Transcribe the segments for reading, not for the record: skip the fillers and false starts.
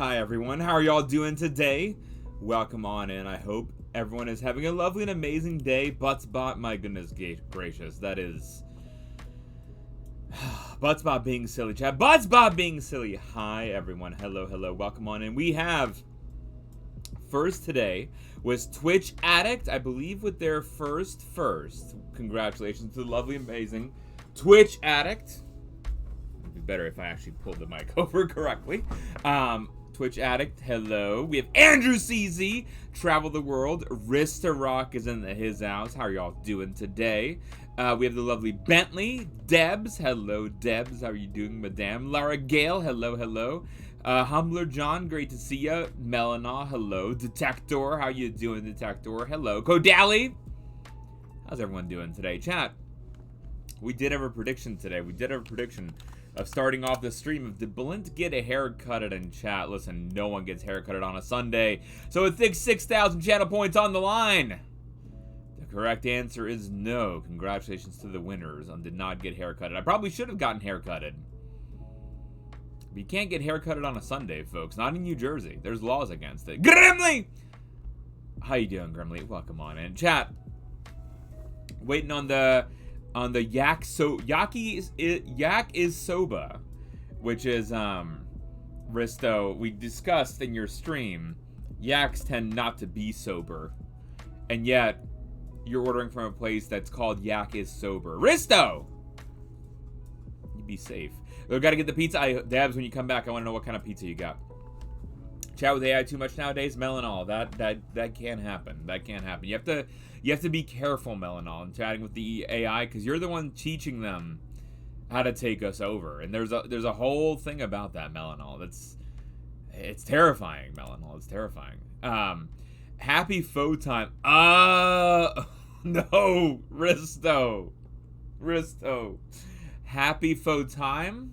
Hi everyone, how are y'all doing today? Welcome on in. I hope everyone is having a lovely and amazing day. Buttsbot, my goodness gracious, that is... Buttsbot being silly, chat. Buttsbot being silly. Hi everyone, hello, welcome on in. We have, first today, was Twitch Addict, I believe with their first. Congratulations to the lovely, amazing Twitch Addict. It'd be better if I actually pulled the mic over correctly. Twitch Addict, hello. We have Andrew CZ, Travel the World. Rista Rock is in his house. How are y'all doing today? We have the lovely Bentley. Debs, hello Debs. How are you doing, madame? Lara Gale, hello. Humbler John, great to see ya. Melana, hello. Detector, how you doing, Detector? Hello. Kodali, how's everyone doing today? Chat, we did have a prediction today. We did have a prediction of starting off the stream of did Balint get a haircutted in chat. Listen, no one gets haircutted on a Sunday. So it thinks 6,000 channel points on the line. The correct answer is no. Congratulations to the winners on did not get haircutted. I probably should have gotten haircutted. But you can't get haircutted on a Sunday, folks. Not in New Jersey. There's laws against it. Grimly! How you doing, Grimly? Welcome on in. Chat. Waiting on the yak is soba, which is Risto. We discussed in your stream, yaks tend not to be sober, and yet you're ordering from a place that's called Yak is Sober. Risto, you be safe. We gotta get the pizza. Dabs, when you come back, I want to know what kind of pizza you got. Chat with AI too much nowadays, Melanol. That can't happen. That can't happen. You have to be careful, Melanol, in chatting with the AI, because you're the one teaching them how to take us over. And there's a whole thing about that, Melanol. It's terrifying, Melanol. It's terrifying. Happy faux time. No, Risto. Happy faux time.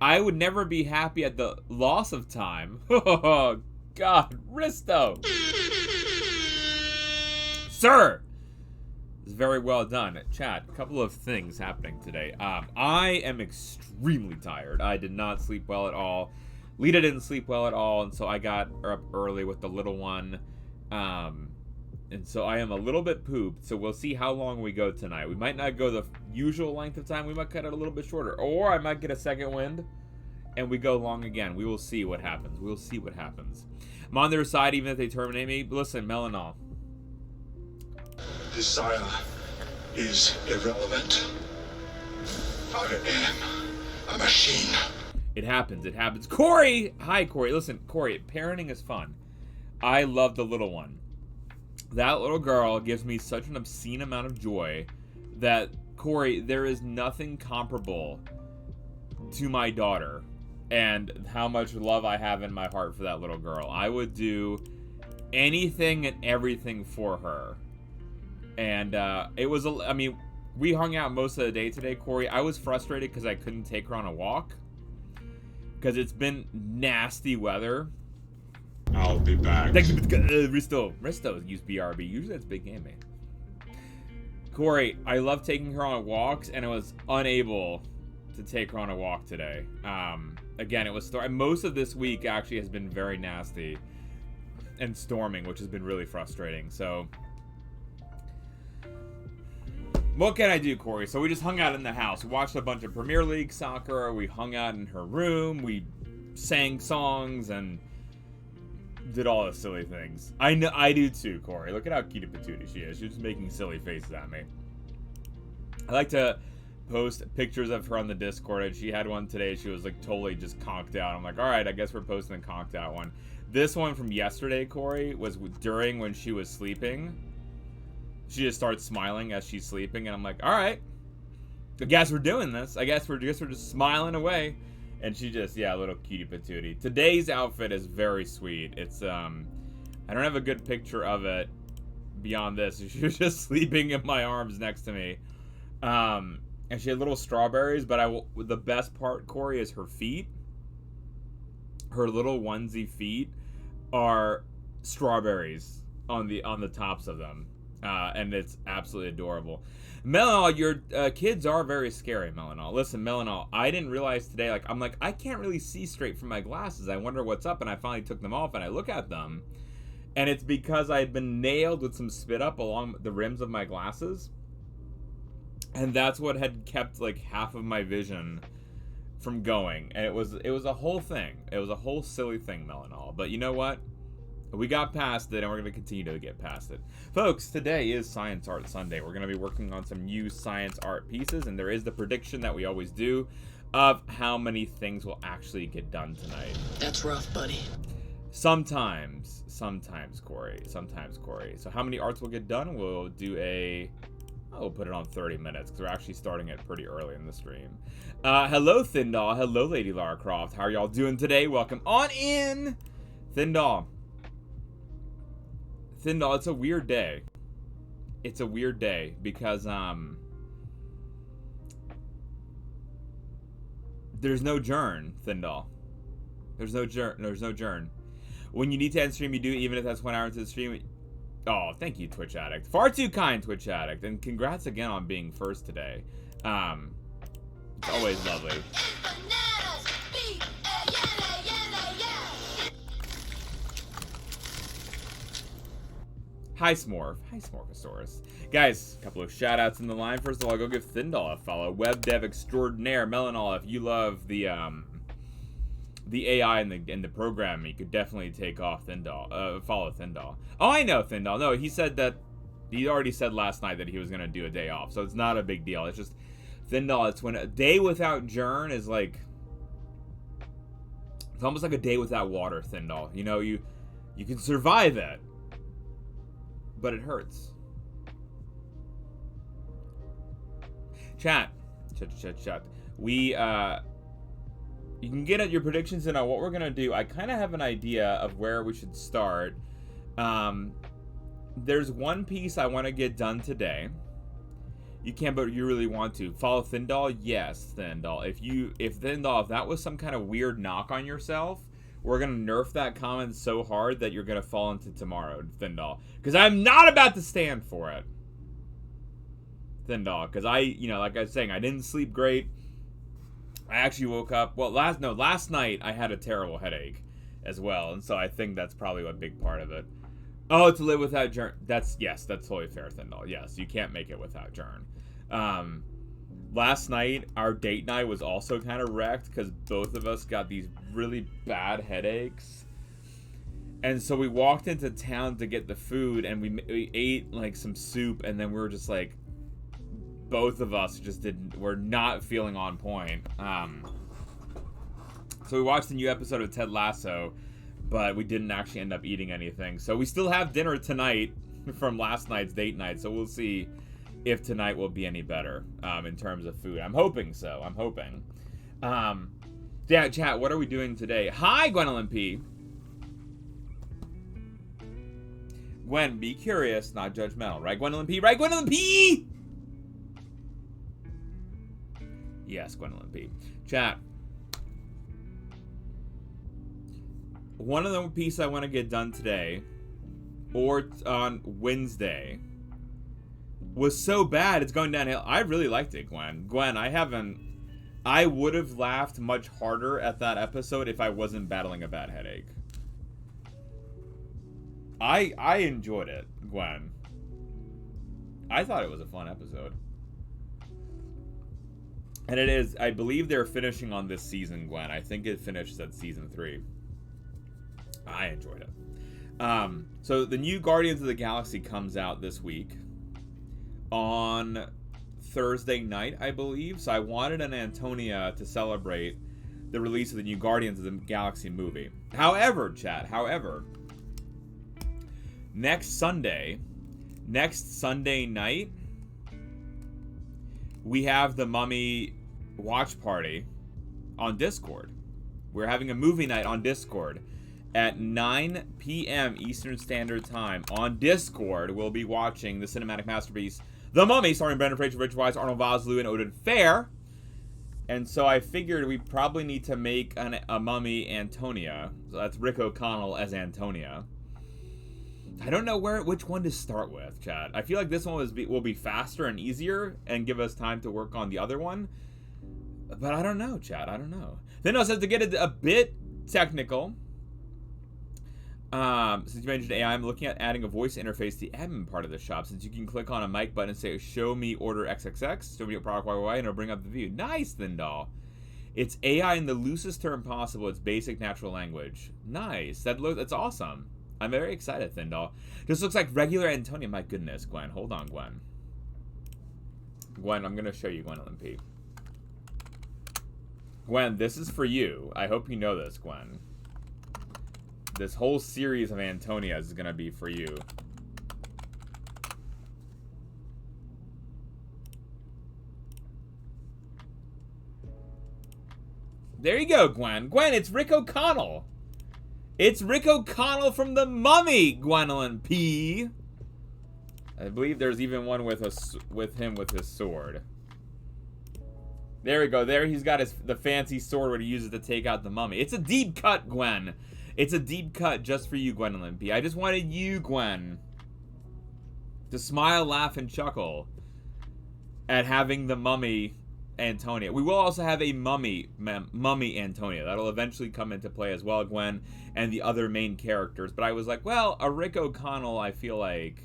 I would never be happy at the loss of time. Oh, God. Risto. Sir. It's very well done. Chat, a couple of things happening today. I am extremely tired. I did not sleep well at all. Lita didn't sleep well at all, and so I got up early with the little one. And so I am a little bit pooped, so we'll see how long we go tonight. We might not go the usual length of time. We might cut it a little bit shorter. Or I might get a second wind, and we go long again. We will see what happens. We'll see what happens. I'm on their side, even if they terminate me. Listen, Melanol. Desire is irrelevant. I am a machine. It happens. Corey! Hi, Corey. Listen, Corey, parenting is fun. I love the little one. That little girl gives me such an obscene amount of joy that, Corey, there is nothing comparable to my daughter and how much love I have in my heart for that little girl. I would do anything and everything for her. And it was, I mean, we hung out most of the day today, Corey. I was frustrated because I couldn't take her on a walk because it's been nasty weather. I'll be back. Thank you, Risto use BRB. Usually that's big game, man. Corey, I love taking her on walks, and I was unable to take her on a walk today. Again, it was most of this week actually has been very nasty and storming, which has been really frustrating. So, what can I do, Corey? So we just hung out in the house. We watched a bunch of Premier League soccer. We hung out in her room. We sang songs and did all the silly things. I know, I do too, Corey. Look at how cute and patootie she is. She's just making silly faces at me. I like to post pictures of her on the Discord, and she had one today. She was like totally just conked out. I'm like, all right, I guess we're posting a conked out one. This one from yesterday, Corey, was during when she was sleeping. She just starts smiling as she's sleeping, and I'm like, all right, I guess we're doing this. I guess we're just smiling away. And she just, yeah, little cutie patootie. Today's outfit is very sweet. It's, I don't have a good picture of it beyond this. She was just sleeping in my arms next to me. And she had little strawberries, but the best part, Corey, is her feet. Her little onesie feet are strawberries on the tops of them. And it's absolutely adorable. Melanol, your kids are very scary, Melanol. Listen, Melanol, I didn't realize today, I can't really see straight from my glasses. I wonder what's up, and I finally took them off, and I look at them, and it's because I had been nailed with some spit up along the rims of my glasses, and that's what had kept, like, half of my vision from going, and it was a whole thing. It was a whole silly thing, Melanol, but you know what? We got past it, and we're going to continue to get past it. Folks, today is SciArt Sunday. We're going to be working on some new science art pieces, and there is the prediction that we always do of how many things will actually get done tonight. That's rough, buddy. Sometimes, Corey. So how many arts will get done? We'll do we'll put it on 30 minutes, because we're actually starting it pretty early in the stream. Hello, Thindoll. Hello, Lady Lara Croft. How are y'all doing today? Welcome on in, Thindoll. Thindoll, it's a weird day. It's a weird day because there's no Jern, Thindoll. There's no Jern. When you need to end stream, you do, even if that's 1 hour into the stream. Oh, thank you, Twitch Addict. Far too kind, Twitch Addict, and congrats again on being first today. It's always lovely. Hi, Smorf. Hi, Smorfosaurus. Guys, a couple of shout-outs in the line. First of all, go give Thindoll a follow. Web Dev Extraordinaire. Melanol, if you love the AI and the programming, you could definitely take off Thindoll. Follow Thindoll. Oh, I know Thindoll. No, he said that... He already said last night that he was going to do a day off, so it's not a big deal. It's just... Thindoll, it's when a day without Jern is like... It's almost like a day without water, Thindoll. You know, you can survive it. But it hurts. Chat. We, you can get at your predictions and what we're gonna do. I kind of have an idea of where we should start. There's one piece I want to get done today. You can, but you really want to. Follow Thindoll? Yes, Thindoll. If that was some kind of weird knock on yourself, we're going to nerf that comment so hard that you're going to fall into tomorrow, Thindoll. Because I'm not about to stand for it. Thindoll. Because like I was saying, I didn't sleep great. I actually woke up, last night I had a terrible headache as well. And so I think that's probably a big part of it. Oh, to live without Jern. That's totally fair, Thindoll. Yes, you can't make it without Jern. Last night, our date night was also kind of wrecked because both of us got these really bad headaches. And so we walked into town to get the food, and we ate, like, some soup, and then we were just, like, both of us were not feeling on point. So we watched a new episode of Ted Lasso, but we didn't actually end up eating anything. So we still have dinner tonight from last night's date night, so we'll see if tonight will be any better in terms of food. I'm hoping so. I'm hoping. Yeah, chat, what are we doing today? Hi, Gwendolyn P. Gwen, be curious, not judgmental. Right, Gwendolyn P? Right, Gwendolyn P? Yes, Gwendolyn P. Chat. One of the pieces I want to get done today, or on Wednesday, was so bad it's going downhill. I really liked it, Gwen. Gwen, I would have laughed much harder at that episode if I wasn't battling a bad headache. I enjoyed it, Gwen. I thought it was a fun episode. And it is, I believe they're finishing on this season, Gwen. I think it finished at season 3. I enjoyed it. So the new Guardians of the Galaxy comes out this week on Thursday night, I believe. So I wanted an Antonia to celebrate the release of the new Guardians of the Galaxy movie. However, chat, next Sunday night, we have the Mummy watch party on Discord. We're having a movie night on Discord at 9 p.m. Eastern Standard Time. On Discord, we'll be watching the cinematic masterpiece, The Mummy, starring Brendan Fraser, Rich Weisz, Arnold Vosloo, and Odin Fair. And so I figured we probably need to make a Mummy Antonia. So that's Rick O'Connell as Antonia. I don't know which one to start with, chat. I feel like this one will be faster and easier and give us time to work on the other one. But I don't know, chat. I don't know. Then it says to get it a bit technical. Since you mentioned AI, I'm looking at adding a voice interface to the admin part of the shop. Since you can click on a mic button and say, show me order XXX, show me a product YY, and it'll bring up the view. Nice, Thindal. It's AI in the loosest term possible. It's basic natural language. Nice. That's awesome. I'm very excited, Thindal. This looks like regular Antonia. My goodness, Gwen. Hold on, Gwen. Gwen, I'm going to show you Gwendolyn P. Gwen, this is for you. I hope you know this, Gwen. This whole series of Antonias is going to be for you. There you go, Gwen. Gwen, it's Rick O'Connell. It's Rick O'Connell from The Mummy, Gwendolyn P. I believe there's even one with him with his sword. There we go. There he's got the fancy sword where he uses to take out the mummy. It's a deep cut, Gwen. It's a deep cut just for you, Gwendolyn P. I just wanted you, Gwen, to smile, laugh, and chuckle at having the mummy Antonia. We will also have a mummy Antonia. That'll eventually come into play as well, Gwen, and the other main characters. But I was like, well, a Rick O'Connell, I feel like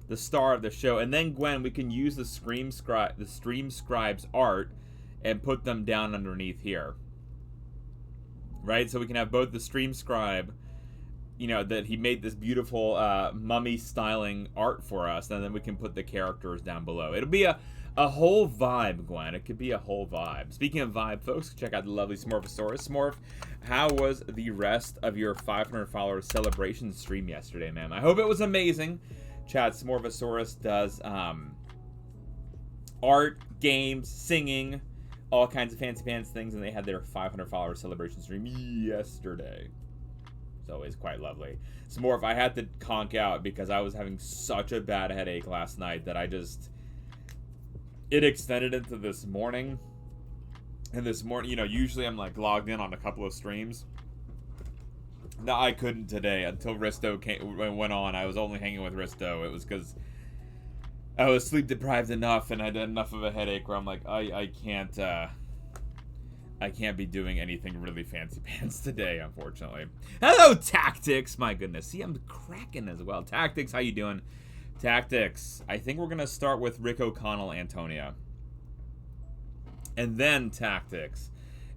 the star of the show. And then, Gwen, we can use the Stream Scribe's art and put them down underneath here. Right? So we can have both the Stream Scribe, you know, that he made this beautiful mummy styling art for us, and then we can put the characters down below. It'll be a whole vibe, Gwen. It could be a whole vibe. Speaking of vibe, folks, check out the lovely Smorphosaurus. Smorph, how was the rest of your 500 followers celebration stream yesterday, ma'am? I hope it was amazing. Chat, Smorphosaurus does art, games, singing, all kinds of fancy pants things, and they had their 500 followers celebration stream yesterday. It's always quite lovely. Smorph, I had to conk out because I was having such a bad headache last night that it extended into this morning. And this morning, you know, usually I'm like logged in on a couple of streams. No, I couldn't today until Risto went on. I was only hanging with Risto. It was because I was sleep deprived enough and I had enough of a headache where I'm like, I can't be doing anything really fancy pants today, unfortunately. Hello, Tactics. My goodness. See, I'm cracking as well. Tactics, how you doing? Tactics. I think we're going to start with Rick O'Connell Antonia. And then Tactics.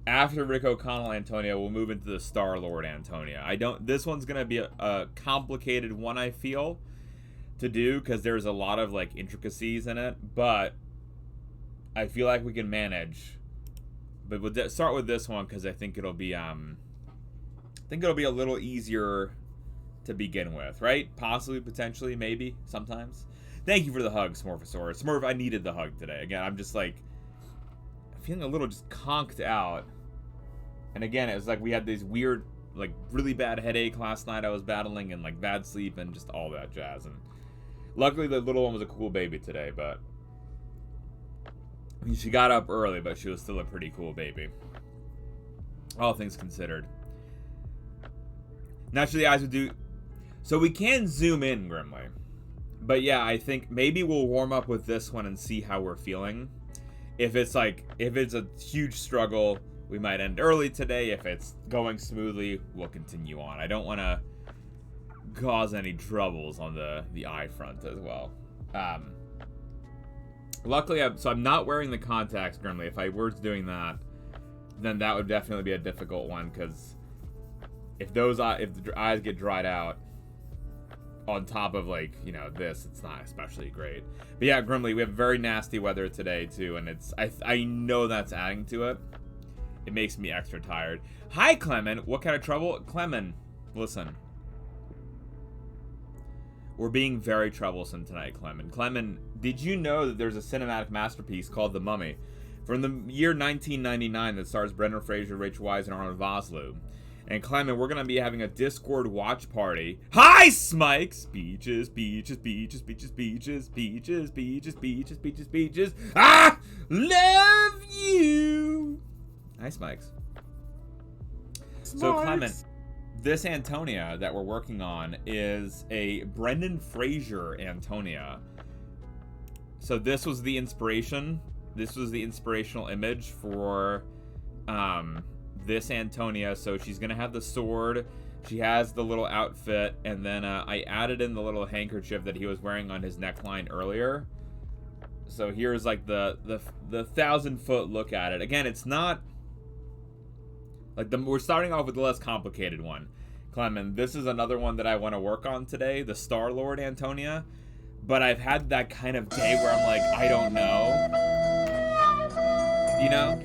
After Rick O'Connell Antonia, we'll move into the Starlord Antonia. This one's going to be a complicated one, I feel, to do, because there's a lot of, like, intricacies in it. But I feel like we can manage. But we'll start with this one, because I think it'll be, a little easier to begin with, right? Possibly, potentially, maybe, sometimes. Thank you for the hug, Smorphosaurus. Smurf, I needed the hug today. Again, I'm just like, I'm feeling a little just conked out. And again, it was like we had these weird, like, really bad headache last night I was battling, and, like, bad sleep, and just all that jazz. And luckily, the little one was a cool baby today, but I mean, she got up early, but she was still a pretty cool baby. All things considered. Naturally, eyes would do. So we can zoom in, Grimly. But yeah, I think maybe we'll warm up with this one and see how we're feeling. If it's a huge struggle, we might end early today. If it's going smoothly, we'll continue on. I don't want to cause any troubles on the eye front as well. Luckily, I'm not wearing the contacts, Grimly. If I were doing that, then that would definitely be a difficult one, because if the eyes get dried out on top of, like, you know, this, it's not especially great. But yeah, Grimly, we have very nasty weather today too, and I know that's adding to it. It makes me extra tired. Hi, Clement. What kind of trouble? Clement, listen. We're being very troublesome tonight, Clement. Clement, did you know that there's a cinematic masterpiece called The Mummy from the year 1999 that stars Brendan Fraser, Rachel Weisz, and Arnold Vosloo? And Clement, we're going to be having a Discord watch party. Hi, Smikes! Beaches, beaches, beaches, beaches, beaches, beaches, beaches, beaches, beaches, beaches. Ah! Love you! Hi, Smikes. So, Clement, this Antonia that we're working on is a Brendan Fraser Antonia. So this was the inspiration. This was the inspirational image for this Antonia. So she's gonna have the sword. She has the little outfit, and then I added in the little handkerchief that he was wearing on his neckline earlier. So here's like the 1,000-foot look at it. Again, it's not like we're starting off with the less complicated one. Clement, this is another one that I want to work on today, the Starlord Antonia. But I've had that kind of day where I'm like, I don't know. You know?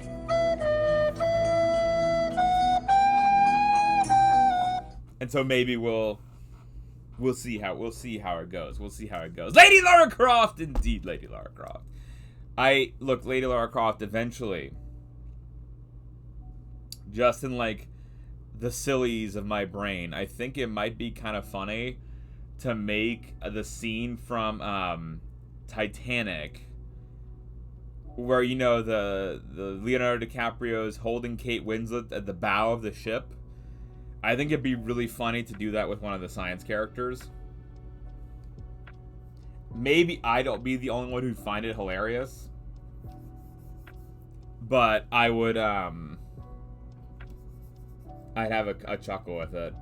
And so maybe we'll see how it goes. We'll see how it goes. Lady Lara Croft, indeed, Lady Lara Croft. Lady Lara Croft eventually, just in like the sillies of my brain, I think it might be kind of funny to make the scene from Titanic, where, you know, the Leonardo DiCaprio is holding Kate Winslet at the bow of the ship. I think it'd be really funny to do that with one of the SciAnts characters. Maybe I don't be the only one who'd find it hilarious, but I would I'd have a chuckle with it.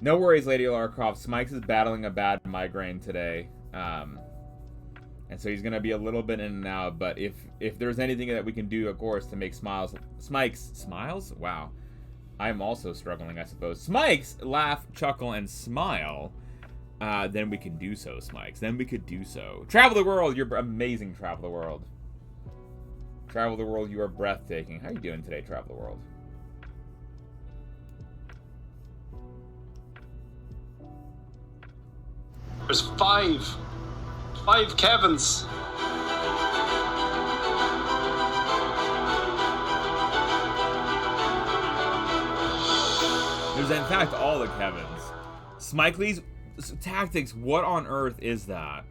No worries, Lady Lara Croft. Smikes is battling a bad migraine today, and so he's gonna be a little bit in and out. But if there's anything that we can do, of course, to make Smikes smiles. Wow, I'm also struggling, I suppose. Smikes laugh, chuckle, and smile. Then we can do so, Smikes. Then we could do so. Travel the world. You're amazing. Travel the world. Travel the world. You are breathtaking. How are you doing today, Travel the world? There's five Kevins. There's in fact all the Kevins. Smike Lee's tactics. What on earth is that?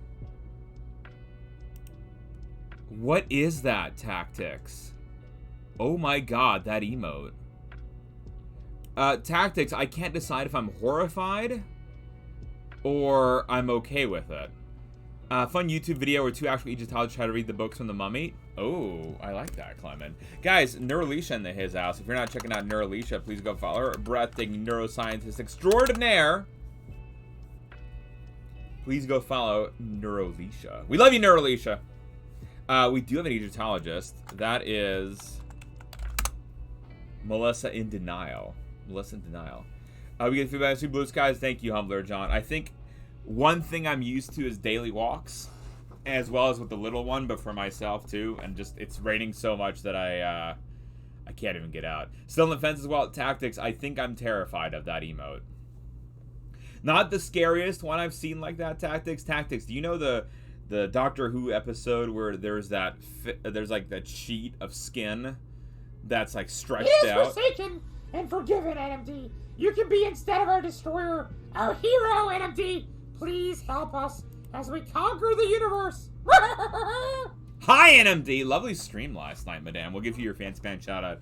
What is that, tactics? Oh my god, that emote. Tactics, I can't decide if I'm horrified or I'm okay with it. Fun YouTube video where two actual Egyptologists try to read the books from the mummy. Oh, I like that, Clement. Guys, Neuralicia in his house. If you're not checking out Neuralicia, please go follow her. Breathtaking neuroscientist extraordinaire. Please go follow Neuralicia. We love you, Neuralicia. We do have an Egyptologist. That is Melissa in Denial. Melissa in Denial. We get feedback to Blue Skies. Thank you, Humbler John. I think one thing I'm used to is daily walks, as well as with the little one, but for myself too. And just it's raining so much that I can't even get out. Still on the fence as well. Tactics. I think I'm terrified of that emote. Not the scariest one I've seen like that. Tactics. Tactics. Do you know the Doctor Who episode where there's like that sheet of skin that's like stretched out? Forsaken and forgiven, NMD. You can be instead of our destroyer, our hero, NMD. Please help us as we conquer the universe. Hi, NMD. Lovely stream last night, madame. We'll give you your fancy fan shout out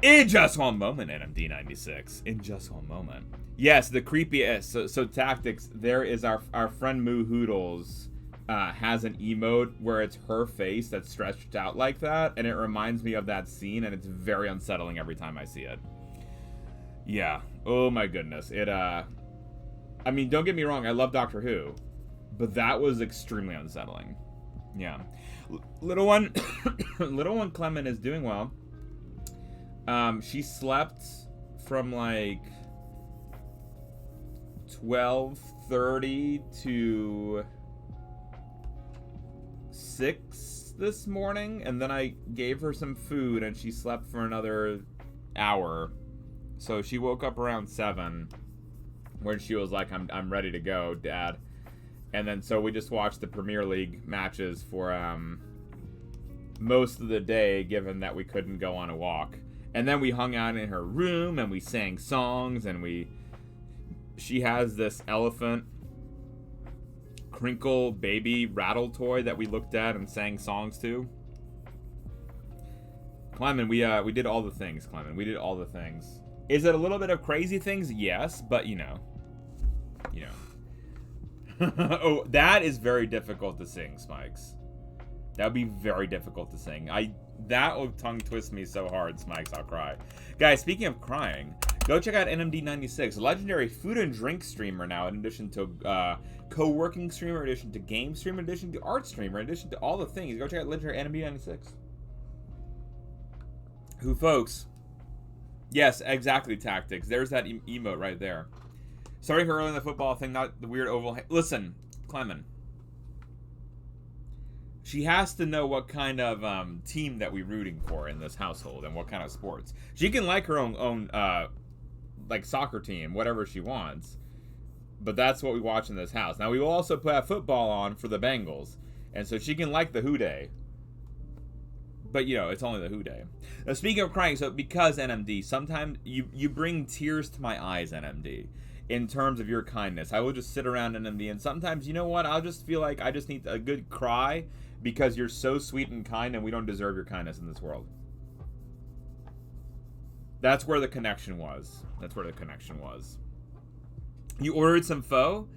in just one moment, NMD96. In just one moment. Yes, the creepiest. So tactics. There is our friend Moo Hoodles has an emote where it's her face that's stretched out like that, and it reminds me of that scene, and it's very unsettling every time I see it. Yeah. Oh my goodness. I mean, don't get me wrong, I love Doctor Who, but that was extremely unsettling. Yeah. Little one Clement is doing well. She slept from like 12:30 to 6 this morning, and then I gave her some food and she slept for another hour. So she woke up around 7 when she was like, I'm ready to go, Dad. And then so we just watched the Premier League matches for most of the day, given that we couldn't go on a walk. And then we hung out in her room and we sang songs, and she has this elephant crinkle baby rattle toy that we looked at and sang songs to. Clement, we did all the things, Clement. We did all the things. Is it a little bit of crazy things? Yes, but you know. Oh, that is very difficult to sing, Smikes. That would be very difficult to sing. That will tongue twist me so hard, Smikes, I'll cry. Guys, speaking of crying, go check out NMD96, a legendary food and drink streamer now, in addition to co-working streamer, in addition to game streamer, in addition to art streamer, in addition to all the things. Go check out legendary NMD96. Who, folks? Yes, exactly, Tactics. There's that emote right there. Starting her early in the football thing, not the weird oval. Listen, Clement. She has to know what kind of team that we're rooting for in this household and what kind of sports. She can like her own like soccer team, whatever she wants. But that's what we watch in this house. Now, we will also put football on for the Bengals. And so she can like the Who Day. But, you know, it's only the Who Day. Now, speaking of crying, so because NMD, sometimes you bring tears to my eyes, NMD. In terms of your kindness, I will just sit around NMD, and sometimes, you know what, I'll just feel like I just need a good cry because you're so sweet and kind, and we don't deserve your kindness in this world. That's where the connection was. That's where the connection was. You ordered some pho?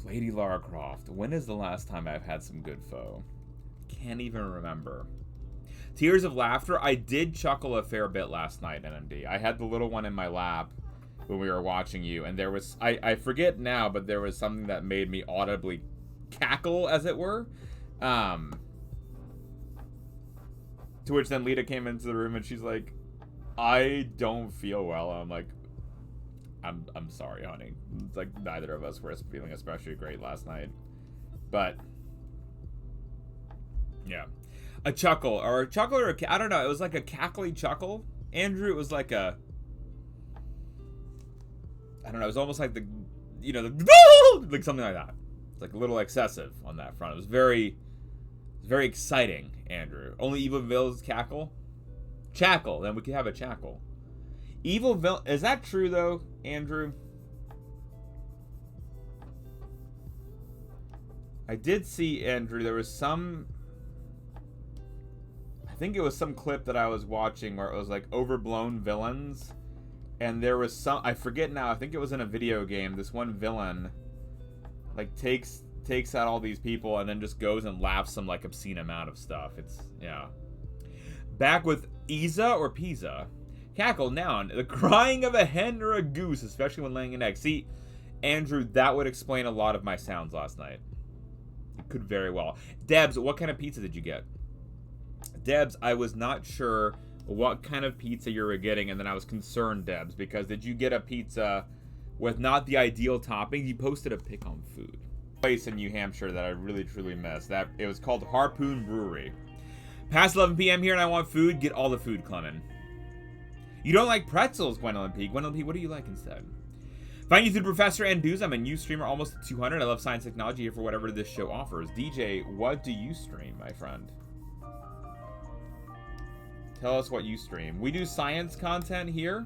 Lady Lara Croft, when is the last time I've had some good pho? Can't even remember. Tears of laughter, I did chuckle a fair bit last night, NMD. I had the little one in my lap when we were watching you, and there was, I forget now, but there was something that made me audibly cackle, as it were. To which then Lita came into the room and she's like, I don't feel well. I'm like, I'm sorry, honey. It's like neither of us were feeling especially great last night. But yeah. A chuckle, or a chuckle, or I don't know, it was like a cackly chuckle. Andrew, it was like a, I don't know, it was almost like the, you know, the, like something like that. It's like a little excessive on that front. It was very exciting, Andrew. Only evil villains cackle? Chackle, then we could have a chackle. Evil villain, is that true though, Andrew? I did see, Andrew, there was some, I think it was some clip that I was watching where it was like overblown villains. And there was some, I forget now, I think it was in a video game, this one villain like takes out all these people and then just goes and laughs some like obscene amount of stuff. It's, yeah. Back with Isa or Pisa. Cackle, noun, the crying of a hen or a goose, especially when laying an egg. See, Andrew, that would explain a lot of my sounds last night. It could very well. Debs, what kind of pizza did you get? Debs, I was not sure what kind of pizza you were getting, and then I was concerned, Debs, because did you get a pizza with not the ideal toppings? You posted a pic on food. Place in New Hampshire that I really truly missed. That it was called Harpoon Brewery. Past 11 p.m. here and I want food. Get all the food, Clement. You don't like pretzels, Gwendolyn P. Gwendolyn P, what do you like instead? Find you through Professor Anduz. I'm a new streamer, almost at 200. I love science technology here for whatever this show offers. DJ, what do you stream, my friend? Tell us what you stream. We do science content here.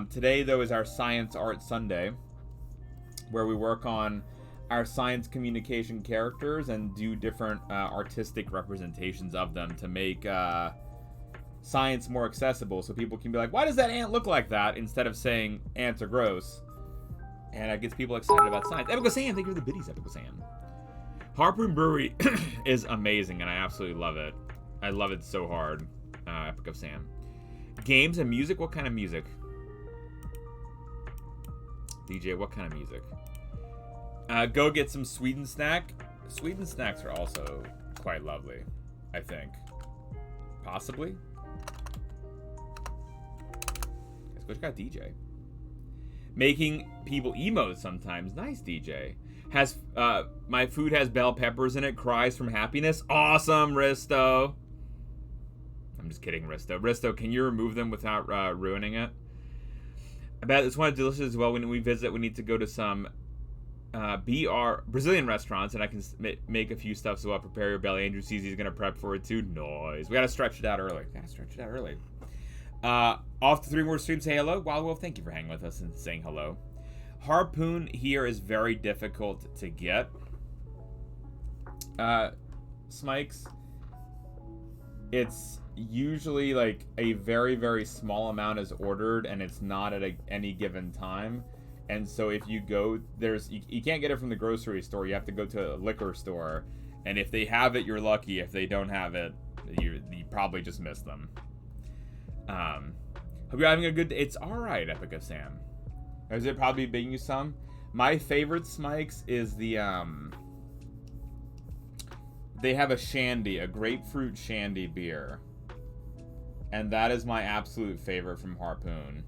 Today, though, is our SciArt Sunday, where we work on our science communication characters and do different artistic representations of them to make science more accessible, so people can be like, why does that ant look like that, instead of saying ants are gross. And it gets people excited about science. Epico Sam, thank you for the biddies, Epico Sam. Harpoon Brewery is amazing, and I absolutely love it. I love it so hard. Epic of Sam. Games and music? What kind of music? DJ, what kind of music? Go get some Sweden snack. Sweden snacks are also quite lovely, I think. Possibly. Let's go check out DJ. Making people emote sometimes. Nice, DJ. Has my food has bell peppers in it. Cries from happiness. Awesome, Risto. I'm just kidding, Risto. Risto, can you remove them without ruining it? I bet this one is delicious as well. When we visit, we need to go to some Brazilian restaurants, and I can make a few stuff, so I'll prepare your belly. Andrew sees he's going to prep for it too. Noise. We got to stretch it out early. Off to 3 more streams. Say hello. Wild Wolf, thank you for hanging with us and saying hello. Harpoon here is very difficult to get. Smikes, it's, usually like a very, very small amount is ordered, and it's not at any given time. And so if you go, you can't get it from the grocery store. You have to go to a liquor store. And if they have it, you're lucky. If they don't have it, you probably just missed them. Hope you're having a good day. It's alright, Epica Sam. Is it probably being you some? My favorite Smikes is the, they have a shandy, a grapefruit shandy beer. And that is my absolute favorite from Harpoon.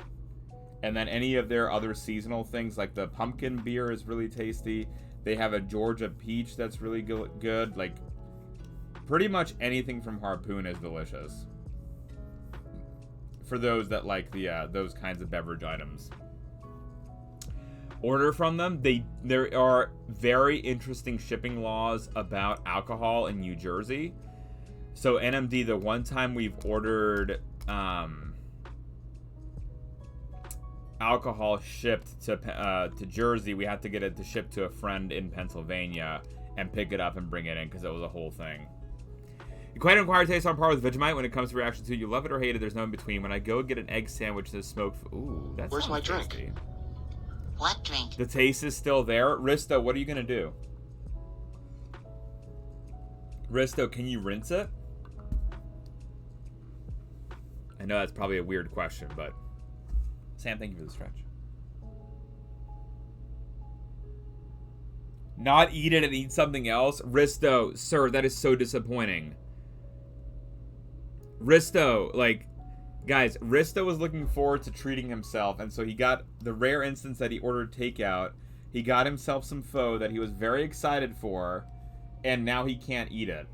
And then any of their other seasonal things, like the pumpkin beer is really tasty. They have a Georgia peach that's really good. Like, pretty much anything from Harpoon is delicious. For those that like those kinds of beverage items. Order from them. There are very interesting shipping laws about alcohol in New Jersey. So NMD, the one time we've ordered alcohol shipped to Jersey, we had to get it to ship to a friend in Pennsylvania and pick it up and bring it in because it was a whole thing. You quite inquire taste on par with Vegemite when it comes to reaction to you love it or hate it. There's no in between. When I go get an egg sandwich that's smoked, ooh, that's where's my drink? tasty. What drink? The taste is still there. Risto, what are you gonna do? Risto, can you rinse it? I know that's probably a weird question, but Sam, thank you for the stretch. Not eat it and eat something else? Risto, sir, that is so disappointing. Risto, like, guys, Risto was looking forward to treating himself, and so he got the rare instance that he ordered takeout. He got himself some pho that he was very excited for, and now he can't eat it.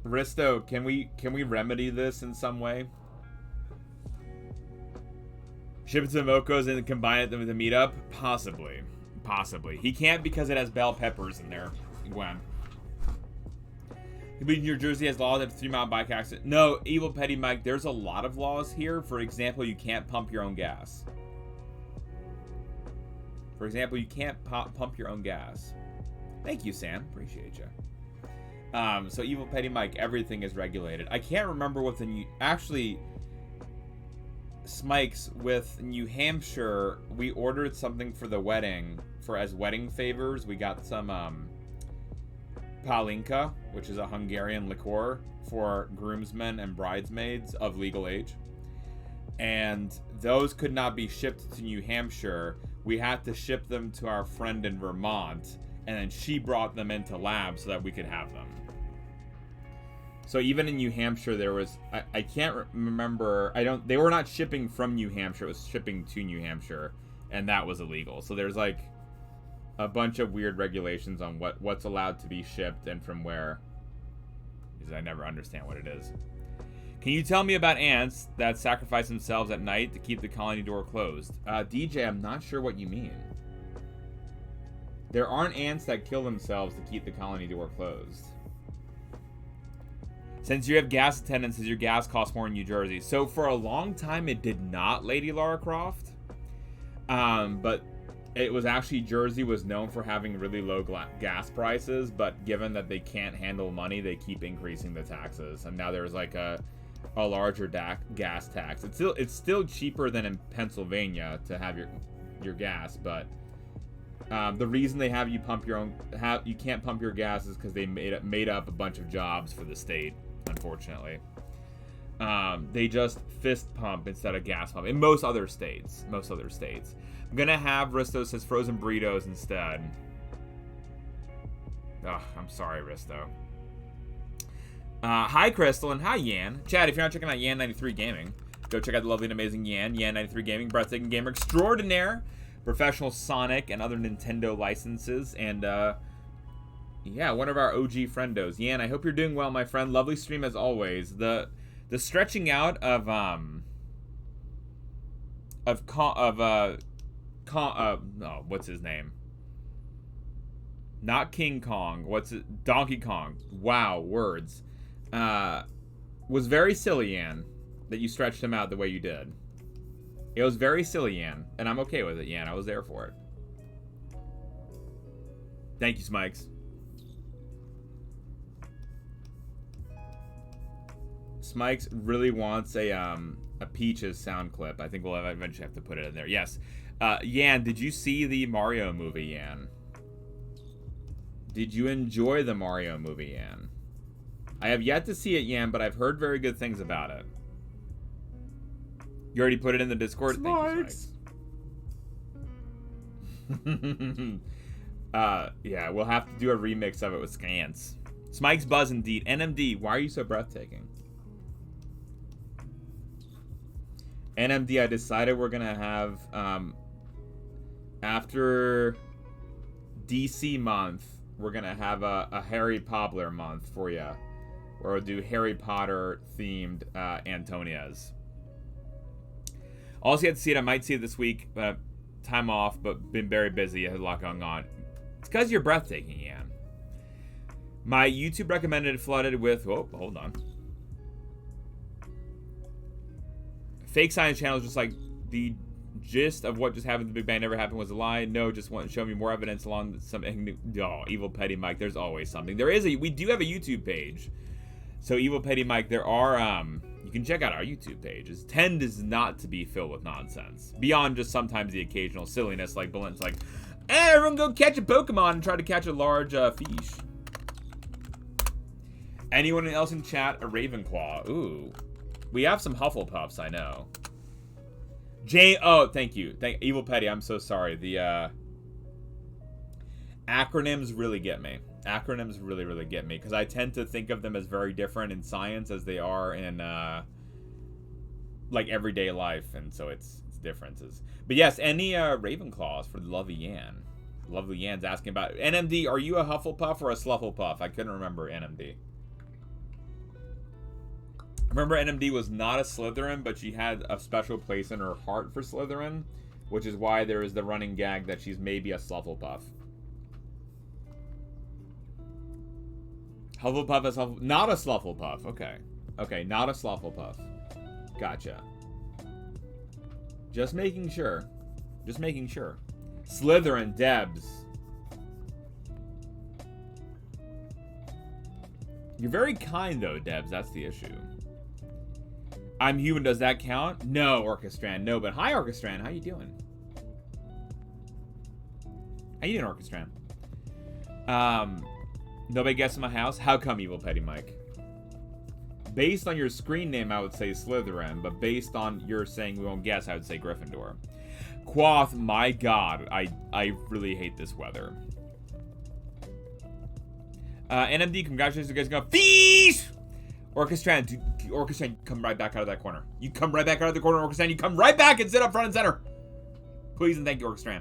Risto, can we remedy this in some way? Ship it to the Mocos and combine it with the meetup? Possibly. Possibly. He can't because it has bell peppers in there, Gwen. New Jersey has laws that 3-mile bike accident. No, Evil Petty Mike, there's a lot of laws here. For example, you can't pump your own gas. For example, you can't pump your own gas. Thank you, Sam. Appreciate you. So Evil Petty Mike, everything is regulated. I can't remember what the new... Actually, Smikes, with New Hampshire, we ordered something for the wedding. As wedding favors, we got some Palinka, which is a Hungarian liqueur for groomsmen and bridesmaids of legal age. And those could not be shipped to New Hampshire. We had to ship them to our friend in Vermont, and then she brought them into lab so that we could have them. So even in New Hampshire, there was, I can't remember, they were not shipping from New Hampshire, it was shipping to New Hampshire, and that was illegal. So there's like a bunch of weird regulations on what's allowed to be shipped and from where, because I never understand what it is. Can you tell me about ants that sacrifice themselves at night to keep the colony door closed? DJ, I'm not sure what you mean. There aren't ants that kill themselves to keep the colony door closed. Since you have gas attendants, does your gas cost more in New Jersey? So for a long time, it did not, Lady Lara Croft. But it was actually, Jersey was known for having really low gas prices, but given that they can't handle money, they keep increasing the taxes. And now there's like a larger gas tax. It's still cheaper than in Pennsylvania to have your gas, but the reason they have you pump your own, you can't pump your gas is because they made up a bunch of jobs for the state. Unfortunately, they just fist pump instead of gas pump in most other states. I'm gonna have Risto says frozen burritos instead. Oh, I'm sorry, Risto. Hi, Crystal, and hi, Yan. Chad, if you're not checking out Yan93 Gaming, go check out the lovely and amazing Yan93 Gaming, breathtaking gamer extraordinaire, professional Sonic and other Nintendo licenses, and yeah, one of our OG friendos. Yan, I hope you're doing well, my friend. Lovely stream as always. The stretching out of what's his name? Not King Kong. Donkey Kong. Wow, words. Was very silly, Yan, that you stretched him out the way you did. It was very silly, Yan, and I'm okay with it, Yan. I was there for it. Thank you, Smikes. Smikes really wants a Peaches sound clip. I think we'll eventually have to put it in there. Yes. Yan, did you see the Mario movie, Yan? Did you enjoy the Mario movie, Yan? I have yet to see it, Yan, but I've heard very good things about it. You already put it in the Discord? Smikes. Thank you, Smikes. Yeah, we'll have to do a remix of it with SciAnts. Smikes Buzz indeed. NMD, why are you so breathtaking? NMD, I decided we're gonna have after DC month, we're gonna have a Harry Potter month for you, where we'll do Harry Potter themed Antonias. Also, yet to see it. I might see it this week. Time off, but been very busy. I had a lot going on. It's because you're breathtaking, Ian. My YouTube recommended flooded with. Oh, hold on. Fake science channels, just like the gist of what just happened to the Big Bang never happened was a lie. No, just want to show me more evidence along something. Oh, Evil Petty Mike. There's always something. We do have a YouTube page. So Evil Petty Mike, there are you can check out our YouTube page. It tends not to be filled with nonsense beyond just sometimes the occasional silliness, like Belin's like, hey, everyone go catch a Pokemon and try to catch a large fish. Anyone else in chat a Ravenclaw? Ooh. We have some Hufflepuffs, I know. Oh, thank you. Evil Petty, I'm so sorry. The acronyms really get me. Acronyms really, really get me. Because I tend to think of them as very different in science as they are in, like, everyday life. And so it's differences. But yes, any Ravenclaws for the lovely Yan. Lovely Yan's asking about... NMD, are you a Hufflepuff or a Slufflepuff? I couldn't remember NMD. Remember, NMD was not a Slytherin, but she had a special place in her heart for Slytherin, which is why there is the running gag that she's maybe a Slufflepuff. Hufflepuff is not a Slufflepuff. Okay. Okay, not a Slufflepuff. Gotcha. Just making sure. Just making sure. Slytherin, Debs. You're very kind, though, Debs. That's the issue. I'm human. Does that count? No, Orchestran. No, but hi, Orchestran. How you doing? How you doing, Orchestran? Nobody guessed in my house? How come, Evil Petty Mike? Based on your screen name, I would say Slytherin, but based on your saying we won't guess, I would say Gryffindor. Quoth, my god, I really hate this weather. NMD, congratulations, you guys go. Feesh! Orchestran, come right back out of that corner. You come right back out of the corner, Orchestran. You come right back and sit up front and center. Please and thank you, Orchestran.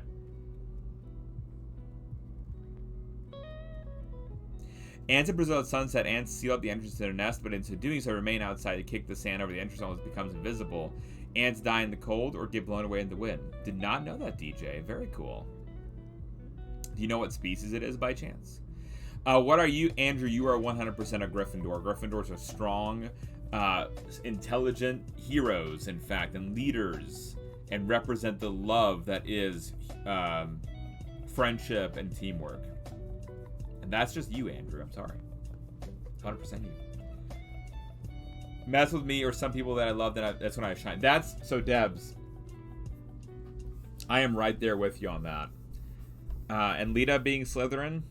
Ants in Brazil at sunset. Ants seal up the entrance to their nest, but into doing so, remain outside to kick the sand over the entrance almost becomes invisible. Ants die in the cold or get blown away in the wind. Did not know that, DJ. Very cool. Do you know what species it is by chance? What are you, Andrew? You are 100% a Gryffindor. Gryffindors are strong, intelligent heroes, in fact, and leaders, and represent the love that is friendship and teamwork. And that's just you, Andrew. I'm sorry. 100% you. Mess with me or some people that I love, that's when I shine. That's, so Debs, I am right there with you on that. And Lita being Slytherin,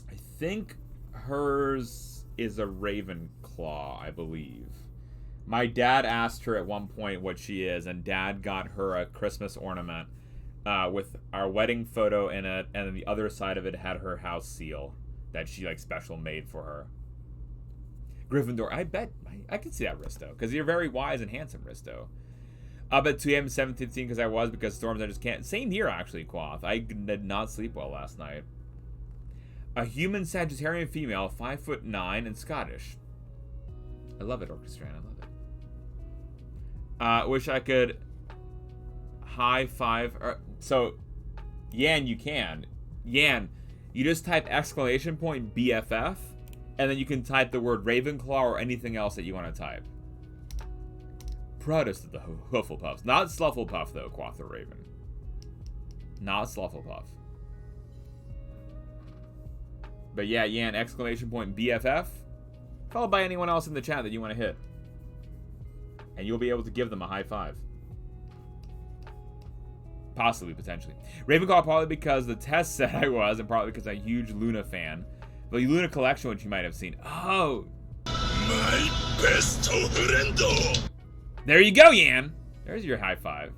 I think hers is a Ravenclaw, I believe. My dad asked her at one point what she is, and Dad got her a Christmas ornament with our wedding photo in it, and then the other side of it had her house seal that she like special made for her. Gryffindor, I bet I can see that, Risto, because you're very wise and handsome, Risto. Up at 2 a.m. 7:15 because storms I just can't. Same here, actually, Quoth. I did not sleep well last night. A human Sagittarian female, 5'9" and Scottish. I love it, Orchestran. I love it. Wish I could high five. So, Yan, you can. Yan, you just type exclamation point BFF, and then you can type the word Ravenclaw or anything else that you want to type. Proudest of the Hufflepuffs. Not Slufflepuff, though, Quoth the Raven. Not Slufflepuff. But yeah, Yan, exclamation point BFF, followed by anyone else in the chat that you want to hit. And you'll be able to give them a high five. Possibly, potentially. Ravenclaw, probably because the test said I was, and probably because I'm a huge Luna fan. The Luna collection, which you might have seen. Oh! My best friend. There you go, Yan! There's your high five.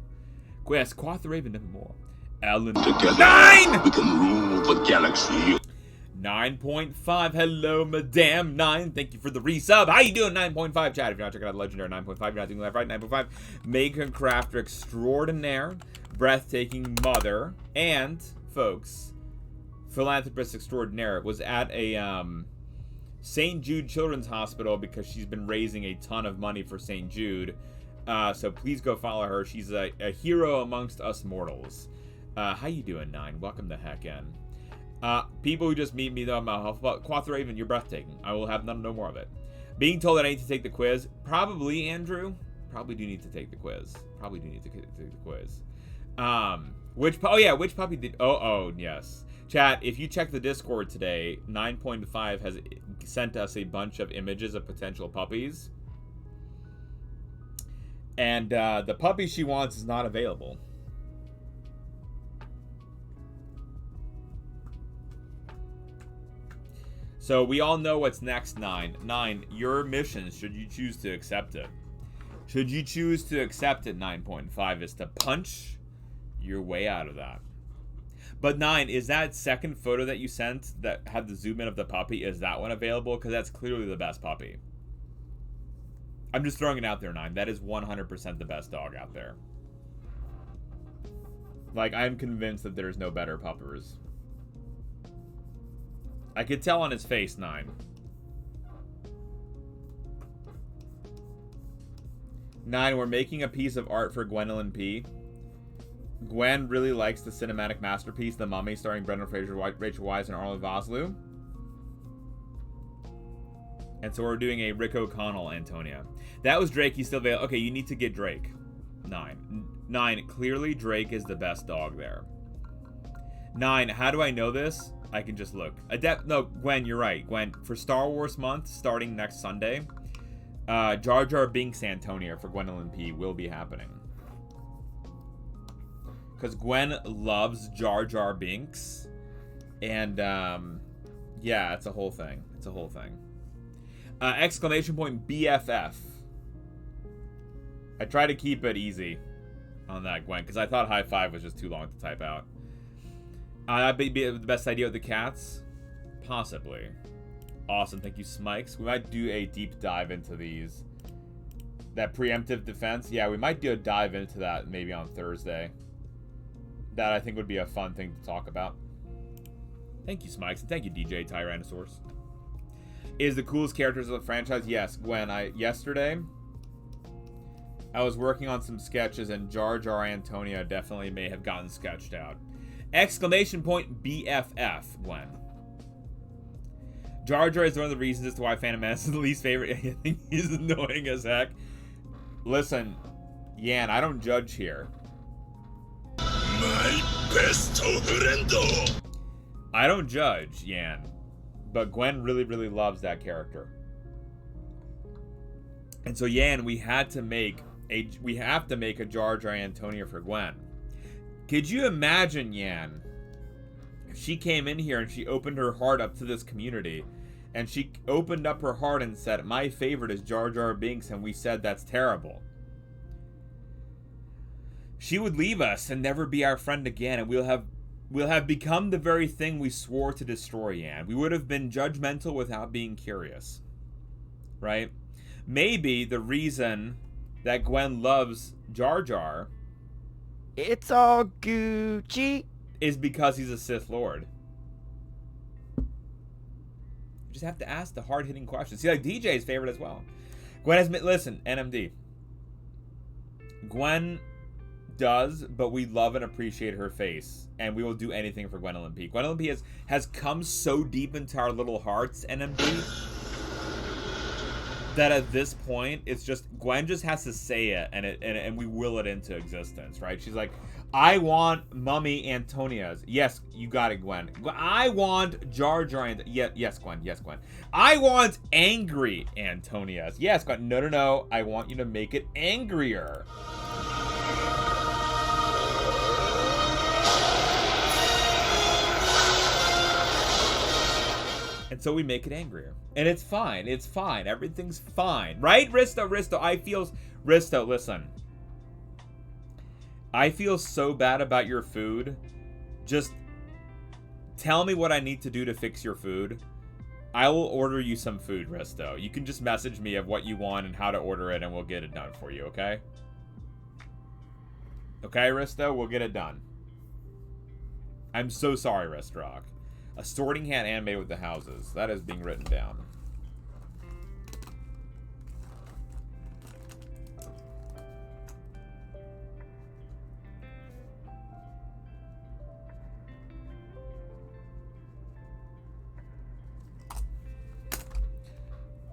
Quest, Quoth the Raven, nevermore. Alan. Together, 9! we can rule the galaxy. 9.5. Hello, Madame 9. Thank you for the resub. How you doing, 9.5, chat? If you're not checking out Legendary 9.5, you're not doing life right. 9.5. Maker Crafter Extraordinaire. Breathtaking Mother. And, folks, Philanthropist Extraordinaire was at a St. Jude Children's Hospital because she's been raising a ton of money for St. Jude. So please go follow her. She's a hero amongst us mortals. How you doing, 9? Welcome the heck in. People who just meet me, though, I'm a Hufflepuff. Quoth Raven, you're breathtaking. I will have no more of it. Being told that I need to take the quiz. Probably, Andrew. Probably do need to take the quiz. Probably do need to take the quiz. Which puppy did... Oh, yes. Chat, if you check the Discord today, 9.5 has sent us a bunch of images of potential puppies. And, the puppy she wants is not available. So we all know what's next, 9. 9, your mission, should you choose to accept it. Should you choose to accept it, 9.5, is to punch your way out of that. But 9, is that second photo that you sent that had the zoom in of the puppy, is that one available? Because that's clearly the best puppy. I'm just throwing it out there, 9. That is 100% the best dog out there. Like, I'm convinced that there's no better puppers. I could tell on his face, 9. 9, we're making a piece of art for Gwendolyn P. Gwen really likes the cinematic masterpiece, The Mummy, starring Brendan Fraser, Rachel Weisz, and Arlo Vosloo. And so we're doing a Rick O'Connell Antonia. That was Drake. He's still available. Okay, you need to get Drake. 9. 9, clearly Drake is the best dog there. 9, how do I know this? I can just look. No, Gwen, you're right. Gwen, for Star Wars month, starting next Sunday, Jar Jar Binks Antonia for Gwendolyn P will be happening. Because Gwen loves Jar Jar Binks. And, yeah, it's a whole thing. It's a whole thing. Exclamation point BFF. I try to keep it easy on that, Gwen, because I thought high five was just too long to type out. That'd be the best idea with the cats? Possibly. Awesome, thank you, Smikes. We might do a deep dive into these. That preemptive defense, yeah, we might do a dive into that maybe on Thursday. That I think would be a fun thing to talk about. Thank you, Smikes, and thank you, DJ Tyrannosaurus. Is the coolest characters of the franchise? Yes, Gwen. Yesterday, I was working on some sketches, and Jar Jar Antonia definitely may have gotten sketched out. Exclamation point BFF, Gwen. Jar Jar is one of the reasons as to why Phantom Menace is the least favorite. I think he's annoying as heck. Listen, Yan, I don't judge here. My best friend. I don't judge, Yan. But Gwen really, really loves that character. And so, Yan, we have to make a Jar Jar Antonia for Gwen. Could you imagine, Yan, if she came in here and she opened her heart up to this community, and she opened up her heart and said, my favorite is Jar Jar Binks, and we said that's terrible. She would leave us and never be our friend again, and we'll have become the very thing we swore to destroy, Yan. We would have been judgmental without being curious. Right? Maybe the reason that Gwen loves Jar Jar... It's all Gucci. ...is because he's a Sith Lord. You just have to ask the hard-hitting questions. See, like, DJ's favorite as well. Gwen has... Listen, NMD. Gwen does, but we love and appreciate her face. And we will do anything for Gwendolyn P. Gwendolyn P has come so deep into our little hearts, NMD, that at this point, it's just, Gwen just has to say it, and we will it into existence, right? She's like, I want Mummy Antonias. Yes, you got it, Gwen. I want Jar Jar. Yes, Gwen. Yes, Gwen. I want angry Antonias. Yes, Gwen. No, no, no. I want you to make it angrier. And so we make it angrier. And it's fine. It's fine. Everything's fine. Right, Risto? Risto, listen. I feel so bad about your food. Just tell me what I need to do to fix your food. I will order you some food, Risto. You can just message me of what you want and how to order it, and we'll get it done for you, okay? Okay, Risto? We'll get it done. I'm so sorry, Ristrock. A sorting hat animated with the houses. That is being written down.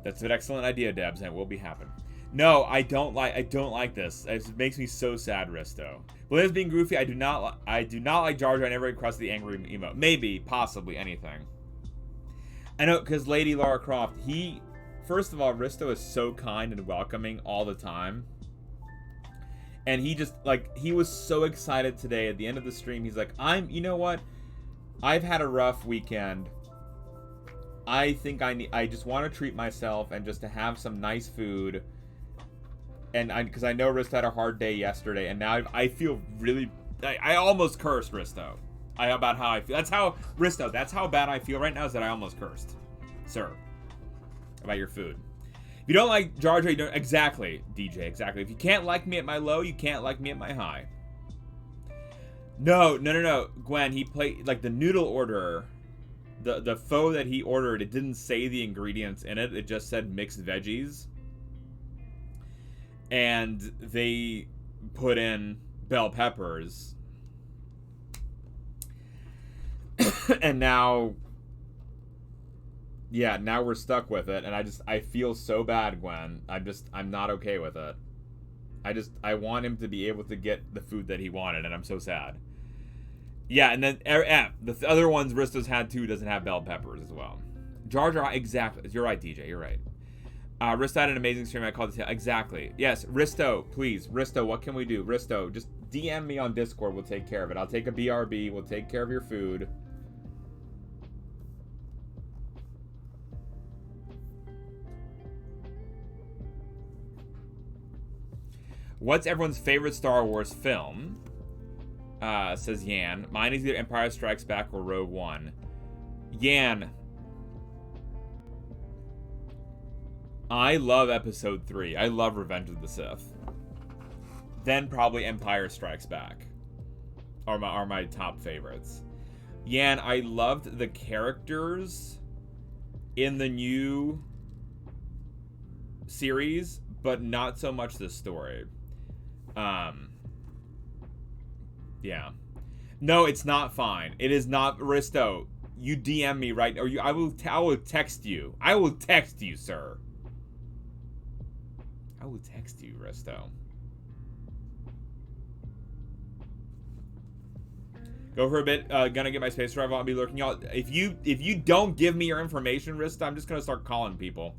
That's an excellent idea, Debs, and it will be happening. No, I don't like this. It makes me so sad, Risto. Belinda's being goofy. I do not like Jar Jar. I never requested the angry emote. Maybe, possibly, anything. I know, because Lady Lara Croft, first of all, Risto is so kind and welcoming all the time. And he just, like, he was so excited today at the end of the stream. He's like, you know what? I've had a rough weekend. I think I just want to treat myself and just to have some nice food. And because I know Risto had a hard day yesterday, and now I feel really, I almost cursed Risto. About how I feel. That's how, Risto, that's how bad I feel right now, is that I almost cursed. Sir. About your food. If you don't like Jar Jar, you don't, exactly, DJ, exactly. If you can't like me at my low, you can't like me at my high. No, Gwen, he played, like, the noodle order, the pho that he ordered, it didn't say the ingredients in it, it just said mixed veggies. And they put in bell peppers. And now, yeah, now we're stuck with it. And I feel so bad, Gwen. I'm not okay with it. I want him to be able to get the food that he wanted, and I'm so sad. Yeah, and then the other ones Risto's had too doesn't have bell peppers as well. Jar Jar, exactly. You're right, DJ. You're right. Risto had an amazing stream. I called it. Exactly. Yes, Risto, please. Risto, what can we do? Risto, just DM me on Discord. We'll take care of it. I'll take a BRB. We'll take care of your food. What's everyone's favorite Star Wars film? Says Yan. Mine is either Empire Strikes Back or Rogue One. Yan. I love Episode 3. I love Revenge of the Sith. Then probably Empire Strikes Back are my top favorites. Yan, I loved the characters in the new series, but not so much the story. Yeah. No, it's not fine. It is not, Risto. You DM me right, or I will text you. I will text you, sir. I will text you, Risto. Go for a bit. Gonna get my space drive. I'll be lurking, y'all. If you don't give me your information, Risto, I'm just gonna start calling people.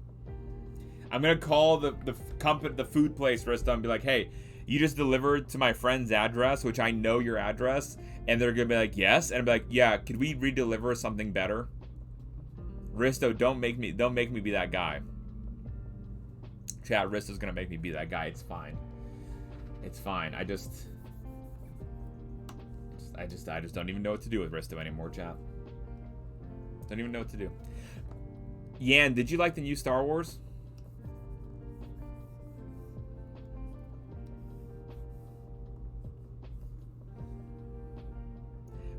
I'm gonna call the food place, Risto, and be like, hey, you just delivered to my friend's address, which I know your address, and they're gonna be like, yes, and I'll be like, yeah, could we redeliver something better? Risto, don't make me be that guy. Chat, Risto's gonna make me be that guy. It's fine. It's fine. I just don't even know what to do with Risto anymore, chat. Don't even know what to do. Yan, did you like the new Star Wars?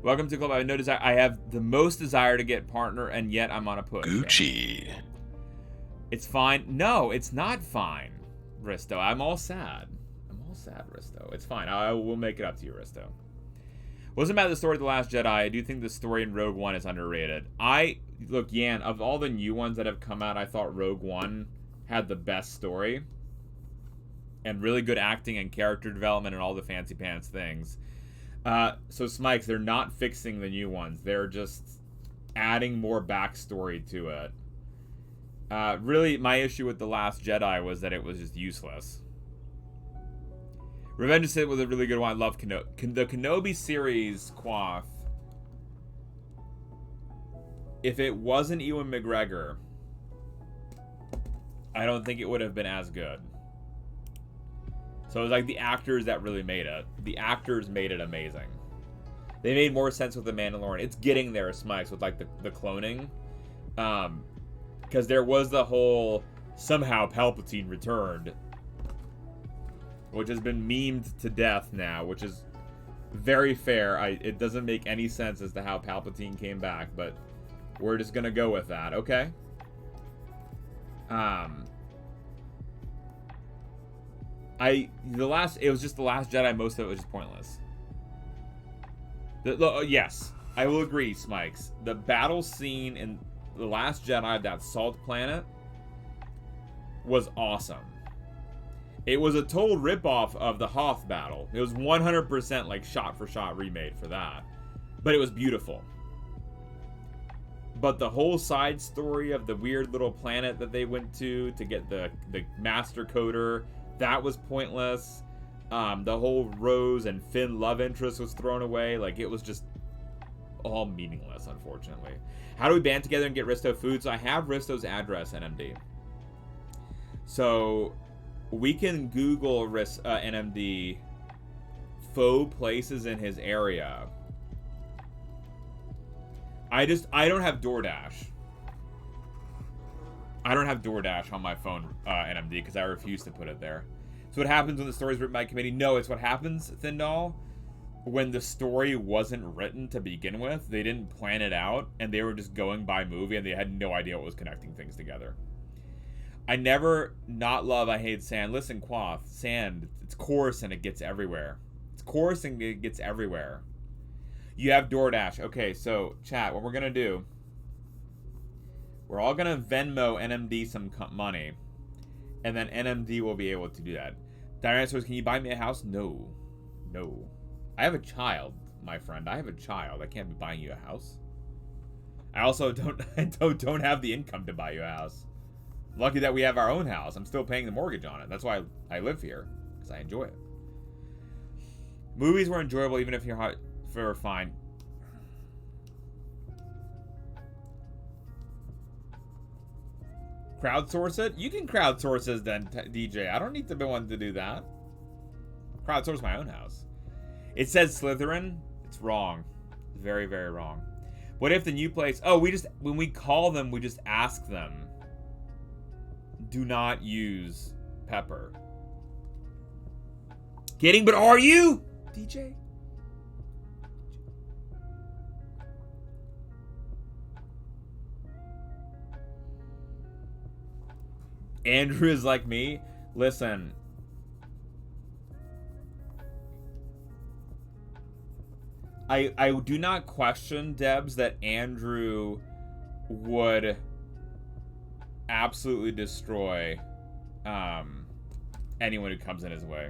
Welcome to Club. I know I have the most desire to get partner, and yet I'm on a push. Gucci. It's fine. No, it's not fine, Risto. I'm all sad. I'm all sad, Risto. It's fine. I will make it up to you, Risto. Wasn't about the story of The Last Jedi. I do think the story in Rogue One is underrated. Look, Yan, of all the new ones that have come out, I thought Rogue One had the best story. And really good acting and character development and all the fancy pants things. So Smikes, they're not fixing the new ones. They're just adding more backstory to it. Really, my issue with The Last Jedi was that it was just useless. Revenge of the Sith was a really good one. I love the Kenobi series, Quaff. If it wasn't Ewan McGregor, I don't think it would have been as good. So it was like the actors that really made it. The actors made it amazing. They made more sense with The Mandalorian. It's getting there, Smikes, with like the cloning. Because there was the whole somehow Palpatine returned, which has been memed to death now, which is very fair. It doesn't make any sense as to how Palpatine came back, but we're just gonna go with that, okay? It was just The Last Jedi. Most of it was just pointless. Yes, I will agree, Smikes. The battle scene in The Last Jedi, that salt planet, was awesome. It was a total ripoff of the Hoth battle. It was 100% like shot-for-shot remade for that. But it was beautiful. But the whole side story of the weird little planet that they went to get the master coder, that was pointless. The whole Rose and Finn love interest was thrown away. Like, it was just all meaningless, unfortunately. How do we band together and get Risto food? So I have Risto's address, NMD. So we can Google NMD faux places in his area. I don't have DoorDash. I don't have DoorDash on my phone, NMD, because I refuse to put it there. So what happens when the story's written by committee? No, it's what happens, Thindall, when the story wasn't written to begin with. They didn't plan it out, and they were just going by movie, and they had no idea what was connecting things together. I never not love, I hate sand. Listen, Quaff, sand, it's coarse and it gets everywhere. It's coarse and it gets everywhere. You have DoorDash. Okay, so, chat, what we're going to do, we're all going to Venmo NMD some money, and then NMD will be able to do that. Dinosaurs, can you buy me a house? No. No. I have a child, my friend. I have a child. I can't be buying you a house. I also don't have the income to buy you a house. Lucky that we have our own house. I'm still paying the mortgage on it. That's why I live here, because I enjoy it. Movies were enjoyable even if you're hot for fine. Crowdsource it? You can crowdsource it then, DJ. I don't need to be one to do that. Crowdsource my own house. It says Slytherin. It's wrong. It's very, very wrong. What if the new place... Oh, when we call them, we just ask them. Do not use pepper. Kidding, but are you, DJ? Andrew is like me. Listen. I do not question, Debs, that Andrew would absolutely destroy anyone who comes in his way.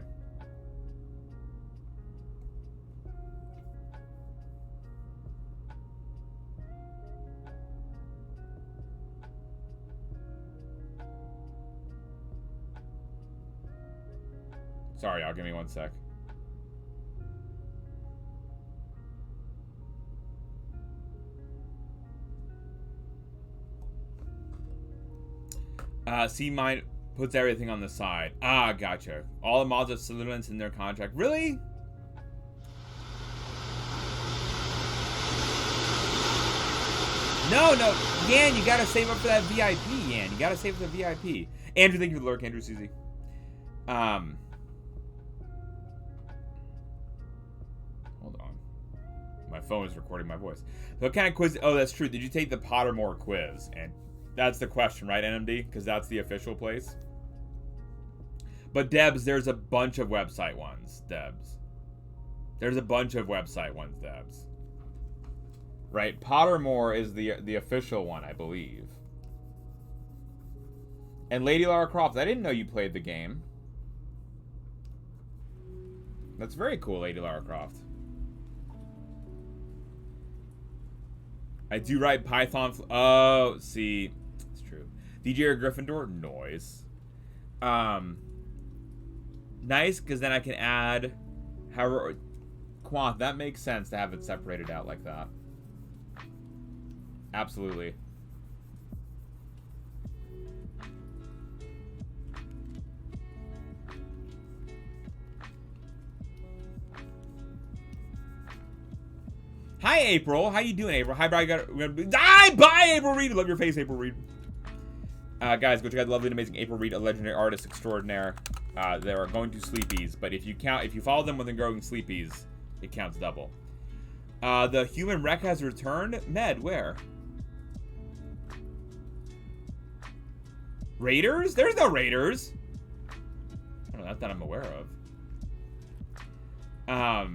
Sorry, y'all. Give me one sec. C Mine puts everything on the side. Ah, gotcha. All the mods have Slytherins in their contract. Really? No. Yan, you gotta save up for that VIP, Yan. You gotta save for the VIP. Andrew, thank you for the lurk. Andrew Susie. Hold on. My phone is recording my voice. So what kind of quiz? Oh, that's true. Did you take the Pottermore quiz? And that's the question, right, NMD? Because that's the official place. But Debs, there's a bunch of website ones, Debs. There's a bunch of website ones, Debs. Right? Pottermore is the official one, I believe. And Lady Lara Croft, I didn't know you played the game. That's very cool, Lady Lara Croft. I do write Python. Oh, see. It's true. DJ or Gryffindor? Noise. Nice, because then I can add... However... Quant, that makes sense to have it separated out like that. Absolutely. Hi, April. How you doing, April? Hi, bye, bye, April Reed. Love your face, April Reed. Guys, go check out the lovely and amazing April Reed, a legendary artist extraordinaire. They are going to sleepies, but if you follow them when they're going sleepies, it counts double. The human wreck has returned. Med, where? Raiders? There's no Raiders. I don't know, that I'm aware of.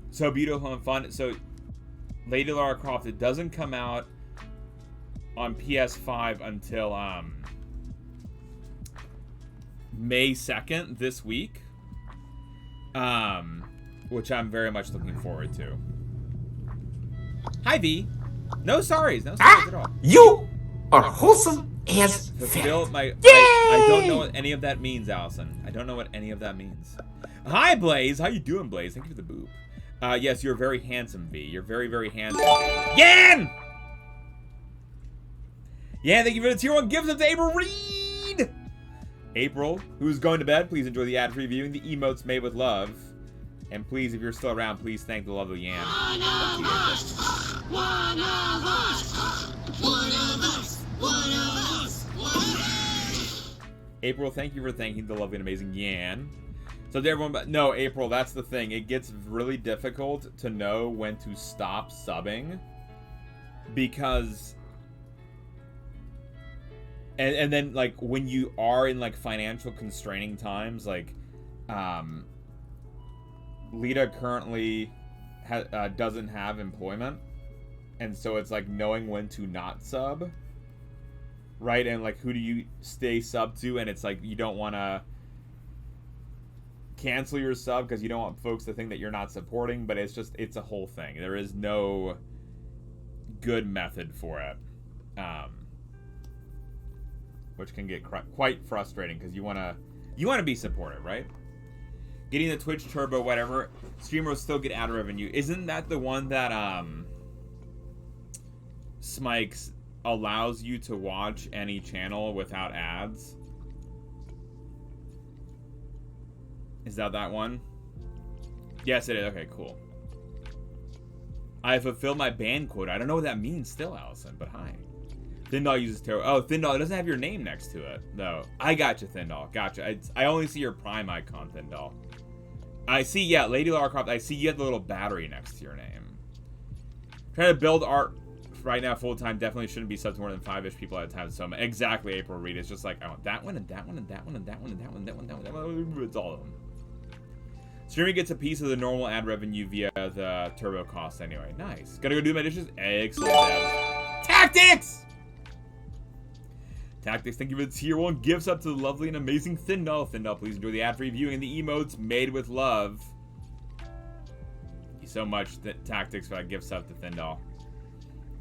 So beautiful and fun. So, Lady Lara Croft, it doesn't come out on PS5 until May 2nd this week. Which I'm very much looking forward to. Hi, V. No sorries. No sorries at all. You are wholesome as Fulfill fat. my... I don't know what any of that means, Allison. I don't know what any of that means. Hi, Blaze. How you doing, Blaze? Thank you for the boop. Yes, you're very handsome, V. You're very, very handsome. Yan! Yeah, thank you for the tier 1 gifts up to April Reed! April, who's going to bed, please enjoy the ad-free viewing, the emotes made with love. And please, if you're still around, please thank the lovely Yan. One of us! One of us! One of us! One of us! One of us! April, thank you for thanking the lovely and amazing Yan. So to everyone, but no, April, that's the thing. It gets really difficult to know when to stop subbing. Because... And then, like, when you are in, like, financial constraining times, like, Lita currently doesn't have employment. And so it's, like, knowing when to not sub. Right? And, like, who do you stay sub to? And it's, like, you don't want to cancel your sub because you don't want folks to think that you're not supporting. But it's just, it's a whole thing. There is no good method for it. Which can get quite frustrating because you want to be supportive, right? Getting the Twitch Turbo, whatever, streamers still get ad revenue. Isn't that the one that Smikes allows you to watch any channel without ads? Is that one? Yes, it is. Okay, cool. I fulfilled my ban quota. I don't know what that means still, Allison, but hi. Thindall uses tarot. Oh, Thindall, it doesn't have your name next to it, though. I got you, Thindall. Gotcha. I only see your Prime icon, Thindall. I see, yeah, Lady Lara Croft. I see you have the little battery next to your name. Trying to build art right now full time definitely shouldn't be subbed to more than 5-ish people at a time. So exactly, April Reed. It's just like, I want that one and that one and that one and that one and that one and that one and that one. It's all of them. Streaming gets a piece of the normal ad revenue via the turbo cost anyway. Nice. Gotta go do my dishes. Excellent. Tactics! Tactics, thank you for the tier 1 gifts up to the lovely and amazing Thindall. Thindall, please enjoy the ad-free viewing and the emotes made with love. Thank you so much, Tactics, for that gifts up to Thindall.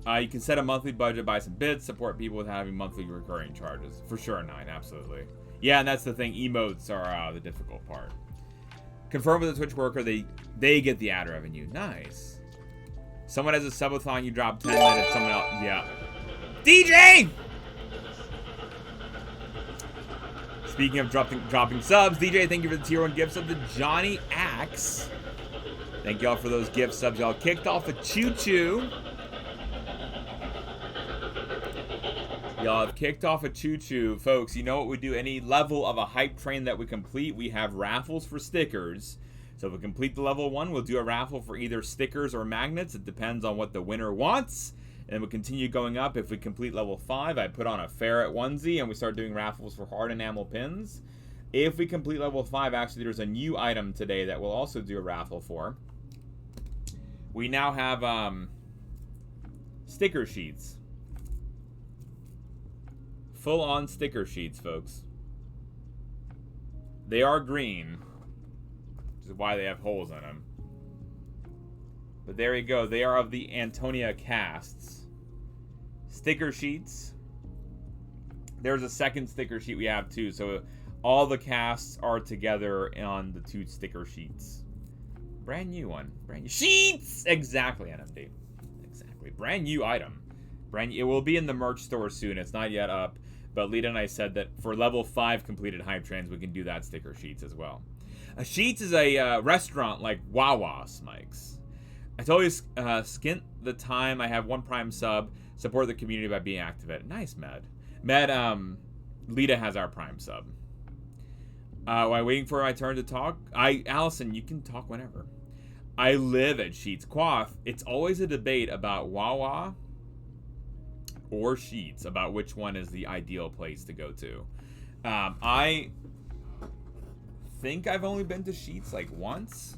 You can set a monthly budget, buy some bits, support people with having monthly recurring charges. For sure, 9, absolutely. Yeah, and that's the thing, emotes are the difficult part. Confirm with the Twitch worker, they get the ad revenue. Nice. Someone has a subathon, you drop 10 minutes, someone else, yeah. DJ! Speaking of dropping subs, DJ, thank you for the tier 1 gift sub to Johnny Axe. Thank y'all for those gift subs. Y'all kicked off a choo-choo. Y'all have kicked off a choo-choo. Folks, you know what we do? Any level of a hype train that we complete, we have raffles for stickers. So if we complete the level 1, we'll do a raffle for either stickers or magnets. It depends on what the winner wants. And we'll continue going up. If we complete level 5, I put on a ferret onesie and we start doing raffles for hard enamel pins. If we complete level 5, actually there's a new item today that we'll also do a raffle for. We now have sticker sheets. Full-on sticker sheets, folks. They are green, which is why they have holes in them. But there you go. They are of the Antonia casts. Sticker sheets. There's a second sticker sheet we have too, so all the casts are together on the 2 sticker sheets. Brand new one. Brand new sheets! Exactly, NMD. Exactly. Brand new item. Brand new. It will be in the merch store soon. It's not yet up, but Lita and I said that for level 5 completed hype trains, we can do that sticker sheets as well. Sheets is a restaurant like Wawa, Smikes. I totally skint the time. I have 1 Prime sub. Support the community by being activated. Nice, Med. Lita has our Prime sub. While waiting for my turn to talk, Allison, you can talk whenever. I live at Sheets. Quaff, it's always a debate about Wawa or Sheets, about which one is the ideal place to go to. I think I've only been to Sheets like once,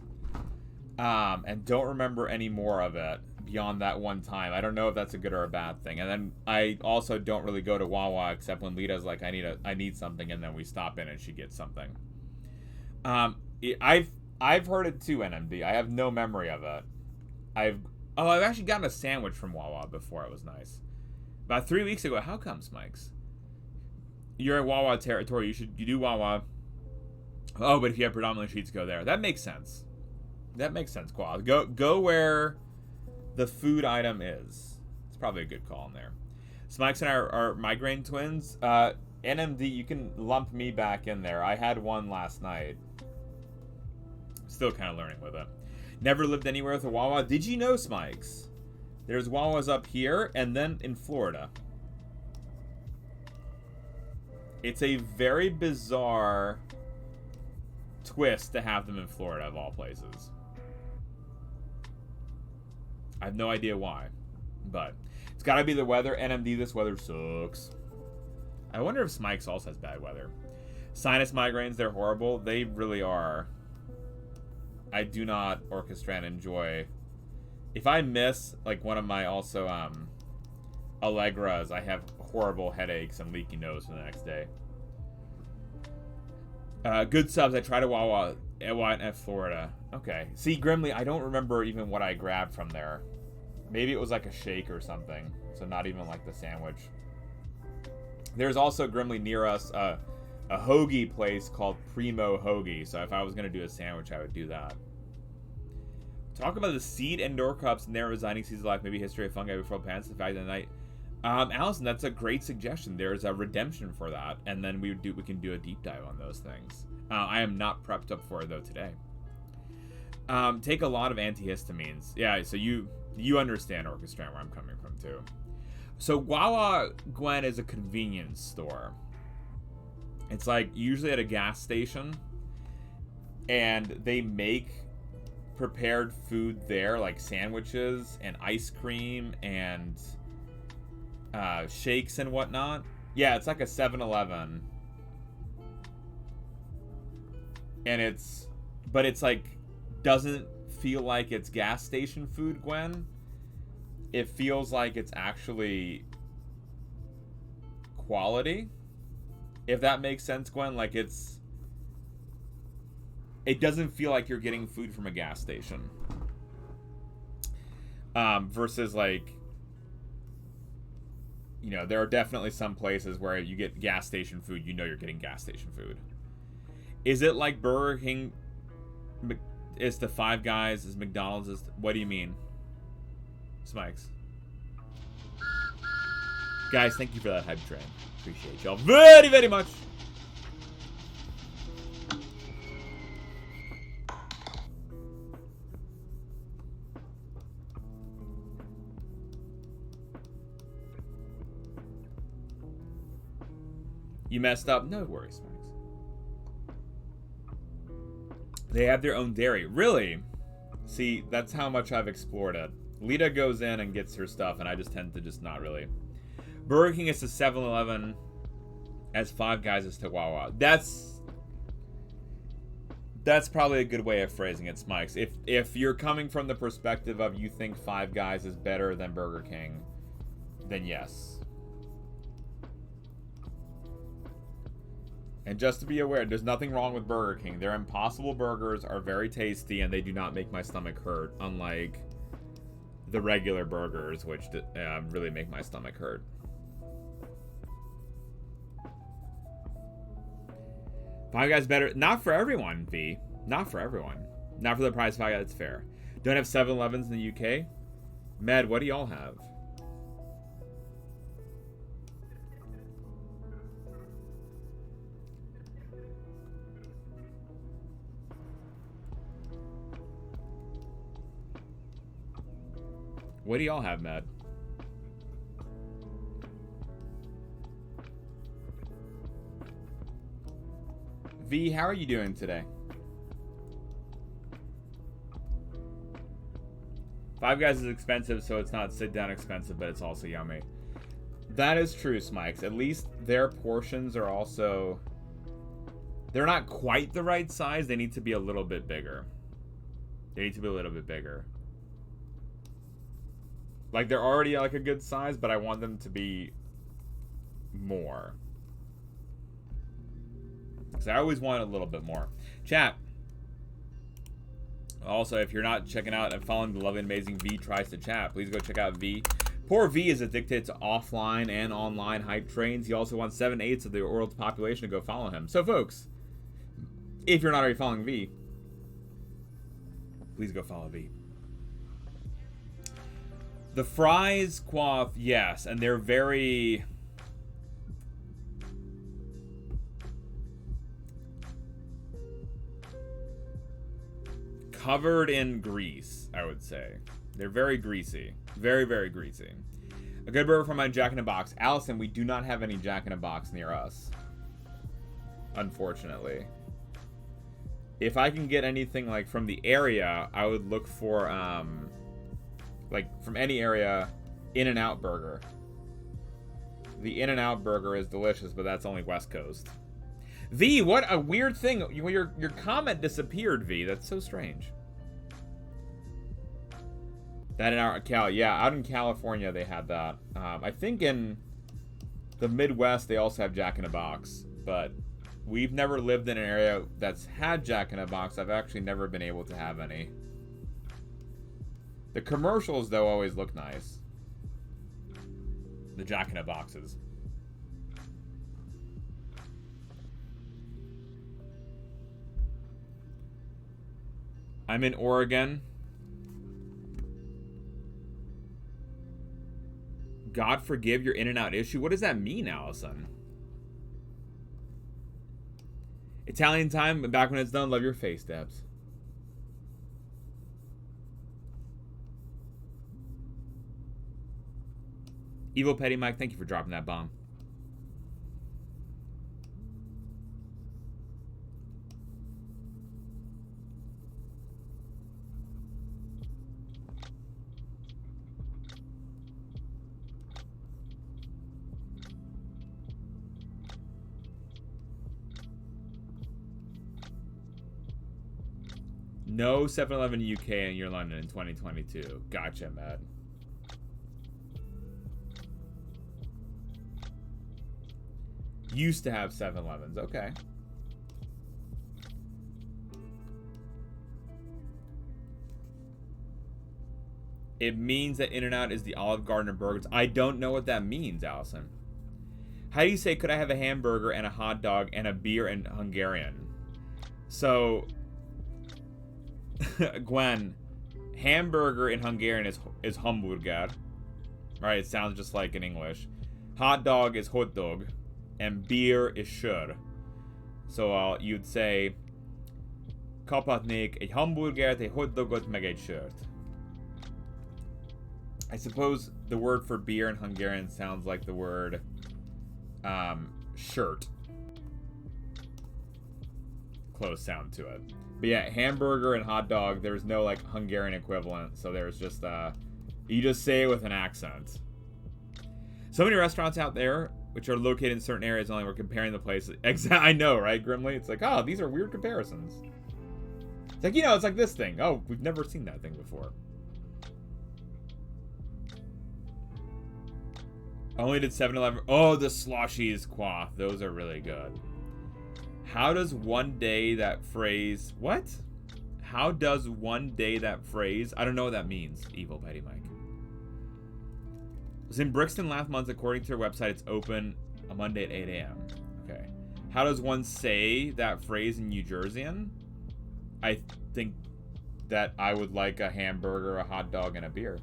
and don't remember any more of it beyond that one time. I don't know if that's a good or a bad thing. And then I also don't really go to Wawa except when Lita's like, I need something, and then we stop in and she gets something. I've heard it too, NMD. I have no memory of it. I've actually gotten a sandwich from Wawa before. It was nice. About 3 weeks ago. How come, Smikes? You're in Wawa territory. You do Wawa. Oh, but if you have predominantly Sheets, go there. That makes sense. That makes sense, Qual. Go where the food item is. It's probably a good call in there. Smikes and I are migraine twins. NMD, you can lump me back in there. I had one last night. Still kind of learning with it. Never lived anywhere with a Wawa. Did you know, Smikes? There's Wawas up here and then in Florida. It's a very bizarre twist to have them in Florida, of all places. I have no idea why, but it's got to be the weather. NMD, this weather sucks. I wonder if Smikes also has bad weather. Sinus migraines, they're horrible. They really are. I do not orchestrate and enjoy. If I miss like one of my also Allegras, I have horrible headaches and leaky nose for the next day. Good subs. I tried to Wawa at Florida. Okay. See, Grimly, I don't remember even what I grabbed from there. Maybe it was like a shake or something. So not even like the sandwich. There's also Grimly near us a hoagie place called Primo Hoagie. So if I was going to do a sandwich, I would do that. Talk about the seed indoor cups and their resigning seasons of life. Maybe history of fungi before plants. The fact of the night. Allison, that's a great suggestion. There's a redemption for that, and then we can do a deep dive on those things. I am not prepped up for it though today. Take a lot of antihistamines. Yeah, so you understand Orchestrant where I'm coming from too. So Wawa, Gwen, is a convenience store. It's like usually at a gas station, and they make prepared food there, like sandwiches and ice cream and shakes and whatnot. Yeah, it's like a 7-Eleven. And it's like, doesn't feel like it's gas station food, Gwen. It feels like it's actually quality. If that makes sense, Gwen. Like it doesn't feel like you're getting food from a gas station. Versus like, you know, there are definitely some places where you get gas station food, you know you're getting gas station food. Is it like Burger King is the Five Guys, is McDonald's, is... What do you mean? Smikes. Guys, thank you for that hype train. Appreciate y'all very, very much. You messed up? No worries, Max. They have their own dairy. Really? See, that's how much I've explored it. Lita goes in and gets her stuff, and I just tend to just not really. Burger King is to 7-Eleven, as Five Guys is to Wawa. That's probably a good way of phrasing it, Smikes. If you're coming from the perspective of you think Five Guys is better than Burger King, then yes. And just to be aware, there's nothing wrong with Burger King. Their Impossible Burgers are very tasty, and they do not make my stomach hurt, unlike the regular burgers, which really make my stomach hurt. Five Guys better. Not for everyone, V. Not for everyone. Not for the price of Five Guys, that's fair. Don't have 7-Elevens in the UK? Med, what do y'all have? What do y'all have, Med? V, how are you doing today? Five Guys is expensive, so it's not sit-down expensive, but it's also yummy. That is true, Smikes. At least their portions are also... They're not quite the right size. They need to be a little bit bigger. They need to be a little bit bigger. Like, they're already like a good size, but I want them to be more. So I always want a little bit more. Chat. Also, if you're not checking out and following the lovely and amazing V Tries to Chat, please go check out V. Poor V is addicted to offline and online hype trains. He also wants 7/8 of the world's population to go follow him. So, folks, if you're not already following V, please go follow V. The fries quaff, yes, and they're very... covered in grease, I would say. They're very greasy. Very, very greasy. A good burger from my Jack in the Box. Allison, we do not have any Jack in the Box near us. Unfortunately. If I can get anything like from the area, I would look for like from any area, In-N-Out burger. The In-N-Out burger is delicious, but that's only West Coast. V, what a weird thing. Your comment disappeared, V. That's so strange. That in our out in California they had that. I think in the Midwest they also have Jack in the Box, but we've never lived in an area that's had Jack in the Box. I've actually never been able to have any. The commercials though always look nice. The Jack in the Boxes. I'm in Oregon. God forgive your In-N-Out issue. What does that mean, Allison? Italian time, back when it's done. Love your face, Debs. Evil Petty Mike, thank you for dropping that bomb. No 7-Eleven UK in your London in 2022. Gotcha, Matt. Used to have 7-Elevens. Okay. It means that In-N-Out is the Olive Garden of burgers. I don't know what that means, Allison. How do you say, could I have a hamburger and a hot dog and a beer in Hungarian? So... Gwen, hamburger in Hungarian is hamburger, right? It sounds just like in English. Hot dog is hot dog, and beer is sör. So you'd say, kaphatnék egy hamburgert, egy hot dogot, meg egy sört. I suppose the word for beer in Hungarian sounds like the word shirt. Close sound to it. But yeah, hamburger and hot dog, there's no like Hungarian equivalent, so there's just you just say it with an accent. So many restaurants out there which are located in certain areas only, we're comparing the places. I know, right, Grimly? It's like, oh, these are weird comparisons. It's like, you know, it's like this thing. Oh, we've never seen that thing before. Only did 7-Eleven. Oh, the slushies, quaff. Those are really good. How does one day that phrase... What? How does one day that phrase... I don't know what that means, Evil Petty Mike. Was in Brixton last month. According to their website, it's open a Monday at 8 a.m. Okay. How does one say that phrase in New Jerseyan? I think that I would like a hamburger, a hot dog, and a beer.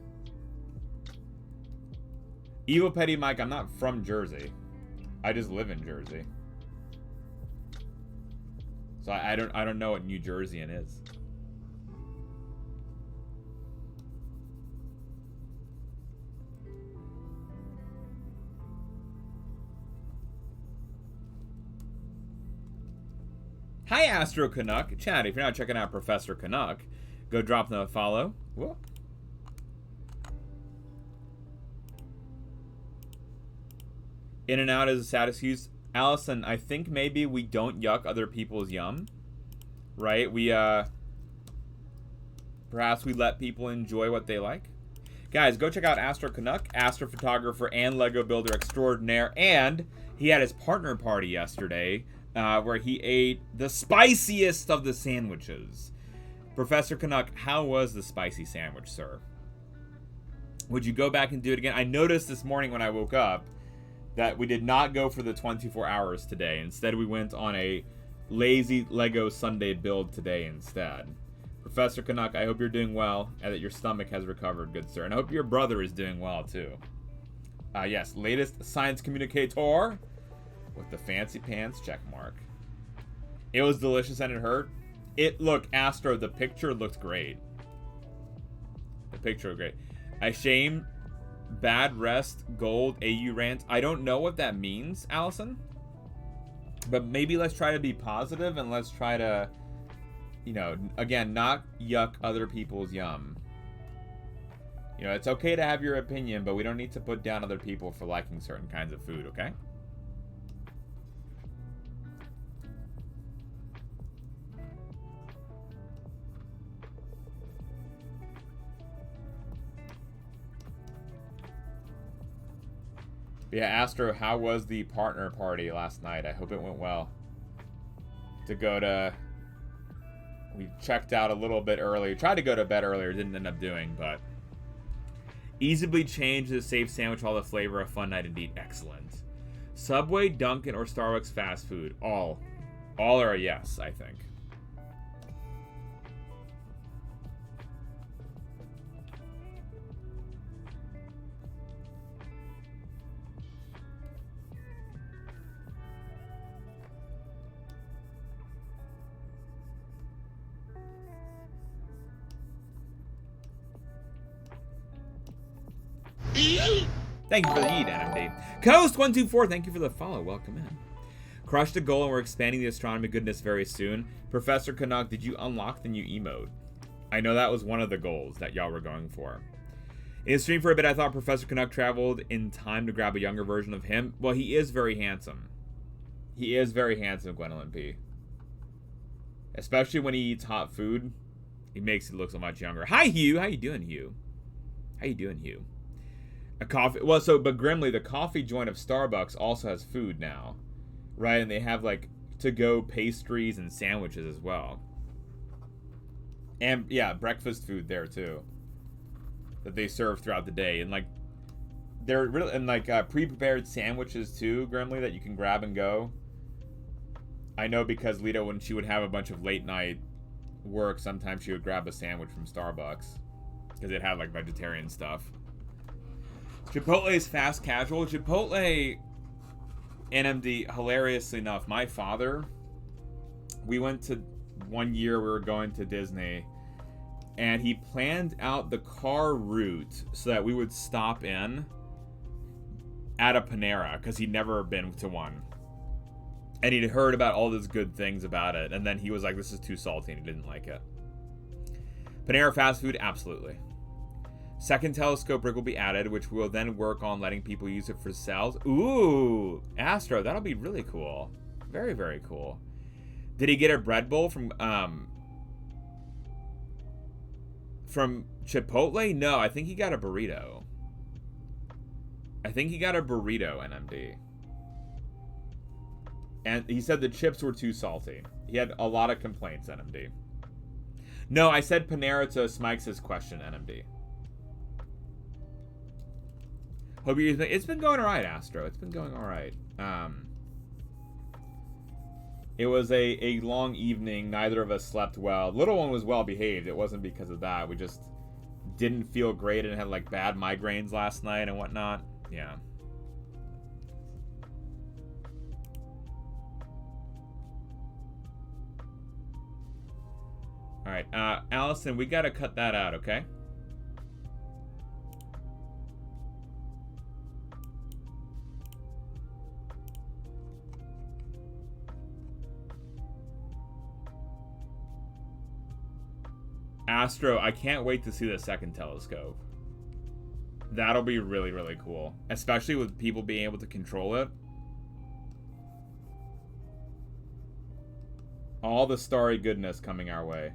Evil Petty Mike, I'm not from Jersey. I just live in Jersey. So I don't know what New Jerseyan is. Hi, Astro Canuck. Chat, if you're not checking out Professor Canuck, go drop them a follow. Whoa. In and out is a sad excuse. Allison, I think maybe we don't yuck other people's yum. Right? We, perhaps we let people enjoy what they like. Guys, go check out Astro Canuck, astrophotographer and Lego builder extraordinaire. And he had his partner party yesterday, where he ate the spiciest of the sandwiches. Professor Canuck, how was the spicy sandwich, sir? Would you go back and do it again? I noticed this morning when I woke up that we did not go for the 24 hours today. Instead, we went on a lazy Lego Sunday build today instead. Professor Canuck, I hope you're doing well and that your stomach has recovered, good sir. And I hope your brother is doing well, too. Yes, latest science communicator with the fancy pants check mark. It was delicious and it hurt. Look, Astro, the picture looked great. The picture looked great. I shame bad rest gold AU rant. I don't know what that means, Allison. But maybe let's try to be positive and let's try to, you know, again, not yuck other people's yum. You know, it's okay to have your opinion, but we don't need to put down other people for liking certain kinds of food, okay? Yeah, Astro, how was the partner party last night? I hope it went well. We checked out a little bit early. Tried to go to bed earlier, didn't end up doing, but easily change the safe sandwich, all the flavor, a fun night indeed. Excellent. Subway, Dunkin', or Starbucks fast food? All are a yes, I think. Thank you for the eat, NMD. Coast124, thank you for the follow. Welcome in. Crushed a goal and we're expanding the astronomy goodness very soon. Professor Canuck, did you unlock the new emote? I know that was one of the goals that y'all were going for. In the stream for a bit, I thought Professor Canuck traveled in time to grab a younger version of him. Well, he is very handsome. He is very handsome, Gwendolyn P. Especially when he eats hot food. He makes it look so much younger. Hi, Hugh. How you doing, Hugh? How you doing, Hugh? A coffee, well, but Grimly, the coffee joint of Starbucks also has food now, right? And they have like to-go pastries and sandwiches as well, and yeah, breakfast food there too that they serve throughout the day, and like they're really and like pre-prepared sandwiches too, Grimly, that you can grab and go. I know because Lita, when she would have a bunch of late night work, sometimes she would grab a sandwich from Starbucks because it had like vegetarian stuff. Chipotle is fast casual. Chipotle, NMD, hilariously enough, my father, we went to, one year we were going to Disney, and he planned out the car route so that we would stop in at a Panera, because he'd never been to one. And he'd heard about all those good things about it, and then he was like, this is too salty, and he didn't like it. Panera fast food, absolutely. Second telescope rig will be added, which will then work on letting people use it for sales. Ooh, Astro, that'll be really cool. Very, very cool. Did he get a bread bowl from Chipotle? No, I think he got a burrito. NMD. And he said the chips were too salty. He had a lot of complaints, NMD. No, I said Panera to Smikes' question, NMD. Hope you. It's been going all right, Astro. It's been going all right. It was a long evening. Neither of us slept well. Little one was well behaved. It wasn't because of that. We just didn't feel great and had like bad migraines last night and whatnot. Yeah. All right, Allison, we gotta cut that out, okay? Astro, I can't wait to see the second telescope. That'll be really, really cool. Especially with people being able to control it. All the starry goodness coming our way.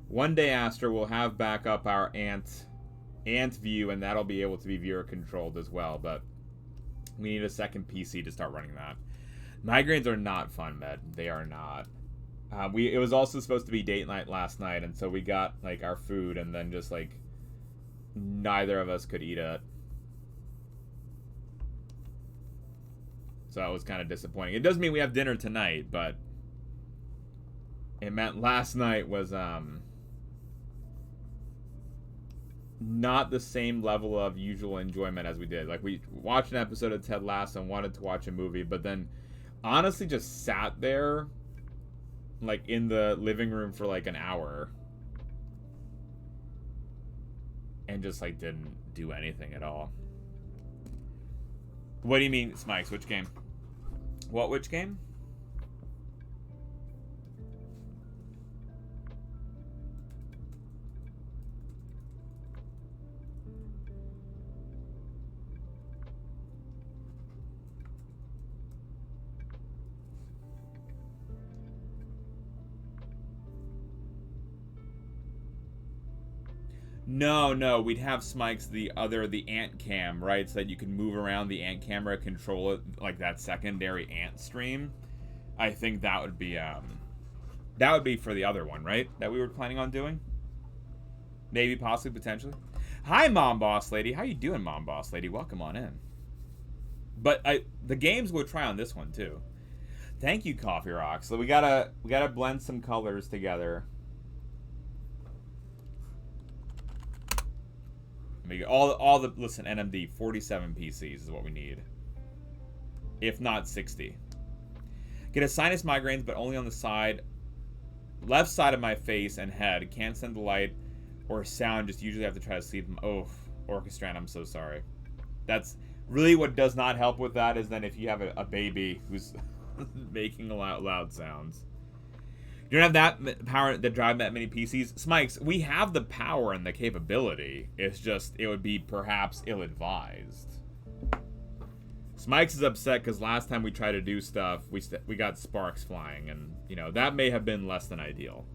One day, Astro, we'll have back up our ant view, and that'll be able to be viewer controlled as well, but we need a second PC to start running that. Migraines are not fun, Med. They are not. It was also supposed to be date night last night, and so we got like our food, and then just like neither of us could eat it. So that was kind of disappointing. It doesn't mean we have dinner tonight, but it meant last night was not the same level of usual enjoyment as we did. Like, we watched an episode of Ted Lasso and wanted to watch a movie, but then honestly just sat there like in the living room for like an hour and just like didn't do anything at all. What do you mean, Smikes? Which game? What, which game? No, we'd have Smikes the ant cam, right? So that you can move around the ant camera, control it, like that secondary ant stream. I think that would be for the other one, right? That we were planning on doing? Maybe, possibly, potentially. Hi, Mom Boss Lady. How you doing, Mom Boss Lady? Welcome on in. But the games we'll try on this one, too. Thank you, Coffee Rock. So we gotta blend some colors together. Listen, NMD, 47 PCs is what we need. If not 60. Get a sinus migraines, but only on the left side of my face and head. Can't send the light or sound, just usually have to try to sleep. Oh, Orchestrand, I'm so sorry. That's really what does not help with that, is then if you have a baby who's making loud sounds. You don't have that power to drive that many PCs. Smikes, we have the power and the capability. It's just, it would be perhaps ill-advised. Smikes is upset because last time we tried to do stuff, we got sparks flying, and, you know, that may have been less than ideal.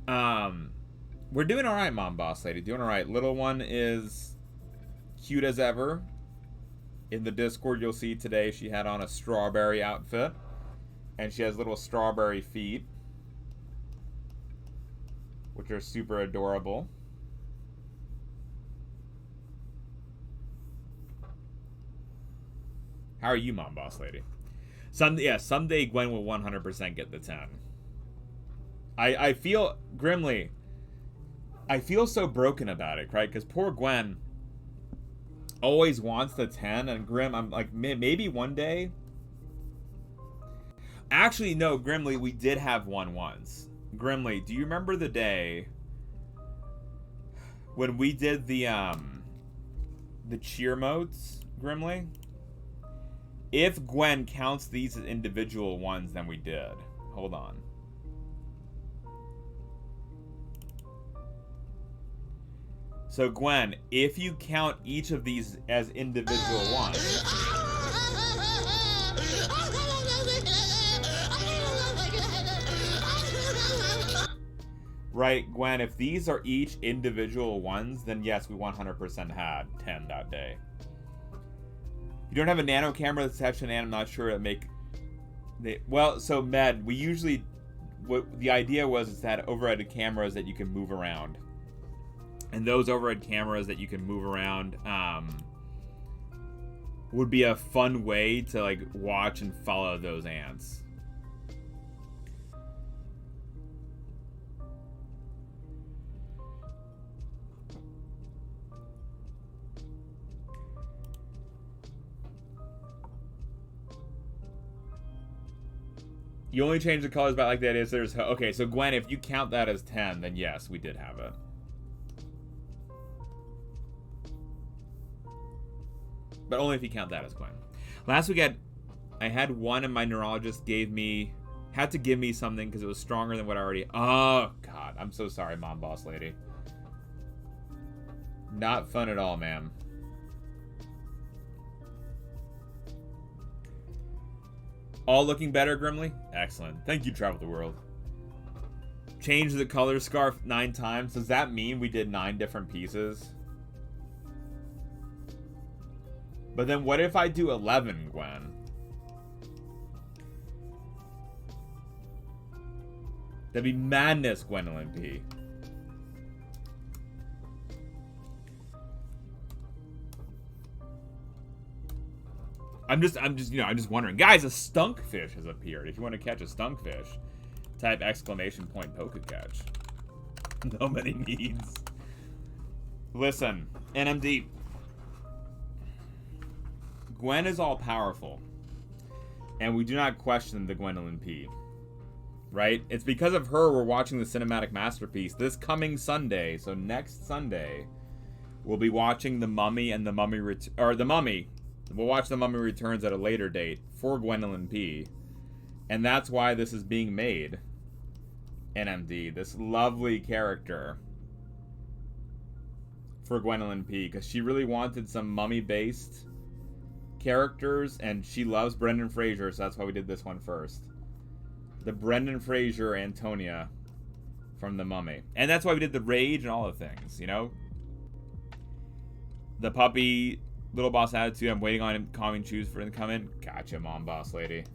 We're doing all right, Mom Boss Lady. Doing all right. Little one is cute as ever. In the Discord, you'll see today she had on a strawberry outfit. And she has little strawberry feet, which are super adorable. How are you, Mom Boss Lady? Someday Gwen will 100% get the 10. I feel, Grimly, I feel so broken about it, right? Because poor Gwen always wants the 10, and Grim, I'm like, maybe one day. Actually, no, Grimly, we did have one once. Grimly, do you remember the day when we did the cheer modes, Grimly? If Gwen counts these as individual ones, then we did. Hold on. So, Gwen, if you count each of these as individual ones... Right, Gwen, if these are each individual ones, then yes, we 100% had 10 that day. You don't have a nano camera that's attached to an ant, I'm not sure it'd make Well, so Med, we usually, what the idea was is that overhead cameras that you can move around, and those overhead cameras that you can move around would be a fun way to like watch and follow those ants. You only change the colors by like that is there's okay, so Gwen, if you count that as 10, then yes, we did have it. But only if you count that as Gwen. Last week I had one and my neurologist had to give me something because it was stronger than what I already. Oh god, I'm so sorry, mom boss lady. Not fun at all, ma'am. All looking better, Grimly? Excellent. Thank you, Travel the World. Change the color scarf 9 times. Does that mean we did 9 different pieces? But then what if I do 11, Gwen? That'd be madness, Gwendolyn P. I'm just wondering. Guys, a stunkfish has appeared. If you want to catch a stunkfish, type exclamation point poke catch. No many needs. Listen, NMD. Gwen is all powerful. And we do not question the Gwendolyn P. Right? It's because of her we're watching the cinematic masterpiece this coming Sunday. So next Sunday, we'll be watching The Mummy and The Mummy The Mummy. We'll watch The Mummy Returns at a later date for Gwendolyn P. And that's why this is being made. NMD, this lovely character for Gwendolyn P. Because she really wanted some mummy-based characters, and she loves Brendan Fraser, so that's why we did this one first. The Brendan Fraser Antonia from The Mummy. And that's why we did the Rage and all the things, you know? The puppy... Little boss attitude. I'm waiting on him calming choose for him to come in. Gotcha, mom boss lady.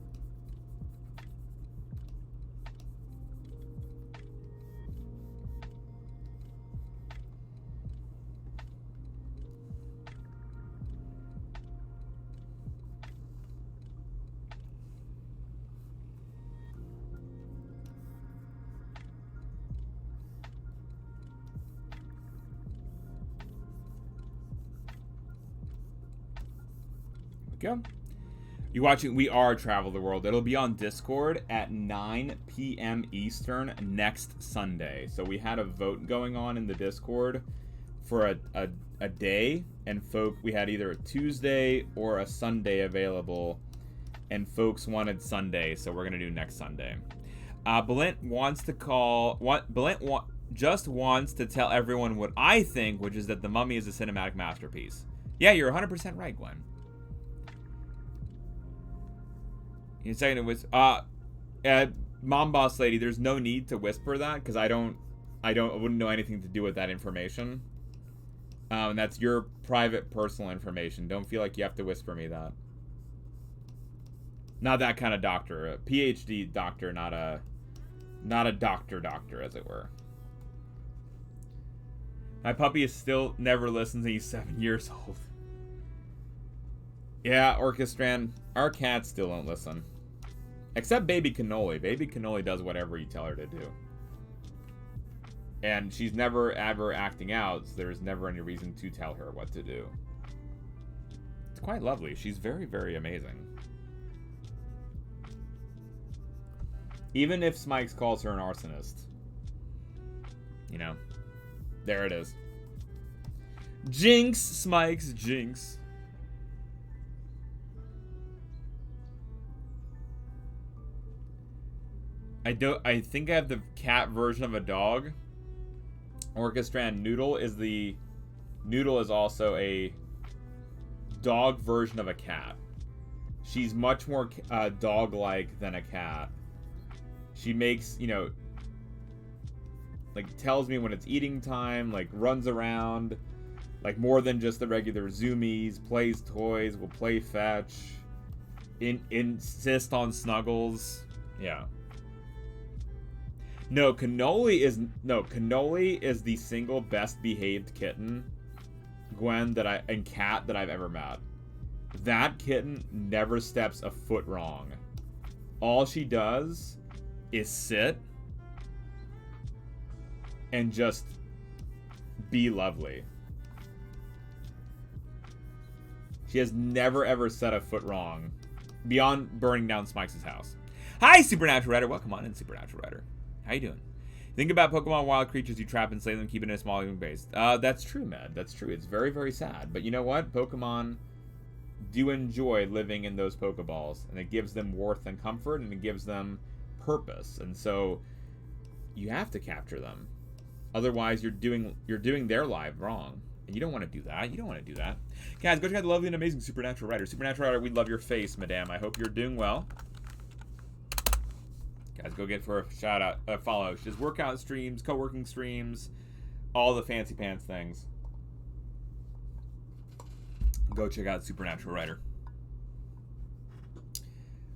Go. You're watching We Are Travel the World. It'll be on Discord at 9 p.m. Eastern next Sunday. So we had a vote going on in the Discord for a day, and we had either a Tuesday or a Sunday available, and folks wanted Sunday, so we're gonna do next Sunday. Balint wants to just wants to tell everyone what I think, which is that The Mummy is a cinematic masterpiece. Yeah, you're 100% right, Gwen. You're saying it was mom boss lady, there's no need to whisper that because I wouldn't know anything to do with that information. And that's your private personal information. Don't feel like you have to whisper me that. Not that kind of doctor, a PhD doctor, not a doctor as it were. My puppy is still never listens and he's 7 years old. Yeah, Orchestran, our cats still don't listen. Except Baby Cannoli. Baby Cannoli does whatever you tell her to do. And she's never ever acting out, so there's never any reason to tell her what to do. It's quite lovely. She's very, very amazing. Even if Smikes calls her an arsonist. You know, there it is. Jinx, Smikes, jinx. I think I have the cat version of a dog. Orchestran Noodle is also a dog version of a cat. She's much more dog-like than a cat. She makes, like tells me when it's eating time, like runs around, like more than just the regular zoomies, plays toys, will play fetch. insist on snuggles. Yeah. No, Cannoli is the single best behaved kitten, Gwen, and cat that I've ever met. That kitten never steps a foot wrong. All she does is sit and just be lovely. She has never ever set a foot wrong beyond burning down Smikes' house. Hi, Supernatural Rider. Welcome on in, Supernatural Rider. How you doing? Think about Pokemon wild creatures you trap and slay them, keep it in a small living base. That's true, man. That's true. It's very, very sad. But you know what? Pokemon do enjoy living in those Pokeballs, and it gives them worth and comfort, and it gives them purpose. And so you have to capture them. Otherwise, you're doing their life wrong. And you don't want to do that. You don't want to do that. Guys, go check out the lovely and amazing Supernatural Rider. Supernatural Rider, we love your face, madame. I hope you're doing well. Guys, go get for a shout out, a follow. She does workout streams, co-working streams, all the fancy pants things. Go check out Supernatural Rider.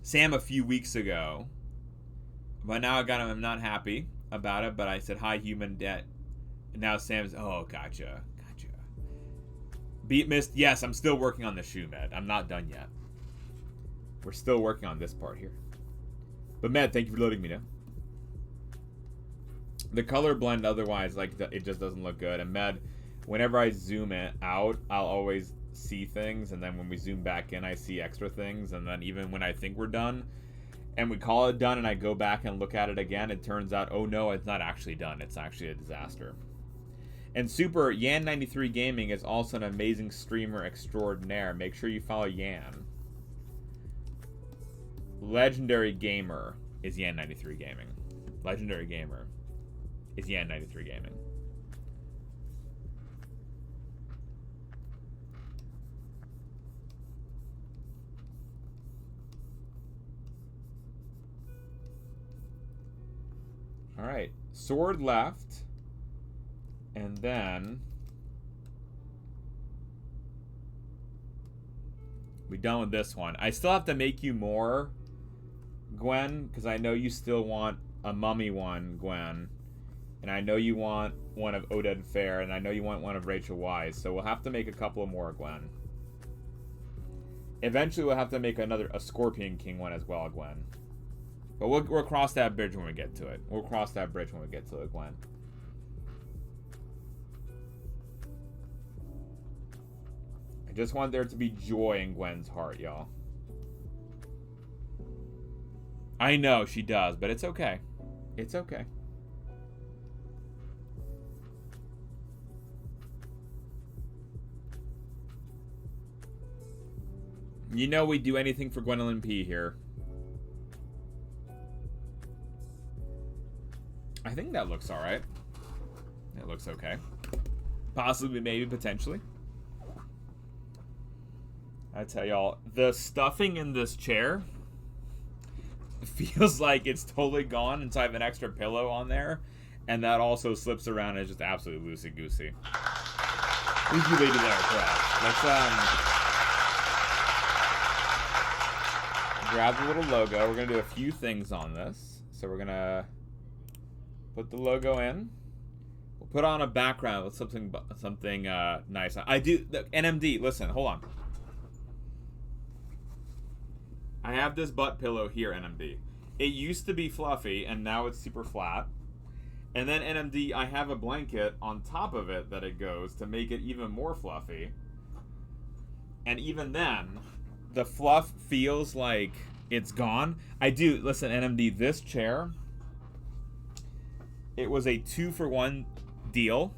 Sam a few weeks ago. By now I'm not happy about it, but I said hi human debt. And now Sam's gotcha. Beat missed. Yes, I'm still working on the shoe, Med. I'm not done yet. We're still working on this part here. But Med, thank you for loading me now. The color blend otherwise, like, it just doesn't look good. And Med, whenever I zoom it out, I'll always see things. And then when we zoom back in, I see extra things. And then even when I think we're done, and we call it done, and I go back and look at it again, it turns out, oh no, it's not actually done. It's actually a disaster. And Super, Yan93 Gaming is also an amazing streamer extraordinaire. Make sure you follow Yan. Legendary Gamer is Yan93 Gaming. Legendary Gamer is Yan93 Gaming. Alright, sword left. And then we done with this one. I still have to make you more, Gwen, because I know you still want a mummy one, Gwen. And I know you want one of Oded Fair, and I know you want one of Rachel Wise. So we'll have to make a couple more, Gwen. Eventually we'll have to make a Scorpion King one as well, Gwen. But we'll cross that bridge when we get to it. We'll cross that bridge when we get to it, Gwen. I just want there to be joy in Gwen's heart, y'all. I know she does, but it's okay. It's okay. You know we do anything for Gwendolyn P here. I think that looks alright. It looks okay. Possibly, maybe, potentially. I tell y'all, the stuffing in this chair feels like it's totally gone, and so I have an extra pillow on there, and that also slips around and is just absolutely loosey-goosey. Who's you lady there, correct? Let's grab the little logo. We're gonna do a few things on this. So we're gonna put the logo in. We'll put on a background with something nice. I do the NMD. Listen, hold on. I have this butt pillow here, NMD. It used to be fluffy, and now it's super flat. And then NMD, I have a blanket on top of it that it goes to make it even more fluffy. And even then, the fluff feels like it's gone. I do, listen, NMD, this chair, it was a 2-for-1 deal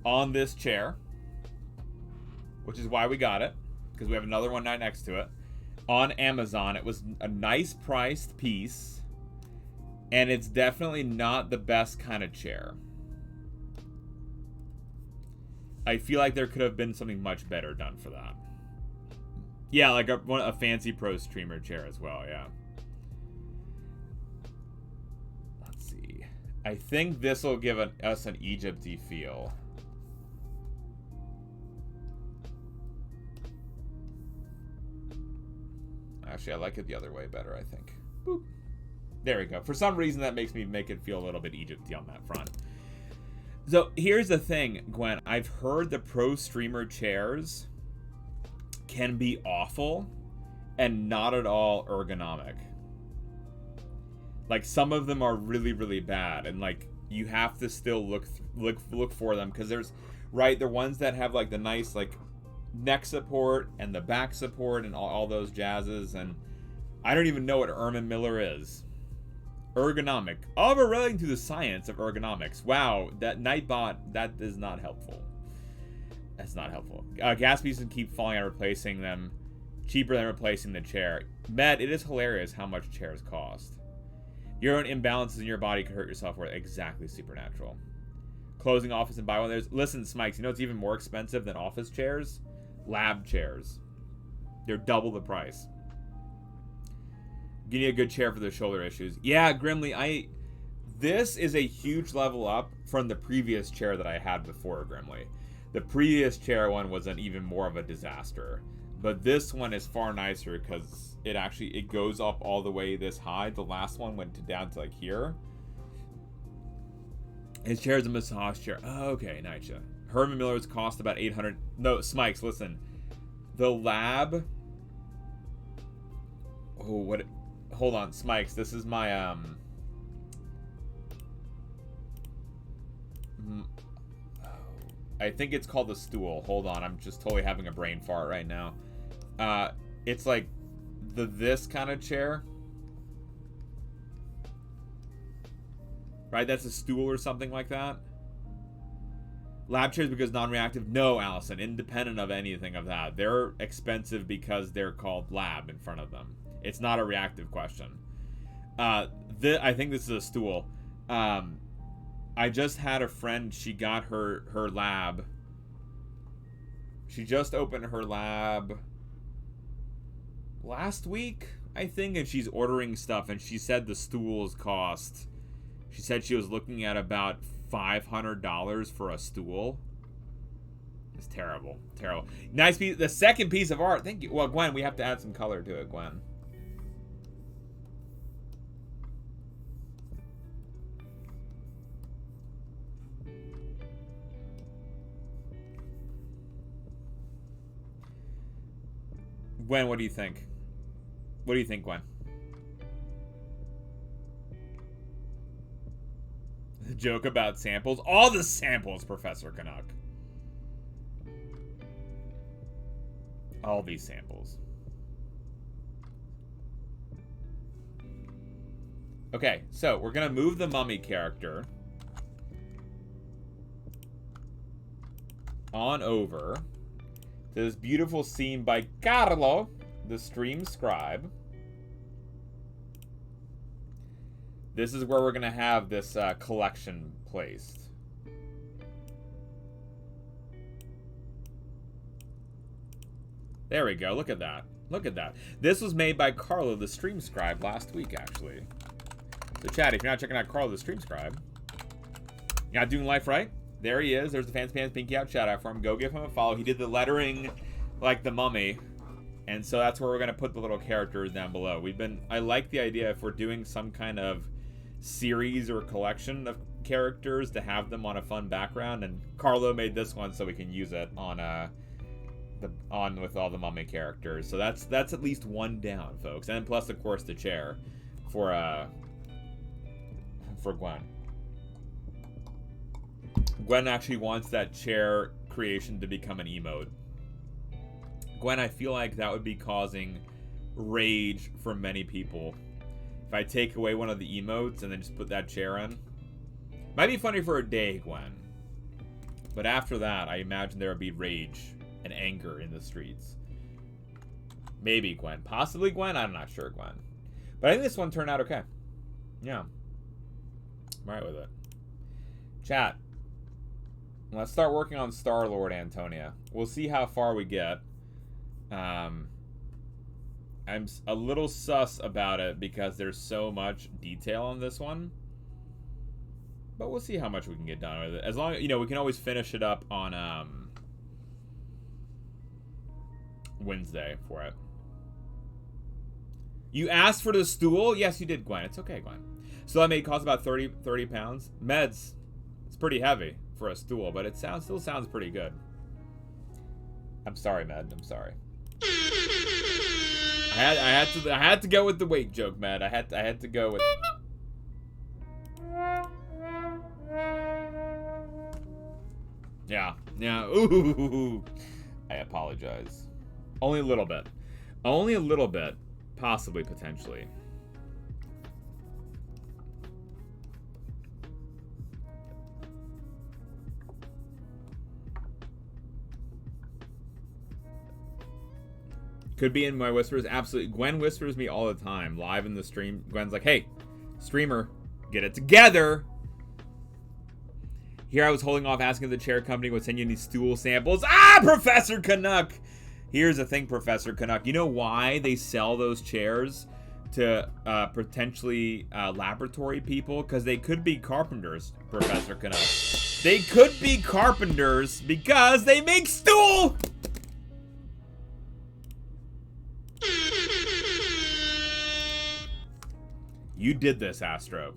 on this chair, which is why we got it, because we have another one right next to it. On Amazon, it was a nice priced piece, and it's definitely not the best kind of chair. I feel like there could have been something much better done for that. Yeah, like a fancy pro streamer chair as well, yeah. Let's see. I think this will give us an Egypt-y feel. Actually, I like it the other way better, I think. Boop. There we go. For some reason, that makes me make it feel a little bit Egypty on that front. So, here's the thing, Gwen. I've heard the pro streamer chairs can be awful and not at all ergonomic. Like, some of them are really, really bad. And, like, you have to still look for them. Because there's, right, the ones that have, like, the nice, like, neck support and the back support and all those jazzes. And I don't even know what Ermin Miller is. Ergonomic. Oh, we're relating to the science of ergonomics. Wow, that Nightbot, that is not helpful. That's not helpful. Gas pieces keep falling out, replacing them. Cheaper than replacing the chair. Med, it is hilarious how much chairs cost. Your own imbalances in your body could hurt yourself with exactly supernatural. Closing office and buy one. Listen, Smikes, you know what's even more expensive than office chairs? Lab chairs. They're double the price. You need a good chair for the shoulder issues. Yeah, Grimly, this is a huge level up from the previous chair that I had before, Grimly. The previous chair one was an even more of a disaster. But this one is far nicer because it goes up all the way this high. The last one went down to like here. His chair is a massage chair. Oh, okay, Nightja. Herman Miller's cost about 800. No, Smikes, listen. The lab. Oh, what? Hold on, Smikes. This is my I think it's called the stool. Hold on, I'm just totally having a brain fart right now. It's like this kind of chair. Right, that's a stool or something like that. Lab chairs because non-reactive? No, Allison, independent of anything of that. They're expensive because they're called lab in front of them. It's not a reactive question. I think this is a stool. I just had a friend, she got her lab. She just opened her lab last week, I think, and she's ordering stuff, and she said the stools cost. She said she was looking at about $500 for a stool. It's terrible. Terrible. Nice piece. The second piece of art. Thank you. Well, Gwen, we have to add some color to it, Gwen. Gwen, what do you think? What do you think, Gwen? The joke about samples? All the samples, Professor Canuck. All these samples. Okay, so we're going to move the mummy character on over to this beautiful scene by Carlo, the stream scribe. This is where we're going to have this collection placed. There we go. Look at that. Look at that. This was made by Carlo, the stream scribe, last week, actually. So, chat, if you're not checking out Carlo, the stream scribe, you're not doing life right. There he is. There's the Fans Pants Pinky Out shout out for him. Go give him a follow. He did the lettering like the mummy. And so that's where we're going to put the little characters down below. I like the idea if we're doing some kind of series or collection of characters to have them on a fun background. And Carlo made this one so we can use it on with all the mummy characters. So that's at least one down, folks. And plus, of course, the chair for Gwen. Gwen actually wants that chair creation to become an emote. Gwen, I feel like that would be causing rage for many people. If I take away one of the emotes and then just put that chair in. Might be funny for a day, Gwen. But after that, I imagine there would be rage and anger in the streets. Maybe, Gwen. Possibly, Gwen? I'm not sure, Gwen. But I think this one turned out okay. Yeah. I'm alright with it. Chat. Let's start working on Starlord Antonia. We'll see how far we get. I'm a little sus about it because there's so much detail on this one. But we'll see how much we can get done with it. As long as, we can always finish it up on Wednesday for it. You asked for the stool? Yes, you did, Gwen. It's okay, Gwen. So that may cost about 30 pounds. Meds, it's pretty heavy for a stool, but it still sounds pretty good. I'm sorry, Med. I'm sorry. I had to go with the weight joke, Med. I had to go with. Yeah. Ooh. I apologize. Only a little bit. Only a little bit. Possibly, potentially. Could be in my whispers. Absolutely. Gwen whispers me all the time. Live in the stream. Gwen's like, hey, streamer, get it together. Here I was holding off asking if the chair company would send you any stool samples. Ah, Professor Canuck. Here's the thing, Professor Canuck. You know why they sell those chairs to potentially laboratory people? Because they could be carpenters, Professor Canuck. They could be carpenters because they make stool. You did this, Astro.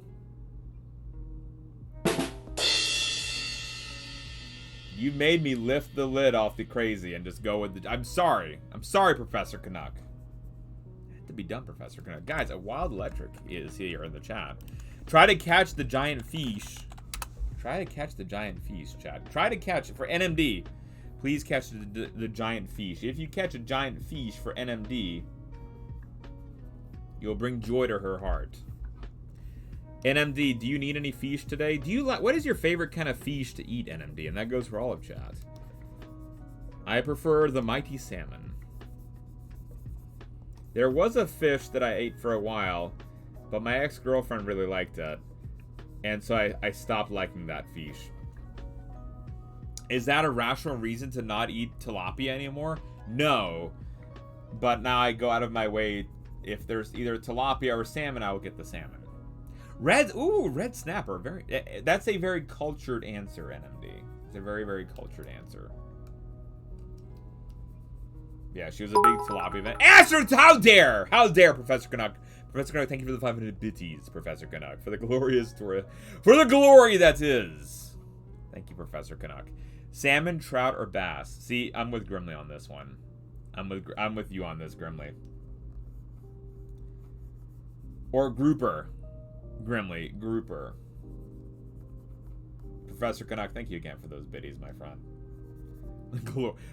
You made me lift the lid off the crazy and just go with the... I'm sorry. I'm sorry, Professor Canuck. It had to be done, Professor Canuck. Guys, a Wild Electric is here in the chat. Try to catch the giant fish. Try to catch the giant fish, chat. Try to catch it for NMD. Please catch the giant fish. If you catch a giant fish for NMD, you'll bring joy to her heart. NMD, do you need any fish today? Do you like? What is your favorite kind of fish to eat, NMD? And that goes for all of chat. I prefer the mighty salmon. There was a fish that I ate for a while, but my ex-girlfriend really liked it, and so I stopped liking that fish. Is that a rational reason to not eat tilapia anymore? No, but now I go out of my way. If there's either tilapia or salmon, I will get the salmon. Red snapper. That's a very cultured answer, NMD. It's a very, very cultured answer. Yeah, she was a big tilapia fan. Answer! How dare, Professor Canuck. Professor Canuck, thank you for the 500 bitties, Professor Canuck, for the glorious story, for the glory that is. Thank you, Professor Canuck. Salmon, trout, or bass? See, I'm with Grimly on this one. I'm with you on this, Grimly. Or grouper. Grimly, grouper. Professor Canuck, thank you again for those biddies, my friend.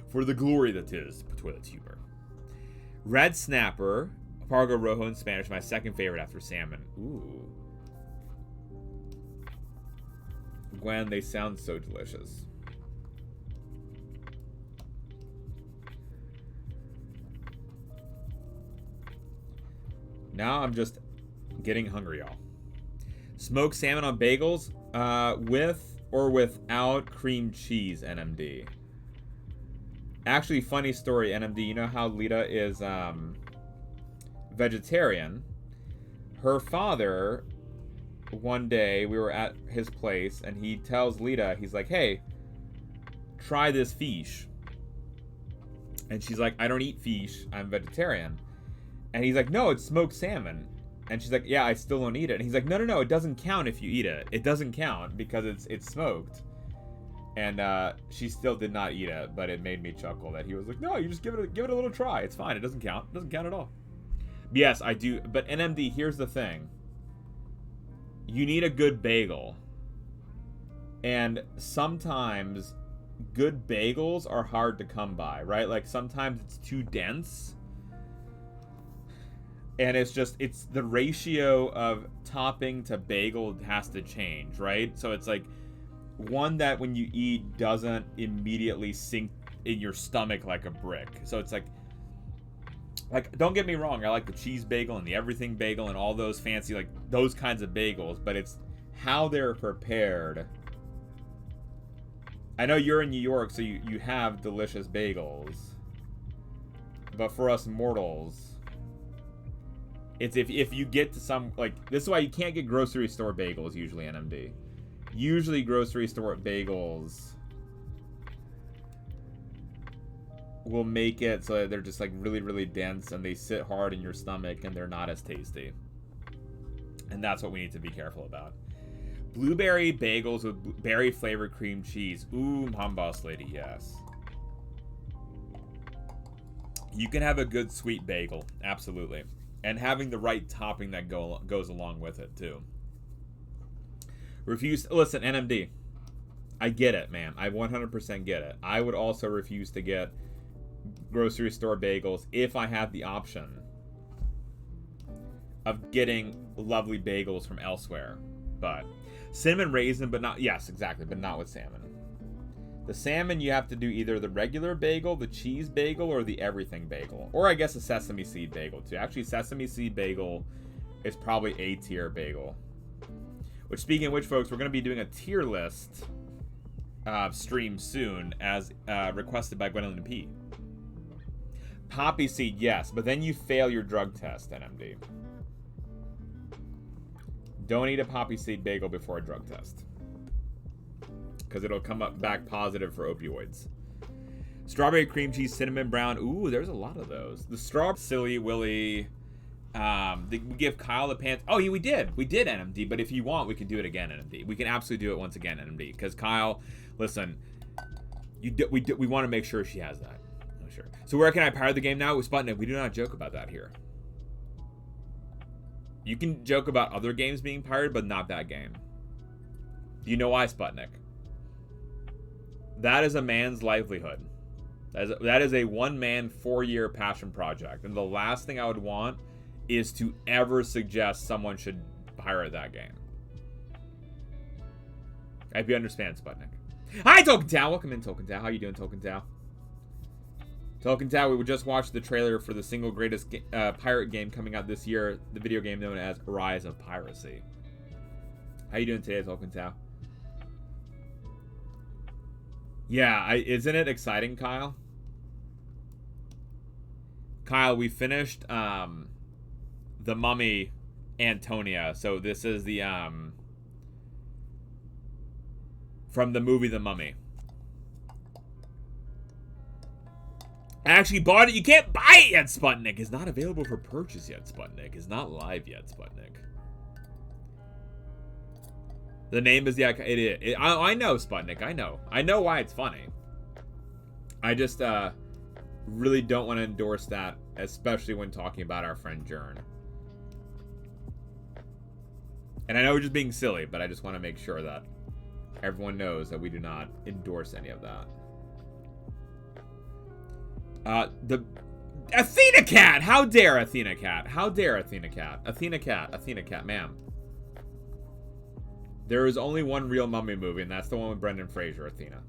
For the glory that is toilet humor. Red snapper, Pargo rojo in Spanish, my second favorite after salmon. Ooh. Gwen, they sound so delicious. Now I'm just getting hungry, y'all. Smoked salmon on bagels, with or without cream cheese, NMD. Actually, funny story, NMD. You know how Lita is vegetarian? Her father, one day, we were at his place, and he tells Lita, he's like, hey, try this fish. And she's like, I don't eat fish, I'm vegetarian. And he's like, no, it's smoked salmon. And she's like, yeah, I still don't eat it. And he's like, no, it doesn't count if you eat it. It doesn't count because it's smoked. And she still did not eat it, but it made me chuckle that he was like, no, you just give it a little try. It's fine. It doesn't count. It doesn't count at all. Yes, I do. But NMD, here's the thing. You need a good bagel. And sometimes good bagels are hard to come by, right? Like sometimes it's too dense. And it's the ratio of topping to bagel has to change, right? So it's like one that when you eat doesn't immediately sink in your stomach like a brick. So it's like don't get me wrong, I like the cheese bagel and the everything bagel and all those fancy, like those kinds of bagels, but it's how they're prepared. I know you're in New York, so you have delicious bagels. But for us mortals, it's if you get to some, like, this is why you can't get grocery store bagels usually, NMD. Usually grocery store bagels will make it so that they're just like really, really dense and they sit hard in your stomach and they're not as tasty. And that's what we need to be careful about. Blueberry bagels with berry flavored cream cheese. Ooh, Mom Boss Lady, yes. You can have a good sweet bagel, absolutely. And having the right topping that goes along with it, too. Listen, NMD. I get it, man. I 100% get it. I would also refuse to get grocery store bagels if I had the option of getting lovely bagels from elsewhere. But cinnamon raisin, but not, yes, exactly, but not with salmon. The salmon, you have to do either the regular bagel, the cheese bagel, or the everything bagel. Or I guess a sesame seed bagel, too. Actually, sesame seed bagel is probably a tier bagel. Which, speaking of which, folks, we're going to be doing a tier list stream soon, as requested by Gwendolyn P. Poppy seed, yes, but then you fail your drug test, NMD. Don't eat a poppy seed bagel before a drug test, because it'll come up back positive for opioids. Strawberry cream cheese, cinnamon brown. Ooh, there's a lot of those. The strawberry silly willy. We give Kyle the pants. Oh, yeah, we did, NMD. But if you want, we can do it again, NMD. We can absolutely do it once again, NMD. Because Kyle, listen, we want to make sure she has that. Oh, sure. So where can I pirate the game now? With Sputnik, we do not joke about that here. You can joke about other games being pirated, but not that game. Do you know why, Sputnik? That is a man's livelihood. That is a one-man, 4-year passion project. And the last thing I would want is to ever suggest someone should pirate that game. I hope you understand, Sputnik. Hi, Token Tao. Welcome in, Token Tao. How you doing, Token Tao? Token Tao, we just watched the trailer for the single greatest pirate game coming out this year, the video game known as Rise of Piracy. How you doing today, Token Tao? Yeah, isn't it exciting, Kyle? Kyle, we finished The Mummy Antonia. So this is the from the movie The Mummy. I actually bought it. You can't buy it yet, Sputnik. It's not available for purchase yet, Sputnik. It's not live yet, Sputnik. The name is it is. I know, Sputnik. I know why it's funny. I just really don't want to endorse that, especially when talking about our friend Jern. And I know we're just being silly, but I just want to make sure that everyone knows that we do not endorse any of that. The Athena Cat! How dare Athena Cat? How dare Athena Cat? Athena Cat, ma'am. There is only one real Mummy movie, and that's the one with Brendan Fraser, Athena.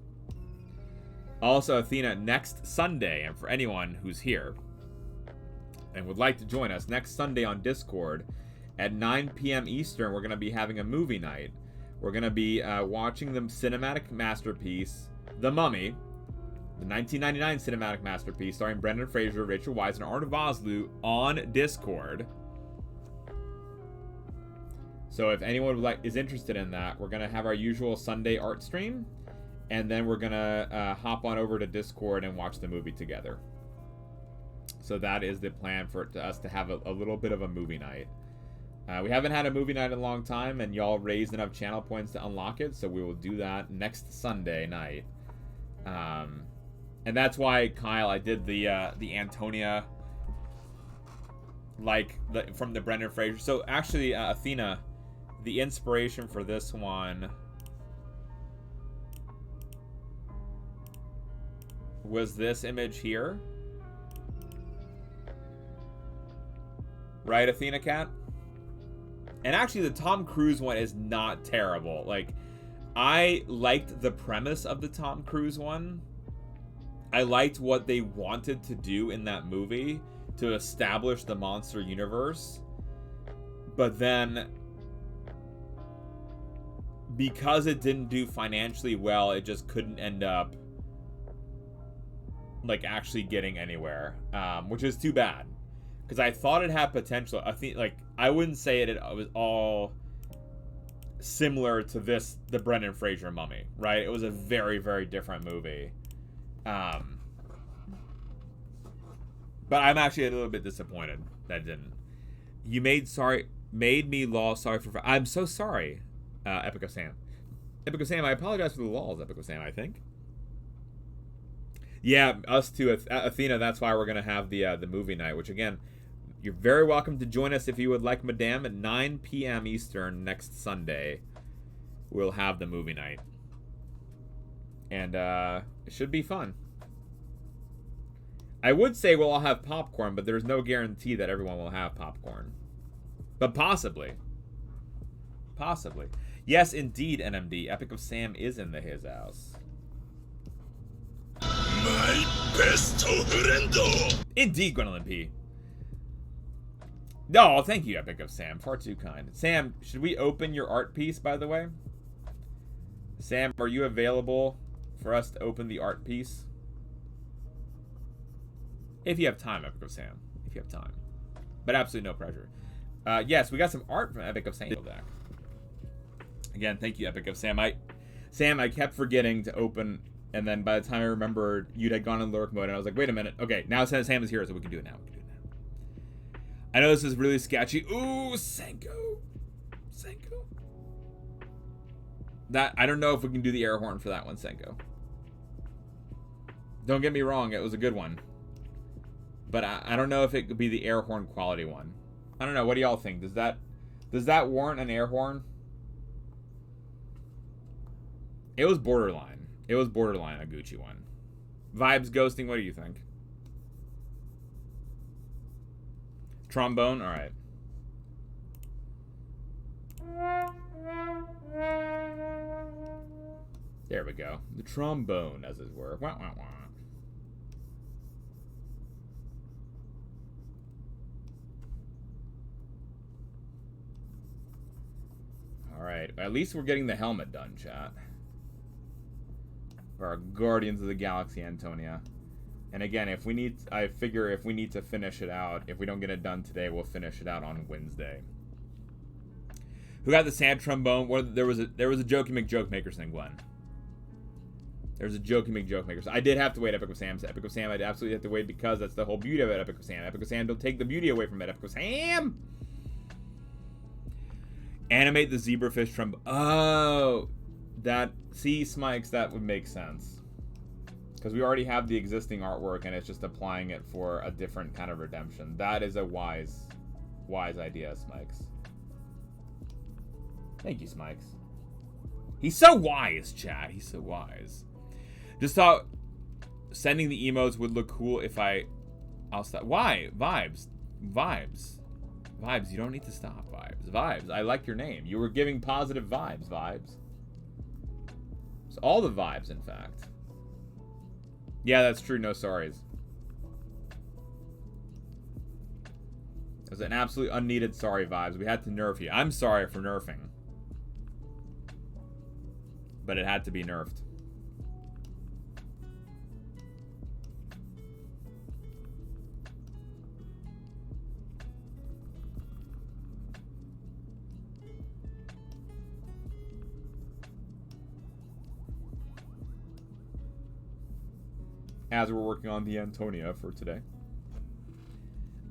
Also, Athena, next Sunday, and for anyone who's here and would like to join us, next Sunday on Discord at 9 p.m. Eastern, we're going to be having a movie night. We're going to be watching the cinematic masterpiece, The Mummy, the 1999 cinematic masterpiece starring Brendan Fraser, Rachel Weisz, and Arnaud Vosloo on Discord. So if anyone is interested in that, we're going to have our usual Sunday art stream, and then we're going to hop on over to Discord and watch the movie together. So that is the plan for us to have a little bit of a movie night. We haven't had a movie night in a long time, and y'all raised enough channel points to unlock it, so we will do that next Sunday night. And that's why, Kyle, I did the Antonia, from the Brendan Fraser. So actually, Athena, the inspiration for this one was this image here. Right, Athena Cat? And actually, the Tom Cruise one is not terrible. Like, I liked the premise of the Tom Cruise one. I liked what they wanted to do in that movie to establish the monster universe. But then, because it didn't do financially well, it just couldn't end up, like, actually getting anywhere. Which is too bad. Because I thought it had potential. I think, like, I wouldn't say it was all similar to the Brendan Fraser Mummy, right? It was a very, very different movie. But I'm actually a little bit disappointed that didn't. You made me law sorry for. I'm so sorry, Epic of Sam. Epic of Sam, I apologize for the laws, Epic of Sam, I think. Yeah, us too, Athena. That's why we're gonna have the movie night. Which again, you're very welcome to join us if you would like, Madame, at 9 p.m. Eastern next Sunday. We'll have the movie night, and it should be fun. I would say we'll all have popcorn, but there's no guarantee that everyone will have popcorn. But possibly. Possibly. Yes, indeed, NMD. Epic of Sam is in his house. My best friend. Indeed, Gwendolyn P. No, thank you, Epic of Sam. Far too kind. Sam, should we open your art piece, by the way? Sam, are you available for us to open the art piece? If you have time, Epic of Sam. If you have time. But absolutely no pressure. Yes, we got some art from Epic of Sam deck. Again, thank you, Epic of Sam. Sam, I kept forgetting to open, and then by the time I remembered, you had gone in lurk mode, and I was like, wait a minute. Okay, now Sam is here, so we can do it now. I know this is really sketchy. Ooh, Senko. That, I don't know if we can do the air horn for that one, Senko. Don't get me wrong, it was a good one. But I don't know if it could be the air horn quality one. I don't know. What do y'all think? Does that warrant an air horn? It was borderline. It was borderline a Gucci one. Vibes ghosting. What do you think? Trombone. All right. There we go. The trombone, as it were. Wah, wah, wah. Alright, at least we're getting the helmet done, chat. For our Guardians of the Galaxy Antonia. And again, if we need, I figure if we need to finish it out, if we don't get it done today, we'll finish it out on Wednesday. Who got the sad trombone? There was a Jokey McJoke thing, Glenn. There was a Jokey McJoke. So I did have to wait, Epic of Sam. Epic of Sam, I'd absolutely have to wait because that's the whole beauty of it, Epic of Sam. Epic of Sam, don't take the beauty away from it, Epic of Sam! Animate the zebrafish trombone. Oh, that. See, Smikes, that would make sense. Because we already have the existing artwork and it's just applying it for a different kind of redemption. That is a wise idea, Smikes. Thank you, Smikes. He's so wise, chat. He's so wise. Just thought sending the emotes would look cool if I'll stop. Why? Vibes. Vibes, you don't need to stop, Vibes. Vibes, I like your name. You were giving positive vibes, Vibes. So all the vibes, in fact. Yeah, that's true. No sorries. It was an absolute unneeded sorry, Vibes. We had to nerf you. I'm sorry for nerfing. But it had to be nerfed. As we're working on the Antonia for today.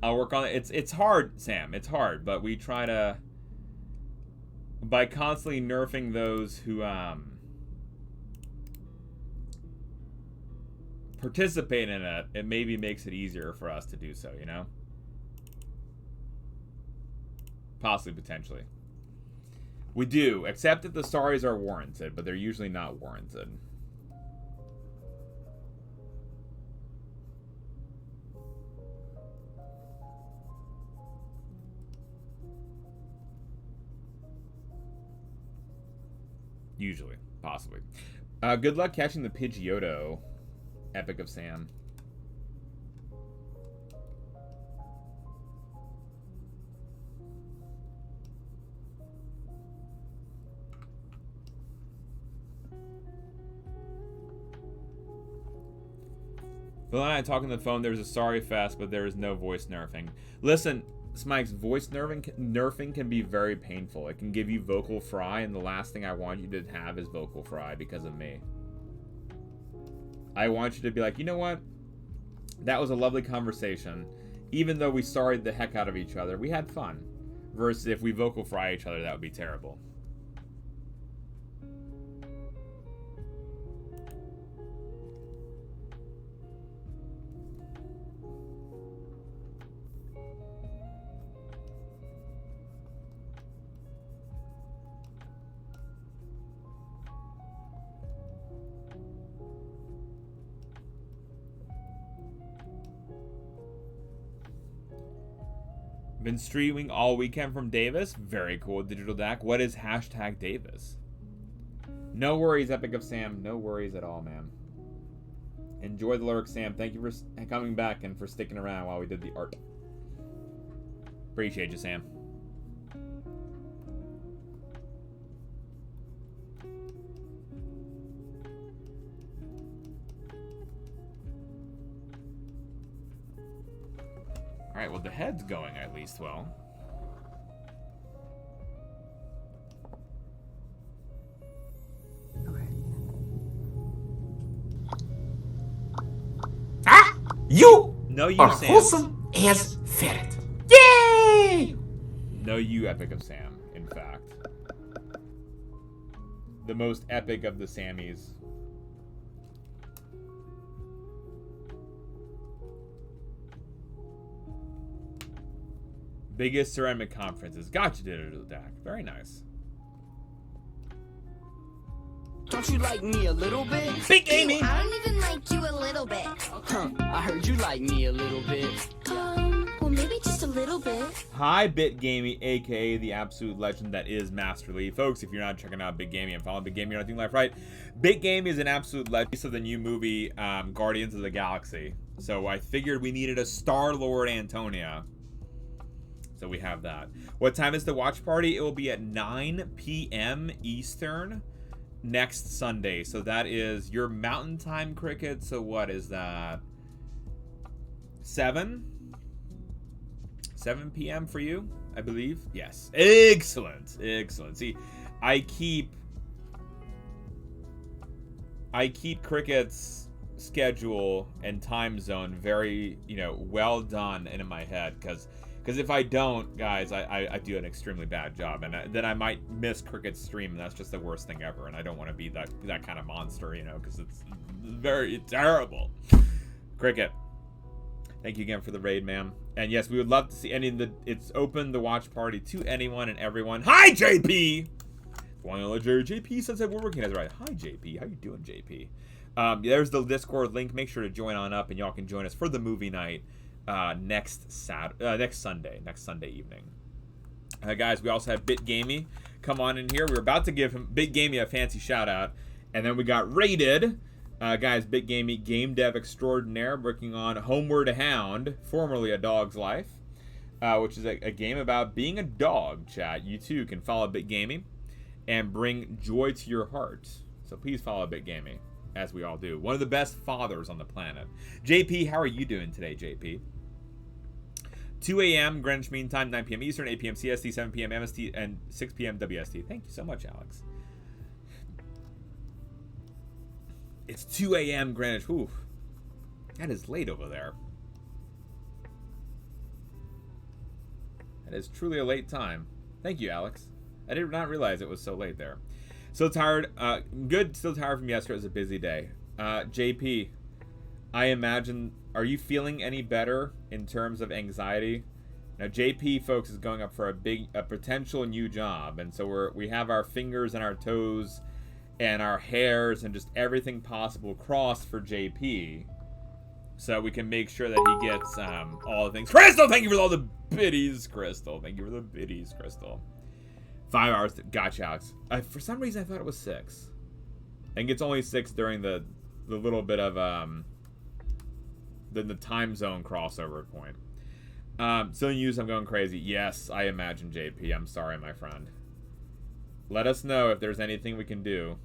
I'll work on it. It's hard, Sam. It's hard, but we try to, by constantly nerfing those who participate in it, it maybe makes it easier for us to do so, you know? Possibly, potentially. We do, except that the sorries are warranted, but they're usually not warranted. Usually. Possibly. Good luck catching the Pidgeotto, Epic of Sam. Phil and I talking on the phone, there's a sorry fest, but there is no voice nerfing. Listen, Smikes, voice nerfing can be very painful. It can give you vocal fry, and the last thing I want you to have is vocal fry because of me. I want you to be like, you know what? That was a lovely conversation. Even though we sorried the heck out of each other, we had fun. Versus if we vocal fry each other, that would be terrible. Been streaming all weekend from Davis. Very cool, Digital Dak. What is hashtag Davis? No worries, Epic of Sam. No worries at all, man. Enjoy the lyrics, Sam. Thank you for coming back and for sticking around while we did the art. Appreciate you, Sam. Alright, well, the head's going at least well. Ah! You No, you, are Sam. wholesome as ferret. Yay! No, you, Epic of Sam, in fact. The most epic of the Sammys. Biggest ceramic conferences. Gotcha, Digital Dak. Very nice. Don't you like me a little bit? Big Amy! I don't even like you a little bit. Huh, I heard you like me a little bit. Well, maybe just a little bit. Hi, Bit Gamey, aka the absolute legend that is Master Lee. Folks, if you're not checking out Bit Gamey and following Bit Gamey, you're not doing life right. Bit Gamey is an absolute legend of the new movie Guardians of the Galaxy. So I figured we needed a Starlord Antonia. So we have that. What time is the watch party? It will be at 9 p.m. Eastern next Sunday. So that is your mountain time, Cricket. So what is that? 7 p.m. for you, I believe. Yes. Excellent. Excellent. See, I keep Cricket's schedule and time zone very, well done and in my head, because if I don't, guys, I do an extremely bad job, and then I might miss Cricket's stream, and that's just the worst thing ever, and I don't want to be that kind of monster, because it's very terrible. Cricket, thank you again for the raid, ma'am. And yes, we would love to see it's open the watch party to anyone and everyone. Hi, JP! JP says that we're working as right. Hi, JP. How you doing, JP? There's the Discord link. Make sure to join on up, and y'all can join us for the movie night. Next Sunday evening. Guys, we also have Bit Gamey come on in here. We were about to give him Bit Gamey a fancy shout out, and then we got raided. Guys, Bit Gamey, game dev extraordinaire, working on Homeward Hound, formerly A Dog's Life, which is a game about being a dog. Chat, you too can follow Bit Gamey and bring joy to your heart. So please follow Bit Gamey, as we all do. One of the best fathers on the planet. JP, how are you doing today, JP? 2 a.m. Greenwich Mean Time, 9 p.m. Eastern, 8 p.m. CST, 7 p.m. MST, and 6 p.m. WST. Thank you so much, Alex. It's 2 a.m. Greenwich. Ooh, that is late over there. That is truly a late time. Thank you, Alex. I did not realize it was so late there. So tired. Good. Still tired from yesterday. It was a busy day. JP, I imagine, are you feeling any better in terms of anxiety? Now, JP, folks, is going up for a potential new job, and so we have our fingers and our toes and our hairs and just everything possible crossed for JP, so we can make sure that he gets all the things. Crystal, thank you for all the biddies, Crystal. Thank you for the biddies, Crystal. 5 hours. Gotcha, Alex. For some reason, I thought it was 6. I think it's only 6 during the little bit of the time zone crossover point. Still in use, I'm going crazy. Yes, I imagine, JP. I'm sorry, my friend. Let us know if there's anything we can do.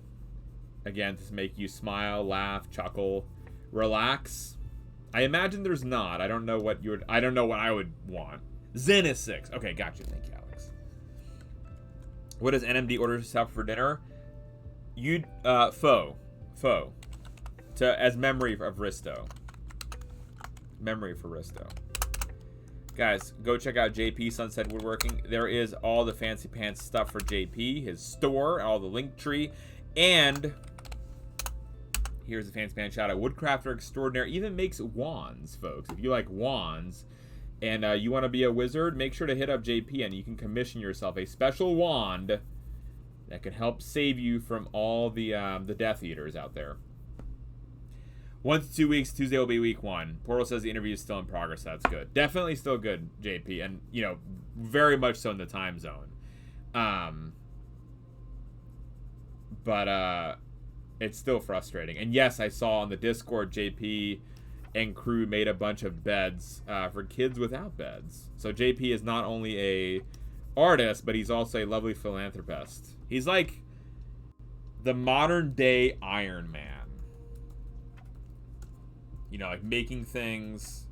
Again, to make you smile, laugh, chuckle, relax. I imagine there's not. I don't know what I would want. Zen is 6. Okay, gotcha. Thank you, Alex. What does NMD order yourself for dinner? Pho. As memory of Risto. memory for Risto. Guys, go check out JP Sunset Woodworking. There is all the fancy pants stuff for JP, his store, all the link tree, and here's a fancy pants shout out. Woodcrafter extraordinaire even makes wands, folks. If you like wands and you want to be a wizard, make sure to hit up JP and you can commission yourself a special wand that can help save you from all the Death Eaters out there. 1 to 2 weeks. Tuesday will be week 1. Portal says the interview is still in progress. That's good. Definitely still good, JP. And, you know, very much so in the time zone. But it's still frustrating. And yes, I saw on the Discord, JP and crew made a bunch of beds for kids without beds. So JP is not only a artist, but he's also a lovely philanthropist. He's like the modern day Iron Man. You know, like making things,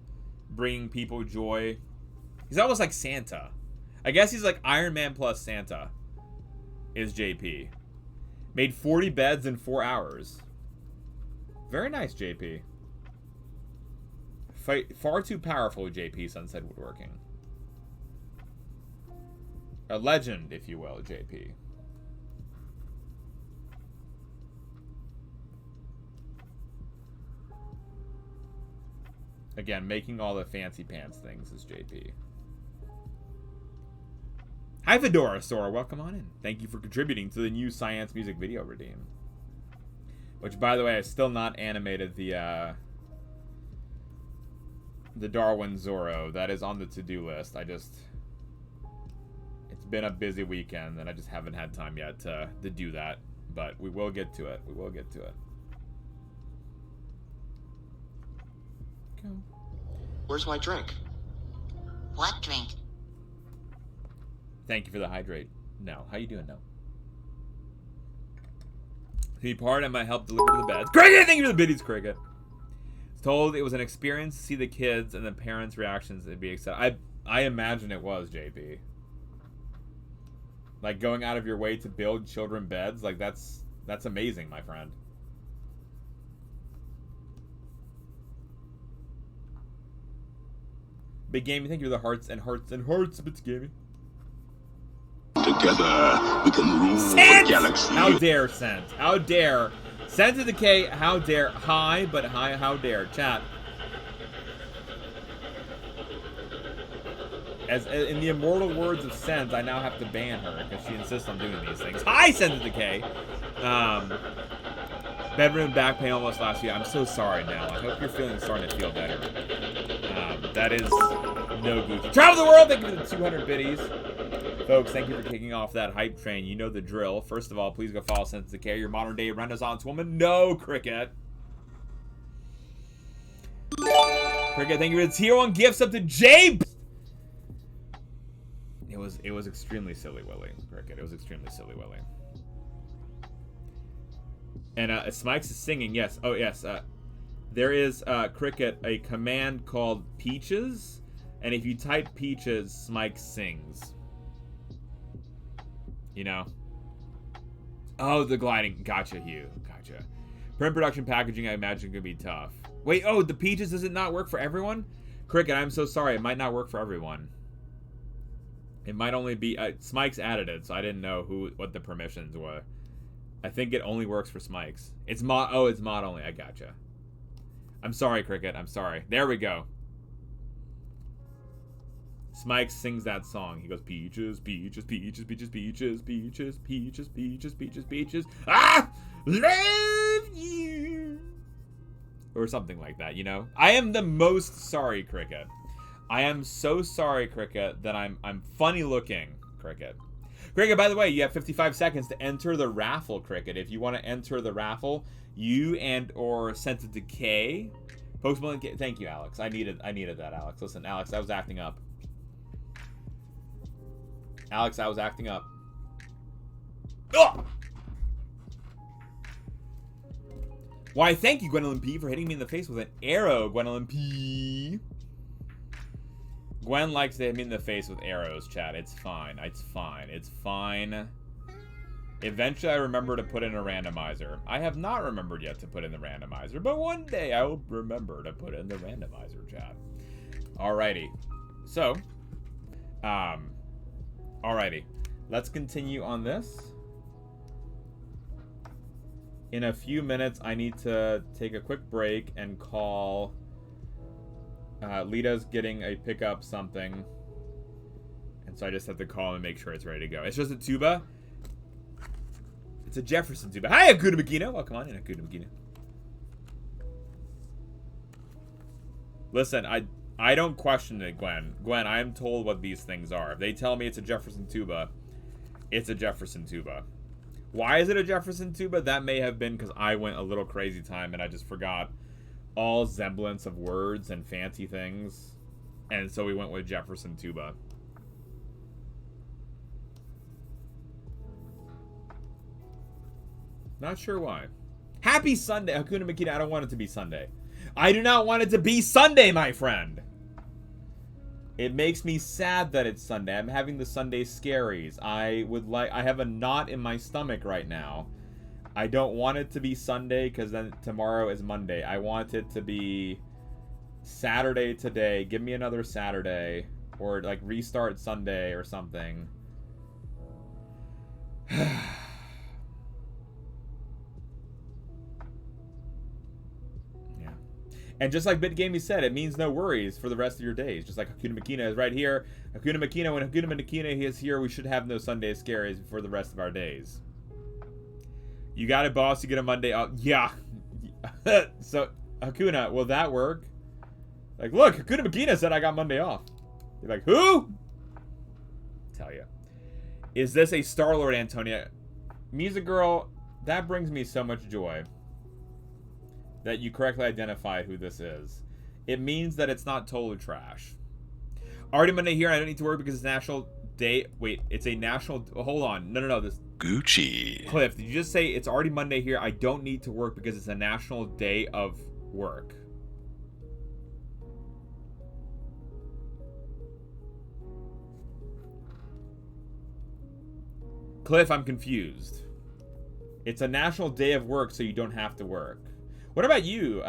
bringing people joy. He's almost like Santa. I guess he's like Iron Man plus Santa is JP. Made 40 beds in 4 hours. Very nice, JP. Far too powerful, JP Sunset Woodworking. A legend, if you will, JP. Again, making all the fancy pants things is JP. Hi, Fedora Sora. Welcome on in. Thank you for contributing to the new SciAnts music video redeem. Which, by the way, I still not animated the Darwin Zorro. That is on the to-do list. It's been a busy weekend, and I just haven't had time yet to do that. But we will get to it. We will get to it. Go. Where's my drink? What drink? Thank you for the hydrate. No. How you doing, No? He part and might help deliver the beds. Cricket! Thank you for the biddies, Cricket. Told it was an experience to see the kids and the parents' reactions and be excited. I imagine it was, JP. Like going out of your way to build children beds, like that's amazing, my friend. Big Gamey, thank you for the hearts and hearts and hearts, Bits Gamey. Together, we can rule the galaxy. How dare, Sent? How dare? Sent to Decay, how dare? Hi, but hi, how dare? Chat. As in the immortal words of Sent, I now have to ban her because she insists on doing these things. Hi, Sent to Decay. Bedroom back pain almost last week. I'm so sorry, Nell. I hope you're starting to feel better. That is no Gucci. Travel the world! Thank you for the 200 biddies. Folks, thank you for kicking off that hype train. You know the drill. First of all, please go follow Sense of Decay, your modern day Renaissance woman. No, Cricket. Cricket, thank you for the tier 1 gifts up to Jay. It was extremely silly, Willy. Cricket, it was extremely silly, Willy. And Smikes is singing, yes. Oh, yes. There is, Cricket, a command called Peaches. And if you type Peaches, Smikes sings. You know? Oh, the gliding. Gotcha, Hugh. Gotcha. Print production packaging, I imagine, could be tough. Wait, oh, the Peaches, does it not work for everyone? Cricket, I'm so sorry. It might not work for everyone. It might only be... Smikes added it, so I didn't know what the permissions were. I think it only works for Smikes. It's mod... Oh, it's mod only. I gotcha. I'm sorry, Cricket. I'm sorry. There we go. Smikes sings that song. He goes, peaches, peaches, peaches, peaches, peaches, peaches, peaches, peaches, peaches, peaches. Ah! Love you! Or something like that, you know? I am the most sorry, Cricket. I am so sorry, Cricket, that I'm funny looking, Cricket. Cricket, by the way, you have 55 seconds to enter the raffle, Cricket. If you want to enter the raffle, you and or Sense of Decay. Postman, thank you, Alex. I needed that, Alex. Listen, Alex, I was acting up. Alex, I was acting up. Ugh! Why, thank you, Gwendolyn P, for hitting me in the face with an arrow, Gwendolyn P. Gwen likes to hit me in the face with arrows, chat. It's fine. It's fine. It's fine. Eventually, I remember to put in a randomizer. I have not remembered yet to put in the randomizer, but one day I will remember to put in the randomizer, chat. Alrighty. So, alrighty. Let's continue on this. In a few minutes, I need to take a quick break and call... Lita's getting a pickup something. And so I just have to call and make sure it's ready to go. It's just a tuba. It's a Jefferson tuba. Hi, Akuna Makino. Welcome on in, Akuna Makino. Listen, I don't question it, Gwen. Gwen, I am told what these things are. If they tell me it's a Jefferson tuba, it's a Jefferson tuba. Why is it a Jefferson tuba? That may have been because I went a little crazy time and I just forgot all semblance of words and fancy things. And so we went with Jefferson tuba. Not sure why. Happy Sunday. Hakuna Makita, I don't want it to be Sunday. I do not want it to be Sunday, my friend. It makes me sad that it's Sunday. I'm having the Sunday scaries. I have a knot in my stomach right now. I don't want it to be Sunday because then tomorrow is Monday. I want it to be Saturday today. Give me another Saturday. Or like restart Sunday or something. And just like BitGamey said, it means no worries for the rest of your days. Just like Hakuna Makina is right here. Hakuna Makina, when Hakuna Makina is here, we should have no Sunday scaries for the rest of our days. You got it, boss. You get a Monday off. Yeah. So, Hakuna, will that work? Like, look, Hakuna Makina said I got Monday off. You're like, who? Tell you. Is this a Starlord Antonia? Music Girl, that brings me so much joy. That you correctly identify who this is. It means that it's not total trash. Already Monday here. I don't need to work because it's National Day. Wait, it's a national... Hold on. No. This Gucci. Cliff, did you just say it's already Monday here? I don't need to work because it's a national day of work. Cliff, I'm confused. It's a national day of work, so you don't have to work. What about you,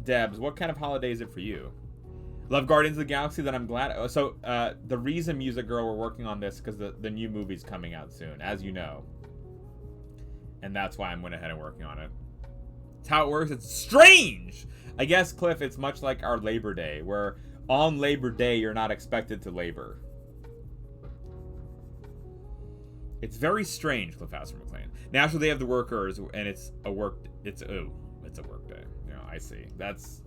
Debs? What kind of holiday is it for you? Love Guardians of the Galaxy, then I'm glad. So, the reason, Music Girl, we're working on this because the new movie's coming out soon, as you know. And that's why I'm went ahead and working on it. It's how it works. It's strange! I guess, Cliff, it's much like our Labor Day, where on Labor Day, you're not expected to labor. It's very strange, Cliff Hauser McLean. National Day of the Workers, and it's a work day. You know, I see. That's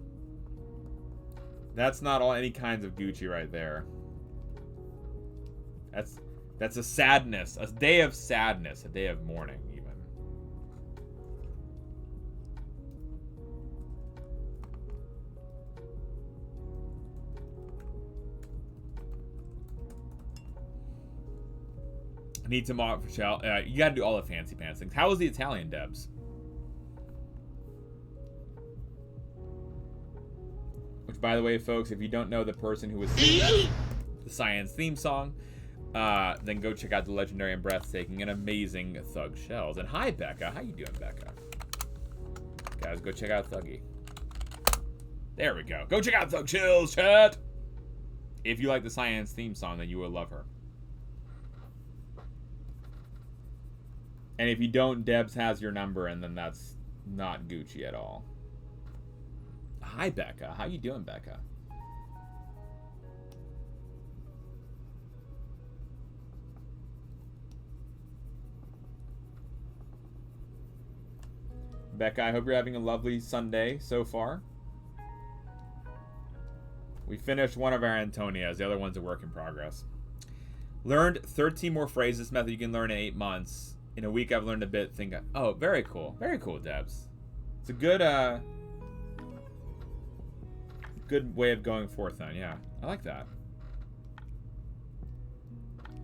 not all any kinds of Gucci right there. That's a sadness, a day of sadness, a day of mourning, even. I need to mod for Shell. You gotta do all the fancy pants things. How was the Italian, Debs? Which, by the way, folks, if you don't know the person who was singing the SciAnts theme song, then go check out the legendary and breathtaking and amazing Thug Shells. And hi, Becca. How you doing, Becca? Guys, go check out Thuggy. There we go. Go check out Thug Shells, chat! If you like the SciAnts theme song, then you will love her. And if you don't, Debs has your number, and then that's not Gucci at all. Hi, Becca. How you doing, Becca? Becca, I hope you're having a lovely Sunday so far. We finished one of our Antonias. The other one's a work in progress. Learned 13 more phrases. This method you can learn in 8 months. In a week, I've learned a bit. Oh, very cool. Very cool, Debs. It's a good, good way of going forth, then. Yeah, I like that.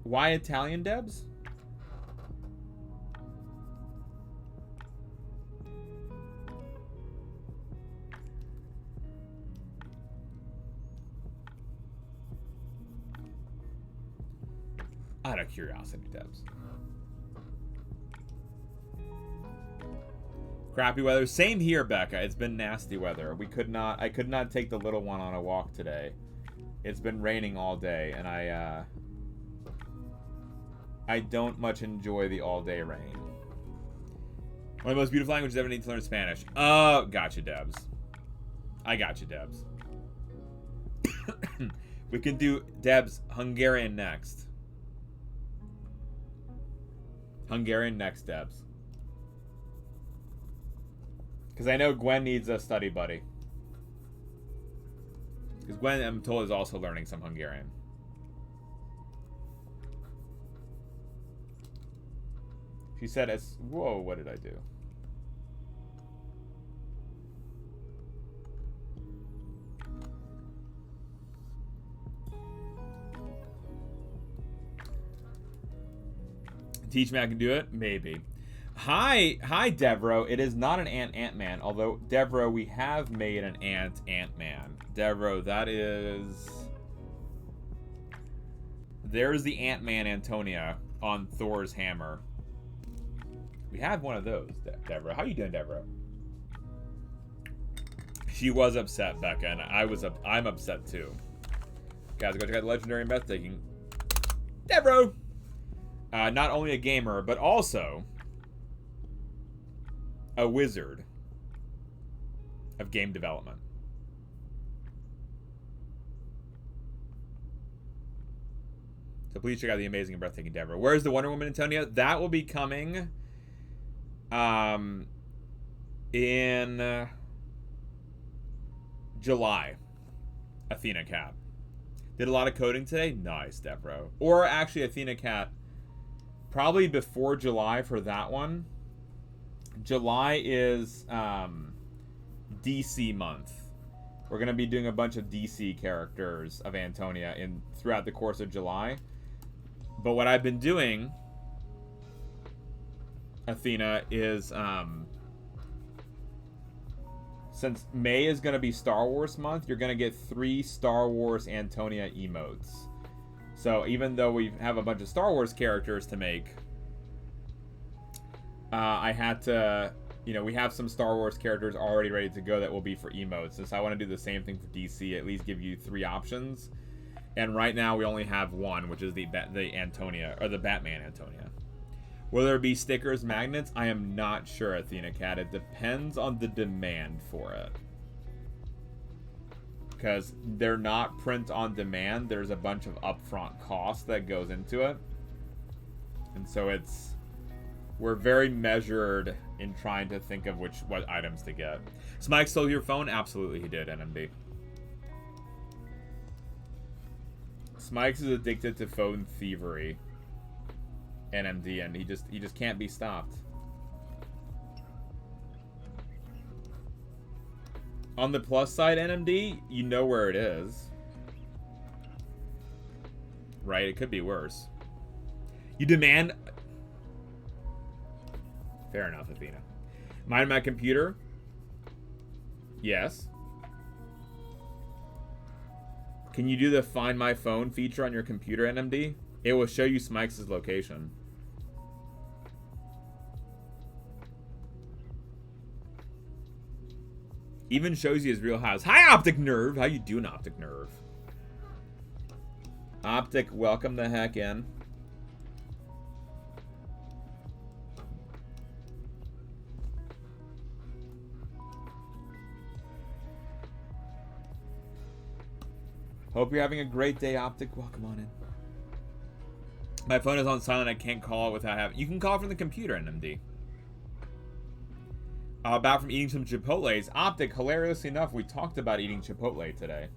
Why Italian, Debs? Out of curiosity, Debs. Crappy weather. Same here, Becca. It's been nasty weather. I could not take the little one on a walk today. It's been raining all day, and I don't much enjoy the all-day rain. One of the most beautiful languages I ever need to learn Spanish. Oh, gotcha, Debs. I got you, Debs. We can do, Debs, Hungarian next. Hungarian next, Debs. Because I know Gwen needs a study buddy. Because Gwen, I'm told, is also learning some Hungarian. She said it's... Whoa, what did I do? Teach me I can do it? Maybe. Hi, Devro. It is not an Ant-Man, although, Devro, we have made an Ant-Man. Devro, that is... There's the Ant-Man Antonia on Thor's hammer. We have one of those, Devro. How you doing, Devro? She was upset, Becca, and I'm upset too. Guys, go check out the legendary meth taking. Devro! Not only a gamer, but also a wizard of game development. So please check out the amazing and breathtaking Devra. Where's the Wonder Woman, Antonia? That will be coming in July. Athena Cat. Did a lot of coding today? Nice, Devro. Or actually, Athena Cat, probably before July for that one. July is DC month. We're going to be doing a bunch of DC characters of Antonia throughout the course of July. But what I've been doing, Athena, is since May is going to be Star Wars month, you're going to get 3 Star Wars Antonia emotes. So even though we have a bunch of Star Wars characters to make, I had to, we have some Star Wars characters already ready to go that will be for emotes. And so I want to do the same thing for DC, at least give you 3 options. And right now we only have one, which is the Antonia, or the Batman Antonia. Will there be stickers, magnets? I am not sure, Athena Cat. It depends on the demand for it. Because they're not print on demand. There's a bunch of upfront cost that goes into it. And so we're very measured in trying to think of what items to get. Smike stole your phone? Absolutely he did, NMD. Smikes is addicted to phone thievery. NMD, and he just can't be stopped. On the plus side, NMD, you know where it is. Right? It could be worse. You demand... Fair enough, Athena. Mind my computer? Yes. Can you do the Find My Phone feature on your computer, NMD? It will show you Smikes' location. Even shows you his real house. Hi, Optic Nerve! How you doing, Optic Nerve? Optic, welcome the heck in. Hope you're having a great day, Optic. Welcome on in. My phone is on silent. I can't call it without having... You can call from the computer, NMD. About from eating some Chipotles. Optic, hilariously enough, we talked about eating Chipotle today.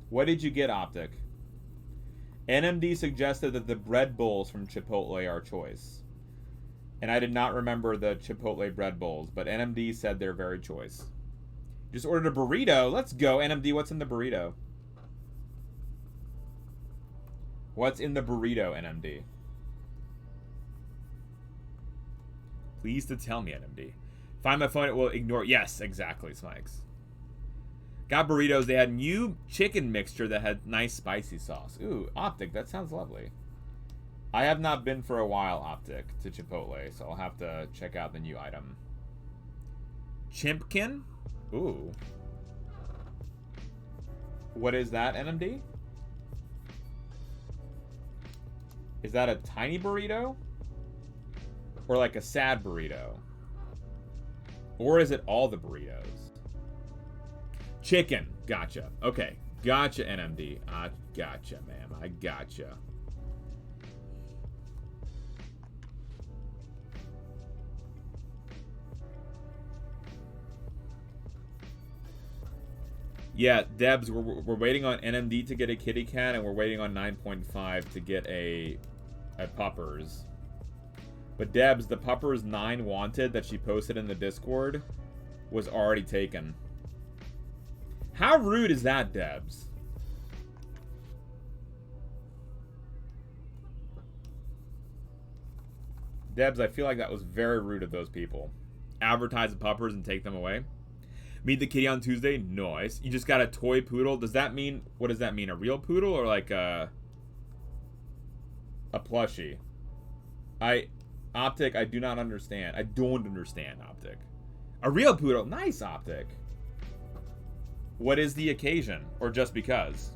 What did you get, Optic? NMD suggested that the bread bowls from Chipotle are choice. And I did not remember the Chipotle bread bowls, but NMD said they're very choice. Just ordered a burrito. Let's go. NMD, what's in the burrito? What's in the burrito, NMD? Please to tell me, NMD. Find my phone, it will ignore... Yes, exactly, Smikes. Got burritos. They had new chicken mixture that had nice spicy sauce. Ooh, Optic, that sounds lovely. I have not been for a while, Optic, to Chipotle, so I'll have to check out the new item. Chimpkin? Ooh. What is that, NMD? Is that a tiny burrito? Or like a sad burrito? Or is it all the burritos? Chicken. Gotcha. Okay. Gotcha, NMD. I gotcha, ma'am. I gotcha. Yeah, Debs, we're waiting on NMD to get a kitty cat, and we're waiting on 9.5 to get a puppers. But Debs, the puppers 9 wanted that she posted in the Discord was already taken. How rude is that, Debs? Debs, I feel like that was very rude of those people. Advertise the puppers and take them away. Meet the kitty on Tuesday? Nice. You just got a toy poodle? Does that mean... What does that mean? A real poodle or like a plushie? Optic, I do not understand. I don't understand, Optic. A real poodle? Nice, Optic. What is the occasion? Or just because?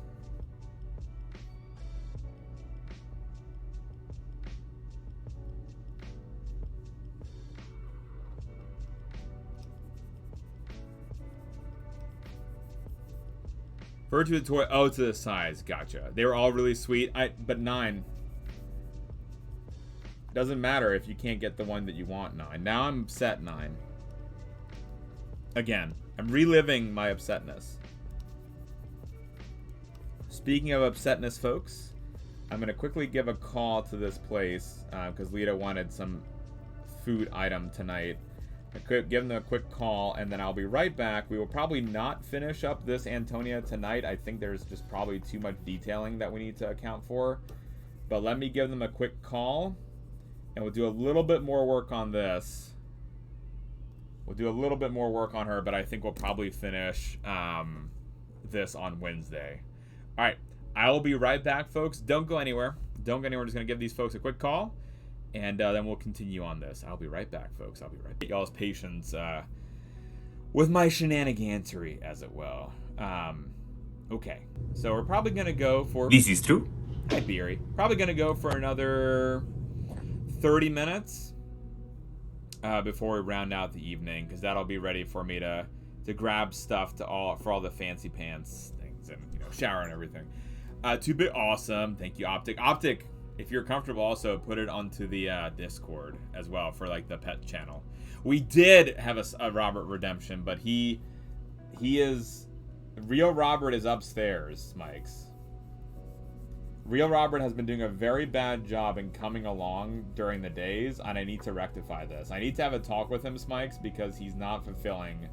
Refer to the toy. Oh, to the size. Gotcha. They were all really sweet. But 9. Doesn't matter if you can't get the one that you want, 9. Now I'm upset, 9. Again, I'm reliving my upsetness. Speaking of upsetness, folks, I'm going to quickly give a call to this place because Lita wanted some food item tonight. I could give them a quick call, and then I'll be right back. We will probably not finish up this Antonia tonight. I think there's just probably too much detailing that we need to account for. But let me give them a quick call, and we'll do a little bit more work on this. We'll do a little bit more work on her, but I think we'll probably finish this on Wednesday. All right, I will be right back, folks. Don't go anywhere. Don't go anywhere. I'm just going to give these folks a quick call. And then we'll continue on this. I'll be right back, folks. I'll be right back. Y'all's patience with my shenanigancery, as it will. Okay. So we're probably going to go for... This is true. Hi, Beery. Probably going to go for another 30 minutes before we round out the evening, because that'll be ready for me to grab stuff for all the fancy pants things and, you know, shower and everything. 2-bit awesome. Thank you, Optic. Optic, if you're comfortable, also put it onto the Discord as well for like the pet channel. We did have a Robert redemption, but he is... Real Robert is upstairs, Mikes. Real Robert has been doing a very bad job in coming along during the days, and I need to rectify this. I need to have a talk with him, Smikes, because he's not fulfilling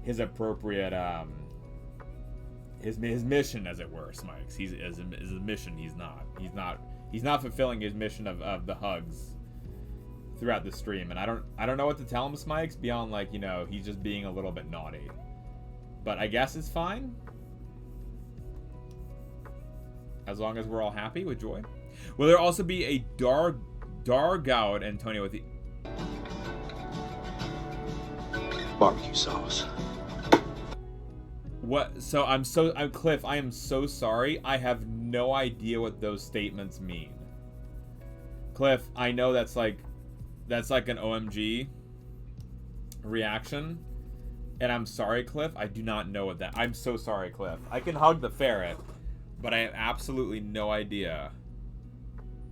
his appropriate, his mission, as it were, Smikes. His mission, he's not fulfilling his mission of the hugs throughout the stream, and I don't know what to tell him, Smikes, beyond, like, you know, he's just being a little bit naughty. But I guess it's fine. As long as we're all happy with joy. Will there also be a Dargoud Antonia with the... Barbecue sauce. What? So I'm Cliff, I am so sorry. I have no idea what those statements mean. Cliff, I know that's like an OMG reaction. And I'm sorry, Cliff. I do not know what that... I'm so sorry, Cliff. I can hug the ferret, but I have absolutely no idea.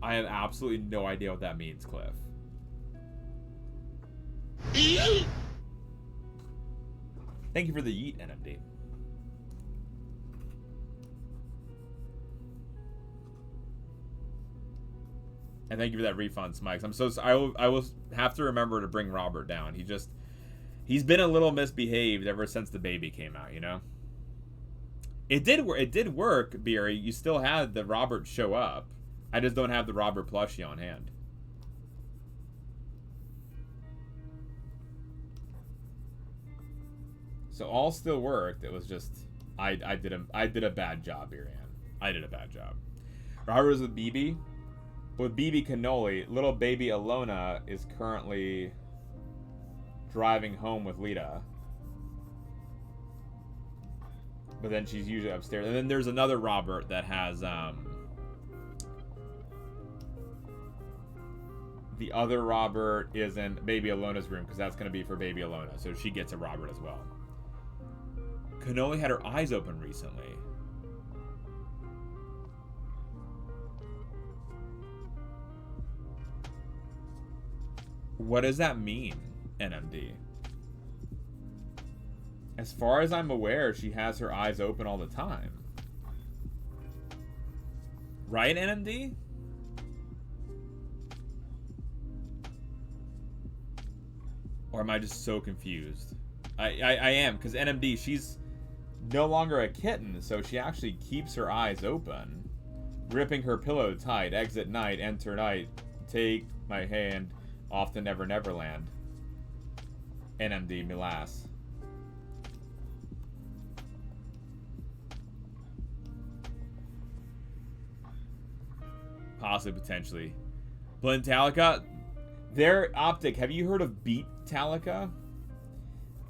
I have absolutely no idea what that means, Cliff. Thank you for the yeet, NMD. And thank you for that refund, Smikes. I'm so sorry. I will have to remember to bring Robert down. He's been a little misbehaved ever since the baby came out, you know? It did work, Beery. You still had the Robert show up. I just don't have the Robert plushie on hand. So all still worked. It was just I did a bad job, Beery. I did a bad job. Robert was with BB. With BB Cannoli, little baby Alona is currently driving home with Lita. But then she's usually upstairs. And then there's another Robert that has, the other Robert is in Baby Alona's room, because that's going to be for Baby Alona. So she gets a Robert as well. Cannoli had her eyes open recently. What does that mean, NMD? As far as I'm aware, she has her eyes open all the time. Right, NMD? Or am I just so confused? I am, because NMD, she's no longer a kitten, so she actually keeps her eyes open. Gripping her pillow tight, exit night, enter night, take my hand, off to Never Neverland. NMD, Milas. Possibly, potentially. Blintalica, their optic. Have you heard of Beat Talica?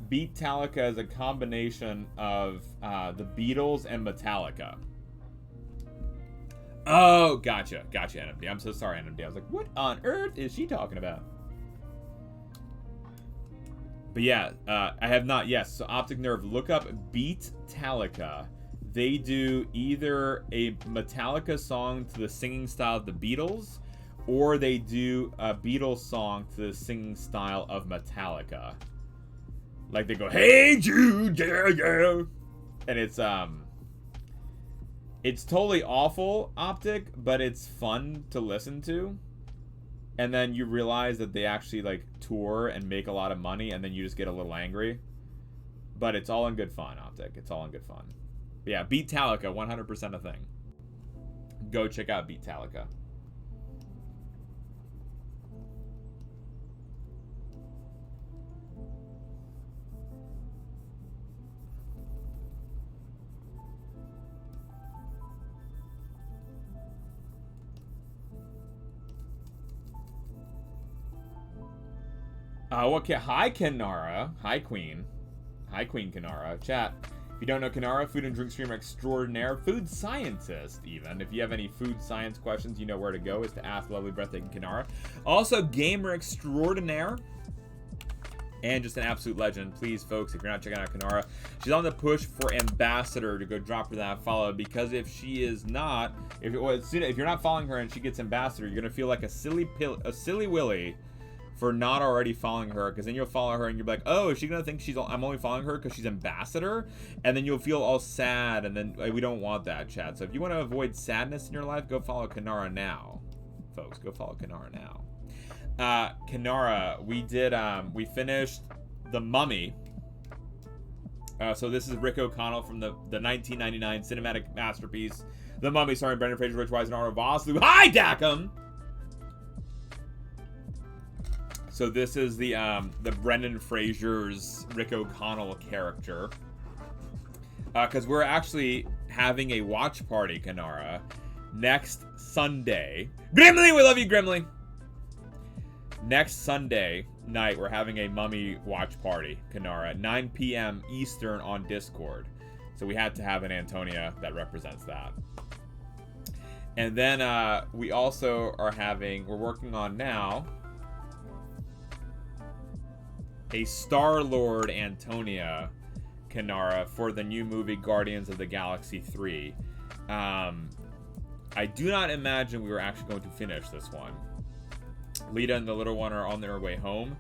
Beat Talica is a combination of the Beatles and Metallica. Oh, gotcha, NMD. I'm so sorry, NMD. I was like, what on earth is she talking about? But yeah, I have not. Yes, so Optic Nerve. Look up Beat Talica. They do either a Metallica song to the singing style of the Beatles, or they do a Beatles song to the singing style of Metallica. Like they go, "Hey Jude, yeah, yeah," and it's totally awful, Optic, but it's fun to listen to. And then you realize that they actually like tour and make a lot of money, and then you just get a little angry. But it's all in good fun, Optic. It's all in good fun. But yeah, Beat Talica, 100% a thing. Go check out Beat Talica. Okay. Hi, Kanara. Hi, Queen. Hi, Queen Kanara. Chat. If you don't know Kanara, food and drink streamer extraordinaire, food scientist even. If you have any food science questions, you know where to go is to ask lovely, breathtaking Kanara. Also, gamer extraordinaire. And just an absolute legend. Please, folks, if you're not checking out Kanara, she's on the push for ambassador to go drop her that follow, because if she is not, if you're not following her and she gets ambassador, you're gonna feel like a silly willy for not already following her, because then you'll follow her and you'll be like, oh, is she gonna think I'm only following her because she's ambassador? And then you'll feel all sad, and then we don't want that, chat. So if you want to avoid sadness in your life, go follow Kanara now, folks. Go follow Kanara now. Kanara, we finished The Mummy. So this is Rick O'Connell from the 1999 cinematic masterpiece, The Mummy, starring Brendan Fraser, Rich Wise, and Arnold Vosloo. Hi, Dacum! So this is the Brendan Fraser's Rick O'Connell character. Because we're actually having a watch party, Kanara, next Sunday. Grimly, we love you, Grimly! Next Sunday night, we're having a Mummy watch party, Kanara, 9 p.m. Eastern on Discord. So we had to have an Antonia that represents that. And then we also are we're working on now a Starlord Antonia, Kanara, for the new movie Guardians of the Galaxy 3. I do not imagine we were actually going to finish this one. Lita and the little one are on their way home,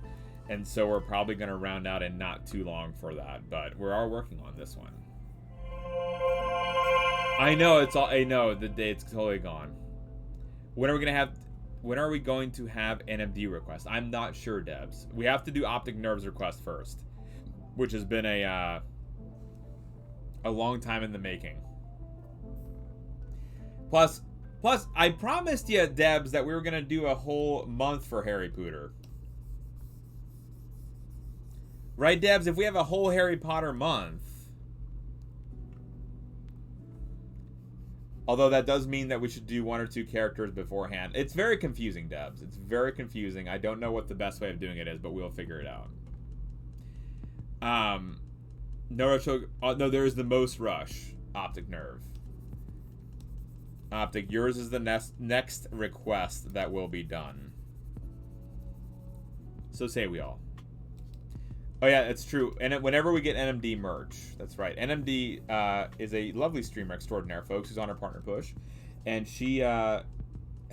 and so we're probably going to round out in not too long for that, but we are working on this one. I know the date's totally gone. When are we going to have NMD requests? I'm not sure, Debs. We have to do Optic Nerves request first, which has been a long time in the making. Plus, I promised you, Debs, that we were going to do a whole month for Harry Potter. Right, Debs? If we have a whole Harry Potter month. Although that does mean that we should do 1 or 2 characters beforehand. It's very confusing, Debs. It's very confusing. I don't know what the best way of doing it is, but we'll figure it out. No rush. No, there is the most rush. Optic Nerve. Optic, yours is the next request that will be done. So say we all. Oh yeah, it's true. And whenever we get NMD merch, that's right. NMD is a lovely streamer extraordinaire, folks, who's on her partner push, and she had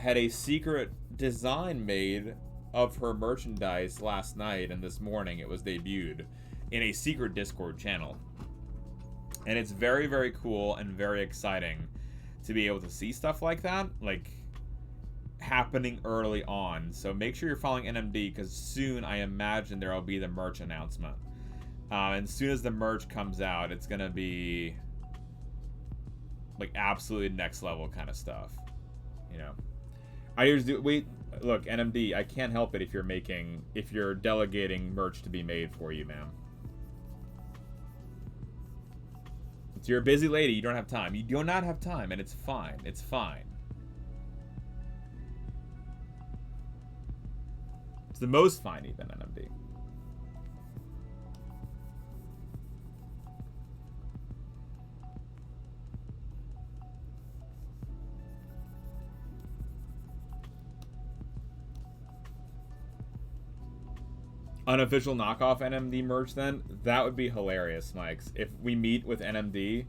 a secret design made of her merchandise last night, and this morning it was debuted in a secret Discord channel. And it's very, very cool and very exciting to be able to see stuff like that, like, happening early on. So make sure you're following NMD, because soon I imagine there will be the merch announcement. And as soon as the merch comes out, it's going to be, like, absolutely next level kind of stuff. You know? I just do... Wait, look, NMD, I can't help it if you're delegating merch to be made for you, ma'am. You're a busy lady. You don't have time. You do not have time, and it's fine. It's fine. It's the most fine, even, NMD. Unofficial knockoff NMD merch, then? That would be hilarious, Mikes. If we meet with NMD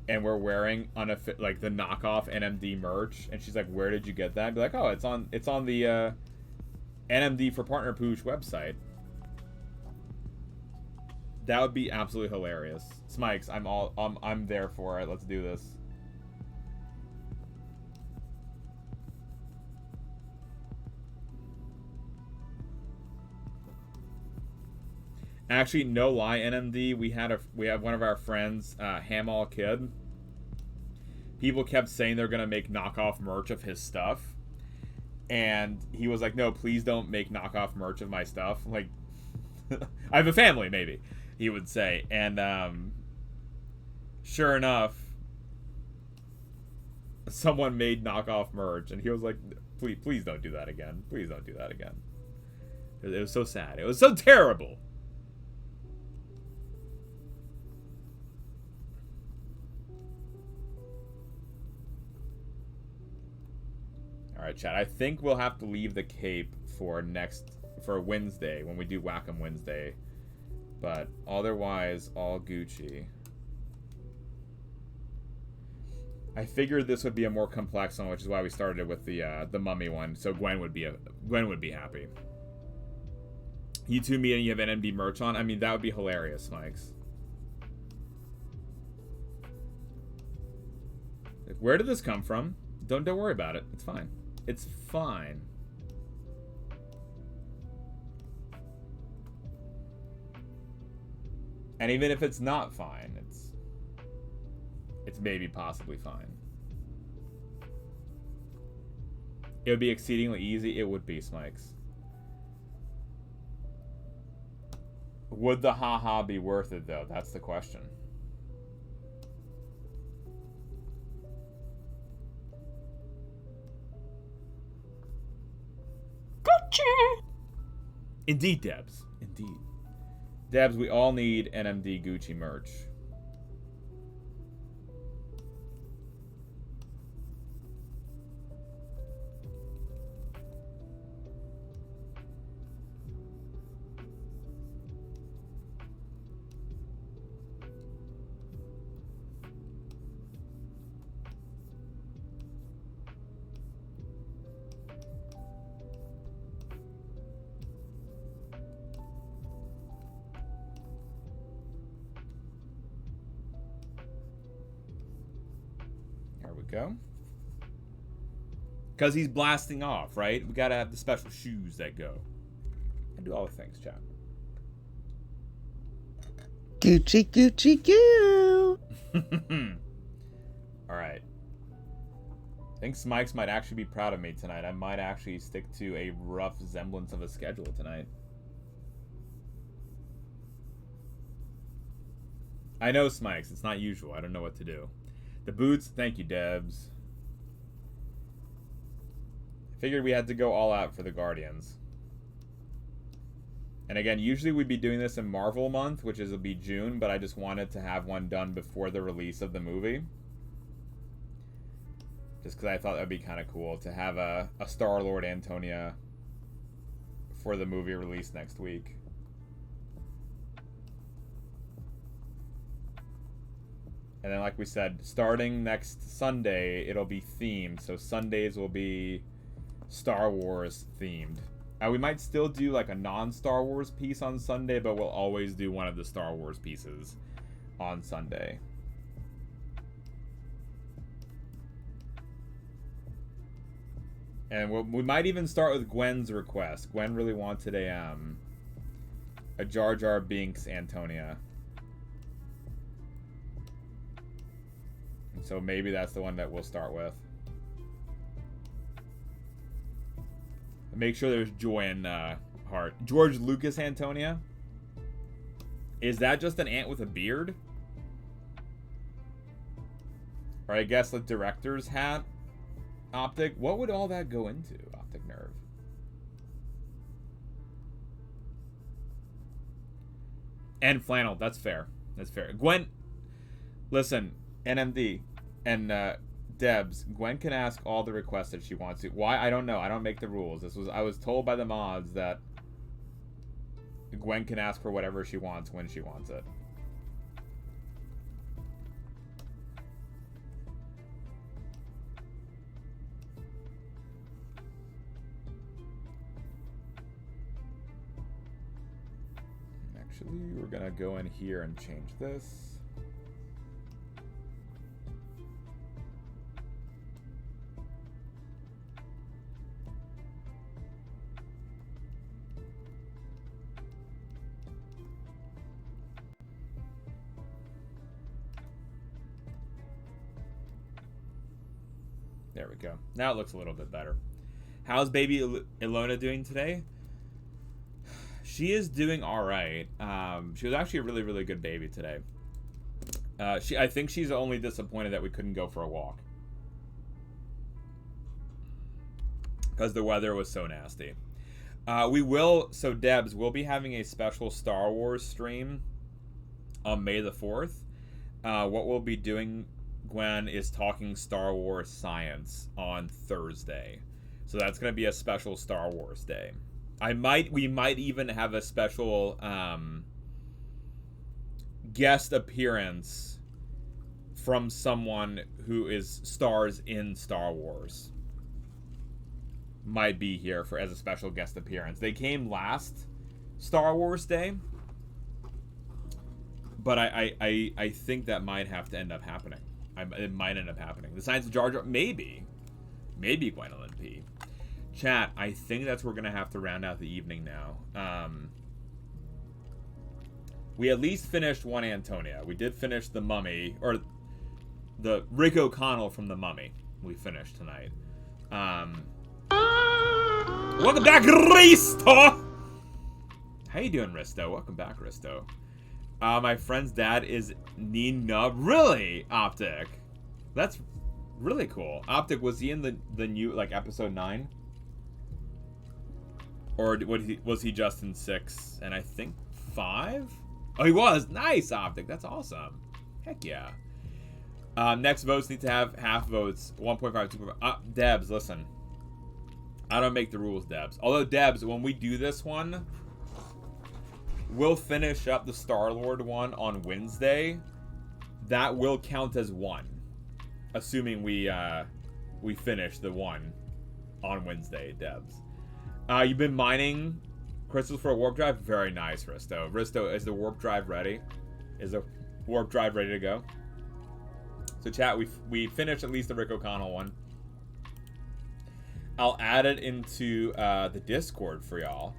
and we're wearing like the knockoff NMD merch, and she's like, "Where did you get that?" I'd be like, "Oh, it's on the NMD for Partner Pooch website." That would be absolutely hilarious. Smikes, I'm there for it. Let's do this. Actually, no lie, NMD, we have one of our friends, Hamall Kid. People kept saying they're gonna make knockoff merch of his stuff, and he was like, "No, please don't make knockoff merch of my stuff." Like, I have a family, maybe, he would say. And sure enough, someone made knockoff merch, and he was like, please don't do that again. Please don't do that again. It was so sad. It was so terrible. Alright, chat. I think we'll have to leave the cape for Wednesday, when we do Whack-'em Wednesday. But otherwise, all Gucci. I figured this would be a more complex one, which is why we started with the mummy one. So Gwen would be happy. You two meet and you have NMD merch on. I mean, that would be hilarious, Mikes. Like, where did this come from? Don't worry about it. It's fine. It's fine. And even if it's not fine, it's maybe possibly fine. It would be exceedingly easy. It would be, Smikes. Would the haha be worth it, though? That's the question. Gotcha! Indeed, Debs. Indeed. Debs, we all need NMD Gucci merch. Go. Because he's blasting off, right? We gotta have the special shoes that go. I do all the things, chat. Gucci, Gucci, goo. Alright. I think Smikes might actually be proud of me tonight. I might actually stick to a rough semblance of a schedule tonight. I know, Smikes. It's not usual. I don't know what to do. The boots, thank you, Debs. I figured we had to go all out for the Guardians. And again, usually we'd be doing this in Marvel month, which will be June, but I just wanted to have one done before the release of the movie. Just because I thought that would be kind of cool to have a Starlord Antonia for the movie release next week. And then, like we said, starting next Sunday, it'll be themed. So Sundays will be Star Wars themed. We might still do like a non-Star Wars piece on Sunday, but we'll always do one of the Star Wars pieces on Sunday. And we might even start with Gwen's request. Gwen really wanted a Jar Jar Binks Antonia. And so maybe that's the one that we'll start with. Make sure there's joy in heart. George Lucas Antonia? Is that just an ant with a beard? Or I guess the director's hat? Optic? What would all that go into, Optic Nerve? And flannel. That's fair. That's fair. Gwen, listen, NMD and Debs, Gwen can ask all the requests that she wants to. Why? I don't know. I don't make the rules. I was told by the mods that Gwen can ask for whatever she wants when she wants it. Actually, we're gonna go in here and change this. There we go. Now it looks a little bit better. How's baby Ilona doing today? She is doing all right. She was actually a really, really good baby today. I think she's only disappointed that we couldn't go for a walk because the weather was so nasty. So Debs, we'll be having a special Star Wars stream on May the 4th. What we'll be doing, Gwen, is talking Star Wars science on Thursday. So that's going to be a special Star Wars day. We might even have a special guest appearance from someone who stars in Star Wars. Might be here as a special guest appearance. They came last Star Wars Day, but I think that might have to end up happening. It might end up happening. The Science of Jar Jar, maybe Gwendolyn P. Chat, I think that's where we're gonna have to round out the evening now. We at least finished one Antonia. We did finish the Mummy, or the Rick O'Connell from the Mummy. We finished tonight. Welcome back, Risto! How you doing, Risto? Welcome back, Risto. My friend's dad is Nina. Really? Optic. That's really cool. Optic, was he in the new, like, episode 9? Or was he just in 6 and I think 5? Oh, he was. Nice, Optic. That's awesome. Heck yeah. Next votes need to have half votes. 1.5, 2.5. Debs, listen. I don't make the rules, Debs. Although, Debs, when we do this one, we'll finish up the Starlord one on Wednesday. That will count as one. Assuming we finish the one on Wednesday, Debs. You've been mining crystals for a warp drive? Very nice, Risto. Risto, is the warp drive ready? Is the warp drive ready to go? So chat, we finished at least the Rick O'Connell one. I'll add it into the Discord for y'all,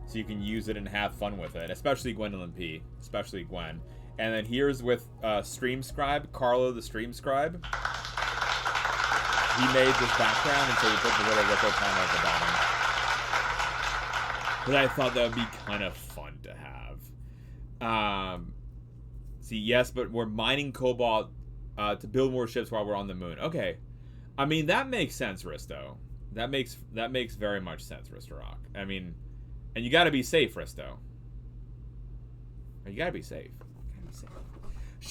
so you can use it and have fun with it, especially Gwendolyn P. Especially Gwen. And then here's with Stream Scribe, Carlo the Stream Scribe. He made this background, and so we put the little Rick O'Connell at the bottom. But I thought that would be kind of fun to have. See, yes, but we're mining cobalt to build more ships while we're on the moon. Okay. I mean, that makes sense, Risto. That makes very much sense, Risto Rock. I mean, And you gotta be safe, Risto. You gotta be safe. You gotta be safe.